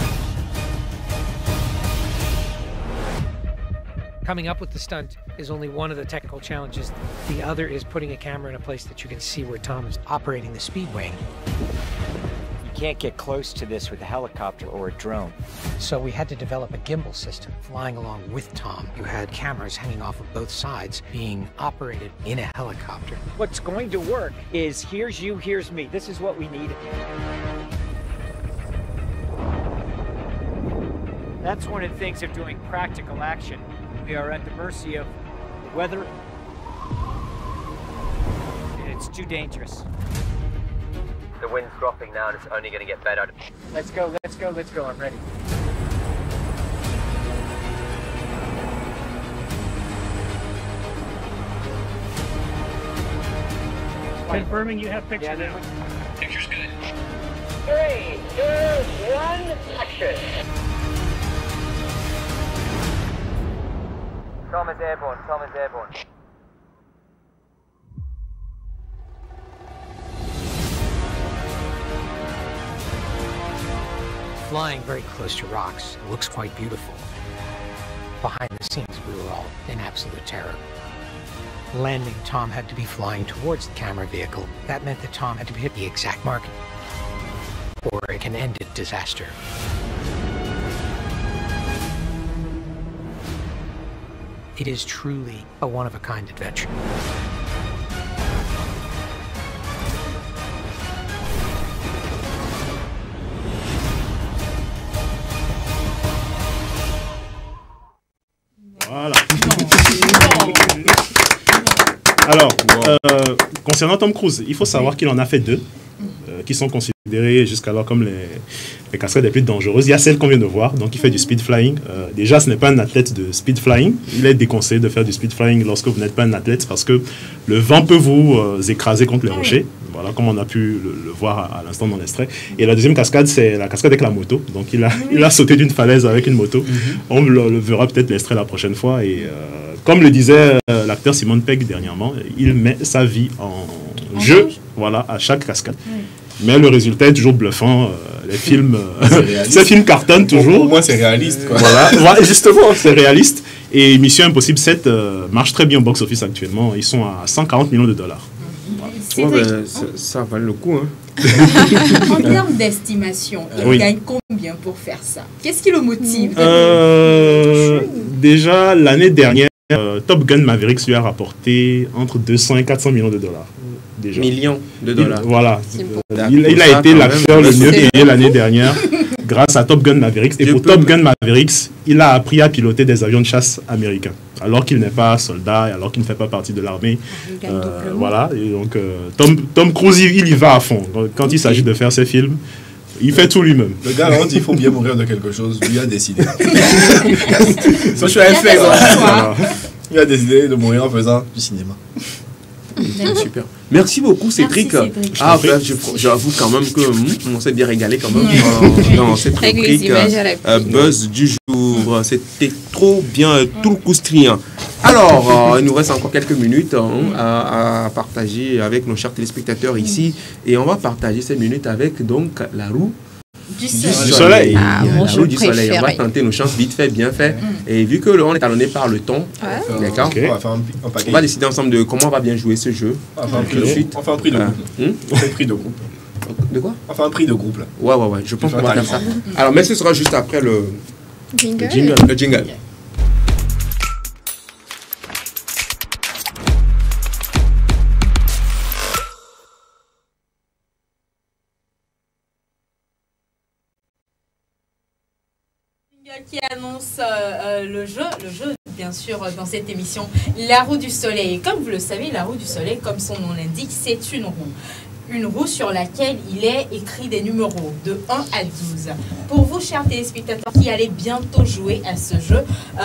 Coming up with the stunt is only one of the technical challenges. The other is putting a camera in a place that you can see where Tom is operating the Speedway. You can't get close to this with a helicopter or a drone. So we had to develop a gimbal system flying along with Tom. You had cameras hanging off of both sides being operated in a helicopter. What's going to work is here's you, here's me. This is what we need. That's one of the things of doing practical action. We are at the mercy of weather, and it's too dangerous. The wind's dropping now and it's only going to get better. Let's go, let's go, let's go. I'm ready. Confirming you have picture now. Picture's good. 3, 2, 1, action. Tom is airborne, Tom is airborne. Flying very close to rocks, it looks quite beautiful. Behind the scenes, we were all in absolute terror. Landing, Tom had to be flying towards the camera vehicle. That meant that Tom had to hit the exact mark, or it can end in disaster. It is truly a one-of-a-kind adventure. Voilà. Alors, concernant Tom Cruise, il faut savoir qu'il en a fait 2, qui sont considérées jusqu'alors comme les cascades les plus dangereuses. Il y a celle qu'on vient de voir, donc il fait du speed flying. Déjà, ce n'est pas un athlète de speed flying. Il est déconseillé de faire du speed flying lorsque vous n'êtes pas un athlète parce que le vent peut vous écraser contre les rochers. Voilà, comme on a pu le voir à l'instant dans l'extrait. Et la deuxième cascade, c'est la cascade avec la moto. Donc il a sauté d'une falaise avec une moto. On le verra peut-être l'extrait la prochaine fois. Et comme le disait l'acteur Simon Pegg dernièrement, il met sa vie en jeu, voilà, à chaque cascade. Mais le résultat est toujours bluffant. Les films, ces films cartonnent toujours. Au moins, c'est réaliste, quoi. Voilà, justement, c'est réaliste. Et Mission Impossible 7 marche très bien au box-office actuellement. Ils sont à 140 millions de dollars. Ça valait le coup. Hein. En termes d'estimation, il gagne combien pour faire ça? Qu'est-ce qui le motive? Déjà, l'année dernière, Top Gun Maverick lui a rapporté entre 200 et 400 millions de dollars. Déjà. Millions de dollars. Voilà. Il a été l'acteur le mieux payé l'année dernière grâce à Top Gun Maverick. Et pour Top Gun Maverick, il a appris à piloter des avions de chasse américains. Alors qu'il n'est pas soldat, et alors qu'il ne fait pas partie de l'armée. Voilà. Et donc, Tom Cruise, il y va à fond. Quand il s'agit de faire ses films, il fait tout lui-même. Le gars, on dit qu'il faut bien mourir de quelque chose. Lui a décidé. Son choix est fait. Il a décidé de mourir en faisant du cinéma. Super. Merci beaucoup, Cédric. J'avoue quand même que on s'est bien régalé quand même dans cette rubrique Buzz du jour. C'était trop bien, tout croustillant. Alors, il nous reste encore quelques minutes à partager avec nos chers téléspectateurs ici. Et on va partager ces minutes avec donc la roue du soleil. Mon jeu préféré. On va tenter nos chances vite fait, bien fait. Et vu que on est talonné par le ton, d'accord, on va décider ensemble de comment on va bien jouer ce jeu. On fait un prix de groupe. On fait un prix de groupe. De quoi? On fait un prix de groupe là. Ouais. Je pense qu'on va faire ça. Alors, mais ce sera juste après le jingle. Le jingle. Qui annonce le jeu bien sûr dans cette émission, la roue du soleil. Comme vous le savez, la roue du soleil, comme son nom l'indique, c'est une roue. une roue sur laquelle il est écrit des numéros de 1 à 12. Pour vous, chers téléspectateurs qui allez bientôt jouer à ce jeu,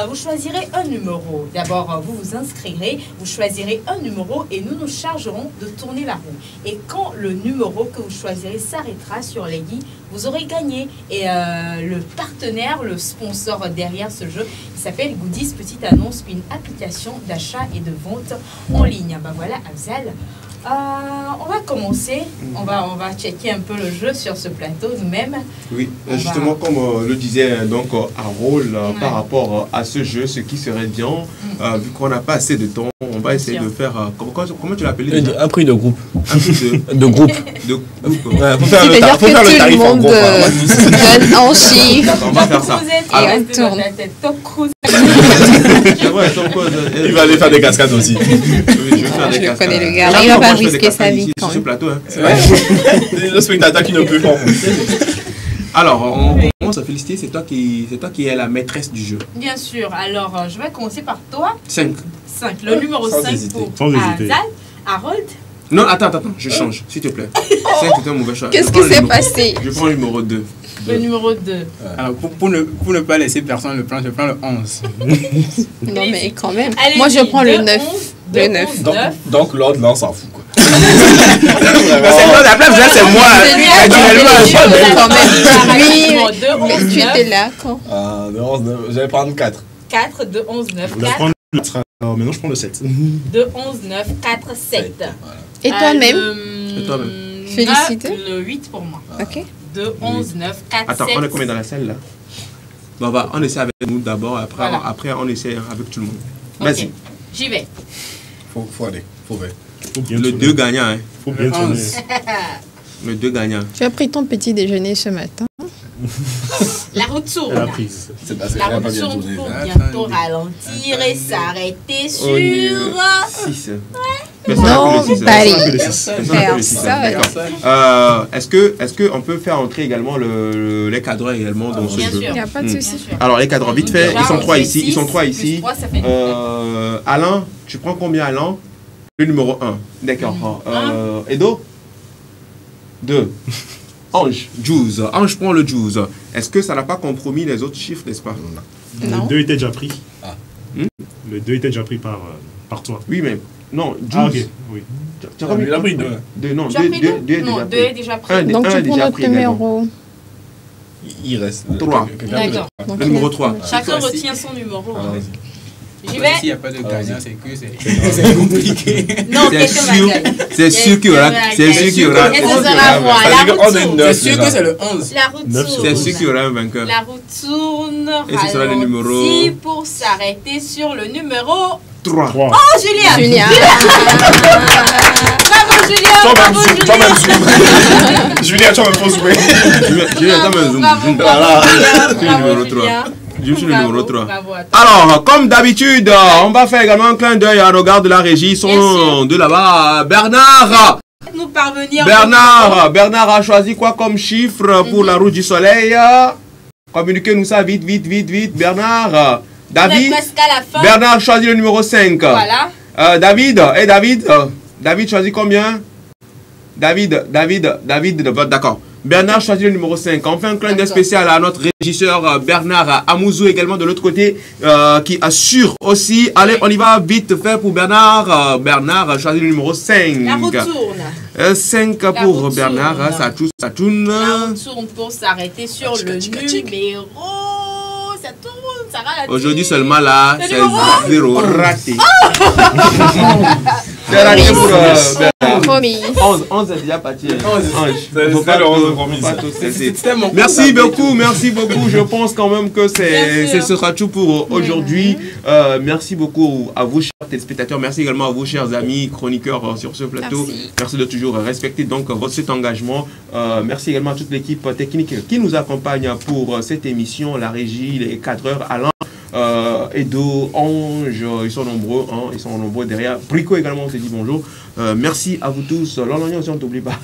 vous choisirez un numéro. D'abord, vous vous inscrirez, vous choisirez un numéro et nous nous chargerons de tourner la roue. Et quand le numéro que vous choisirez s'arrêtera sur les guides, vous aurez gagné. Et le partenaire, le sponsor derrière ce jeu, il s'appelle Goodies, petite annonce, une application d'achat et de vente en ligne. Ben voilà, Afzal. On va commencer, on va checker un peu le jeu sur ce plateau nous-mêmes. Oui, justement comme le disait donc Harold, par rapport à ce jeu, ce qui serait bien, vu qu'on n'a pas assez de temps, on va essayer de faire, comment tu l'appelles? Un prix de groupe. Un prix de groupe. De groupe. Ouais, faut faire le tarif en groupe. Donne en chiffre. D'accord, on va faire ça. Alors, on tourne. Top Cruise. Il va aller faire des cascades aussi. Oui, je vais faire des cascades. Je connais le gars, il va pas risquer sa vie quand même. Plateau, hein. Le spectateur qui ne peut pas. Alors, on commence à féliciter, c'est toi qui es la maîtresse du jeu. Bien sûr, alors je vais commencer par toi. 5. Le numéro 5 pour Azal. Harold. Non, attends, je change, s'il te plaît. 5 c'est un mauvais choix. Qu'est-ce qui s'est passé? Je prends le numéro 2. Le numéro 2. Alors, pour ne pas laisser personne le prendre, je prends le 11. Non, mais quand même. Allez, moi, je prends le 9. Le 9. Donc l'ordre, là, on s'en fout, quoi. La place, là, c'est moi. Oui, tu étais là quand? De 11, 9. Je vais prendre 4. 4, 2, 11, 9, 4. Maintenant, je prends le 7. 2, 11, 9, 4, 7. Et toi-même? Et toi-même. Félicité. Le 8 pour moi. Ok. 2, 11, 9, 4, Attends, 7. on est combien dans la salle, là? Bon, on essaie avec nous d'abord, Voilà. après on essaie avec tout le monde. Ok. Vas-y. J'y vais. Faut aller, faut ver. Le 2 gagnant, hein. Faut bien tourner. Le 2 gagnant. Tu as pris ton petit déjeuner ce matin? La route tourne. La prise. La route tourne pour bientôt ralentir et s'arrêter sur 6. Non, Paris. Est-ce qu'on peut faire entrer également les cadreurs également dans ce jeu? Il n'y a pas de souci. Alors les cadreurs, vite fait, ils sont 3 ici. Ils sont 3 ici. 3, ça fait Alain, tu prends combien, Alain? Le numéro 1. D'accord. Edo 2. Ange, Juice. Ange prend le Juice. Est-ce que ça n'a pas compromis les autres chiffres, n'est-ce pas? Non. Le 2 était déjà pris. Le 2 était déjà pris par toi. Oui, mais non, Juice. Ah, ok. Oui. Tu as pris 2. Non, 2 est déjà pris. Donc tu prends notre numéro. Il reste 3. D'accord. Le numéro 3. Chacun retient son numéro. J'y vais. S'il n'y a pas de gagnant, c'est que c'est compliqué. Non, quelqu'un va gagner. C'est sûr qu'il y aura. C'est sûr qu'il y aura. Et ce sera moi. La roue tourne. C'est sûr que c'est le 11. La roue tourne. C'est sûr qu'il y aura un vainqueur. La roue tourne. Et ce sera le numéro. Pour s'arrêter sur le numéro 3. Oh, Julien. Julien. Bravo, Julien. Bravo, Julien. Julien, tu vas même pas jouer. Julien, t'as même zoom. Bravo, Julien. Je suis le numéro 3. Alors, comme d'habitude, on va faire également un clin d'œil à nos gars de la régie. Ils sont de là-bas. Bernard. Nous parvenir. Bernard a choisi quoi comme chiffre pour la route du soleil? Communiquez-nous ça vite. Bernard. David. Presque à la fin. Bernard choisit le numéro 5. Voilà. David. David choisit combien? David, d'accord. Bernard choisit le numéro 5. On fait un clin d'œil spécial à notre régisseur Bernard Amouzou également de l'autre côté qui assure aussi. Allez, on y va vite fait pour Bernard. Bernard choisit le numéro 5. La roue tourne. 5 pour Bernard. Ça tourne. La roue tourne pour s'arrêter sur le numéro. Ça tourne, ça rate. Aujourd'hui seulement là, c'est 0 raté. C'est raté pour Bernard. 11 est déjà parti. 11. Merci beaucoup. Je pense quand même que ce sera tout pour aujourd'hui. Merci beaucoup à vous, chers téléspectateurs. Merci également à vous, chers amis chroniqueurs sur ce plateau. Merci de toujours respecter donc cet engagement. Merci également à toute l'équipe technique qui nous accompagne pour cette émission, la régie, les cadreurs, Alain. Edo, Ange, ils sont nombreux derrière. Brico également, on se dit bonjour. Merci à vous tous. L'Olonien aussi, on ne t'oublie pas.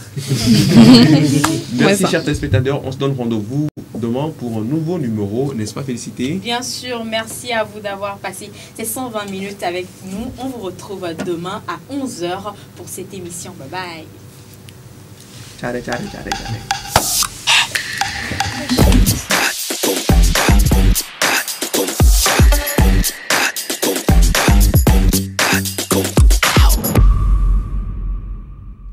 Merci, chers téléspectateurs. On se donne rendez-vous demain pour un nouveau numéro, n'est-ce pas, Félicité? Bien sûr, merci à vous d'avoir passé ces 120 minutes avec nous. On vous retrouve demain à 11h pour cette émission. Bye bye. Ciao.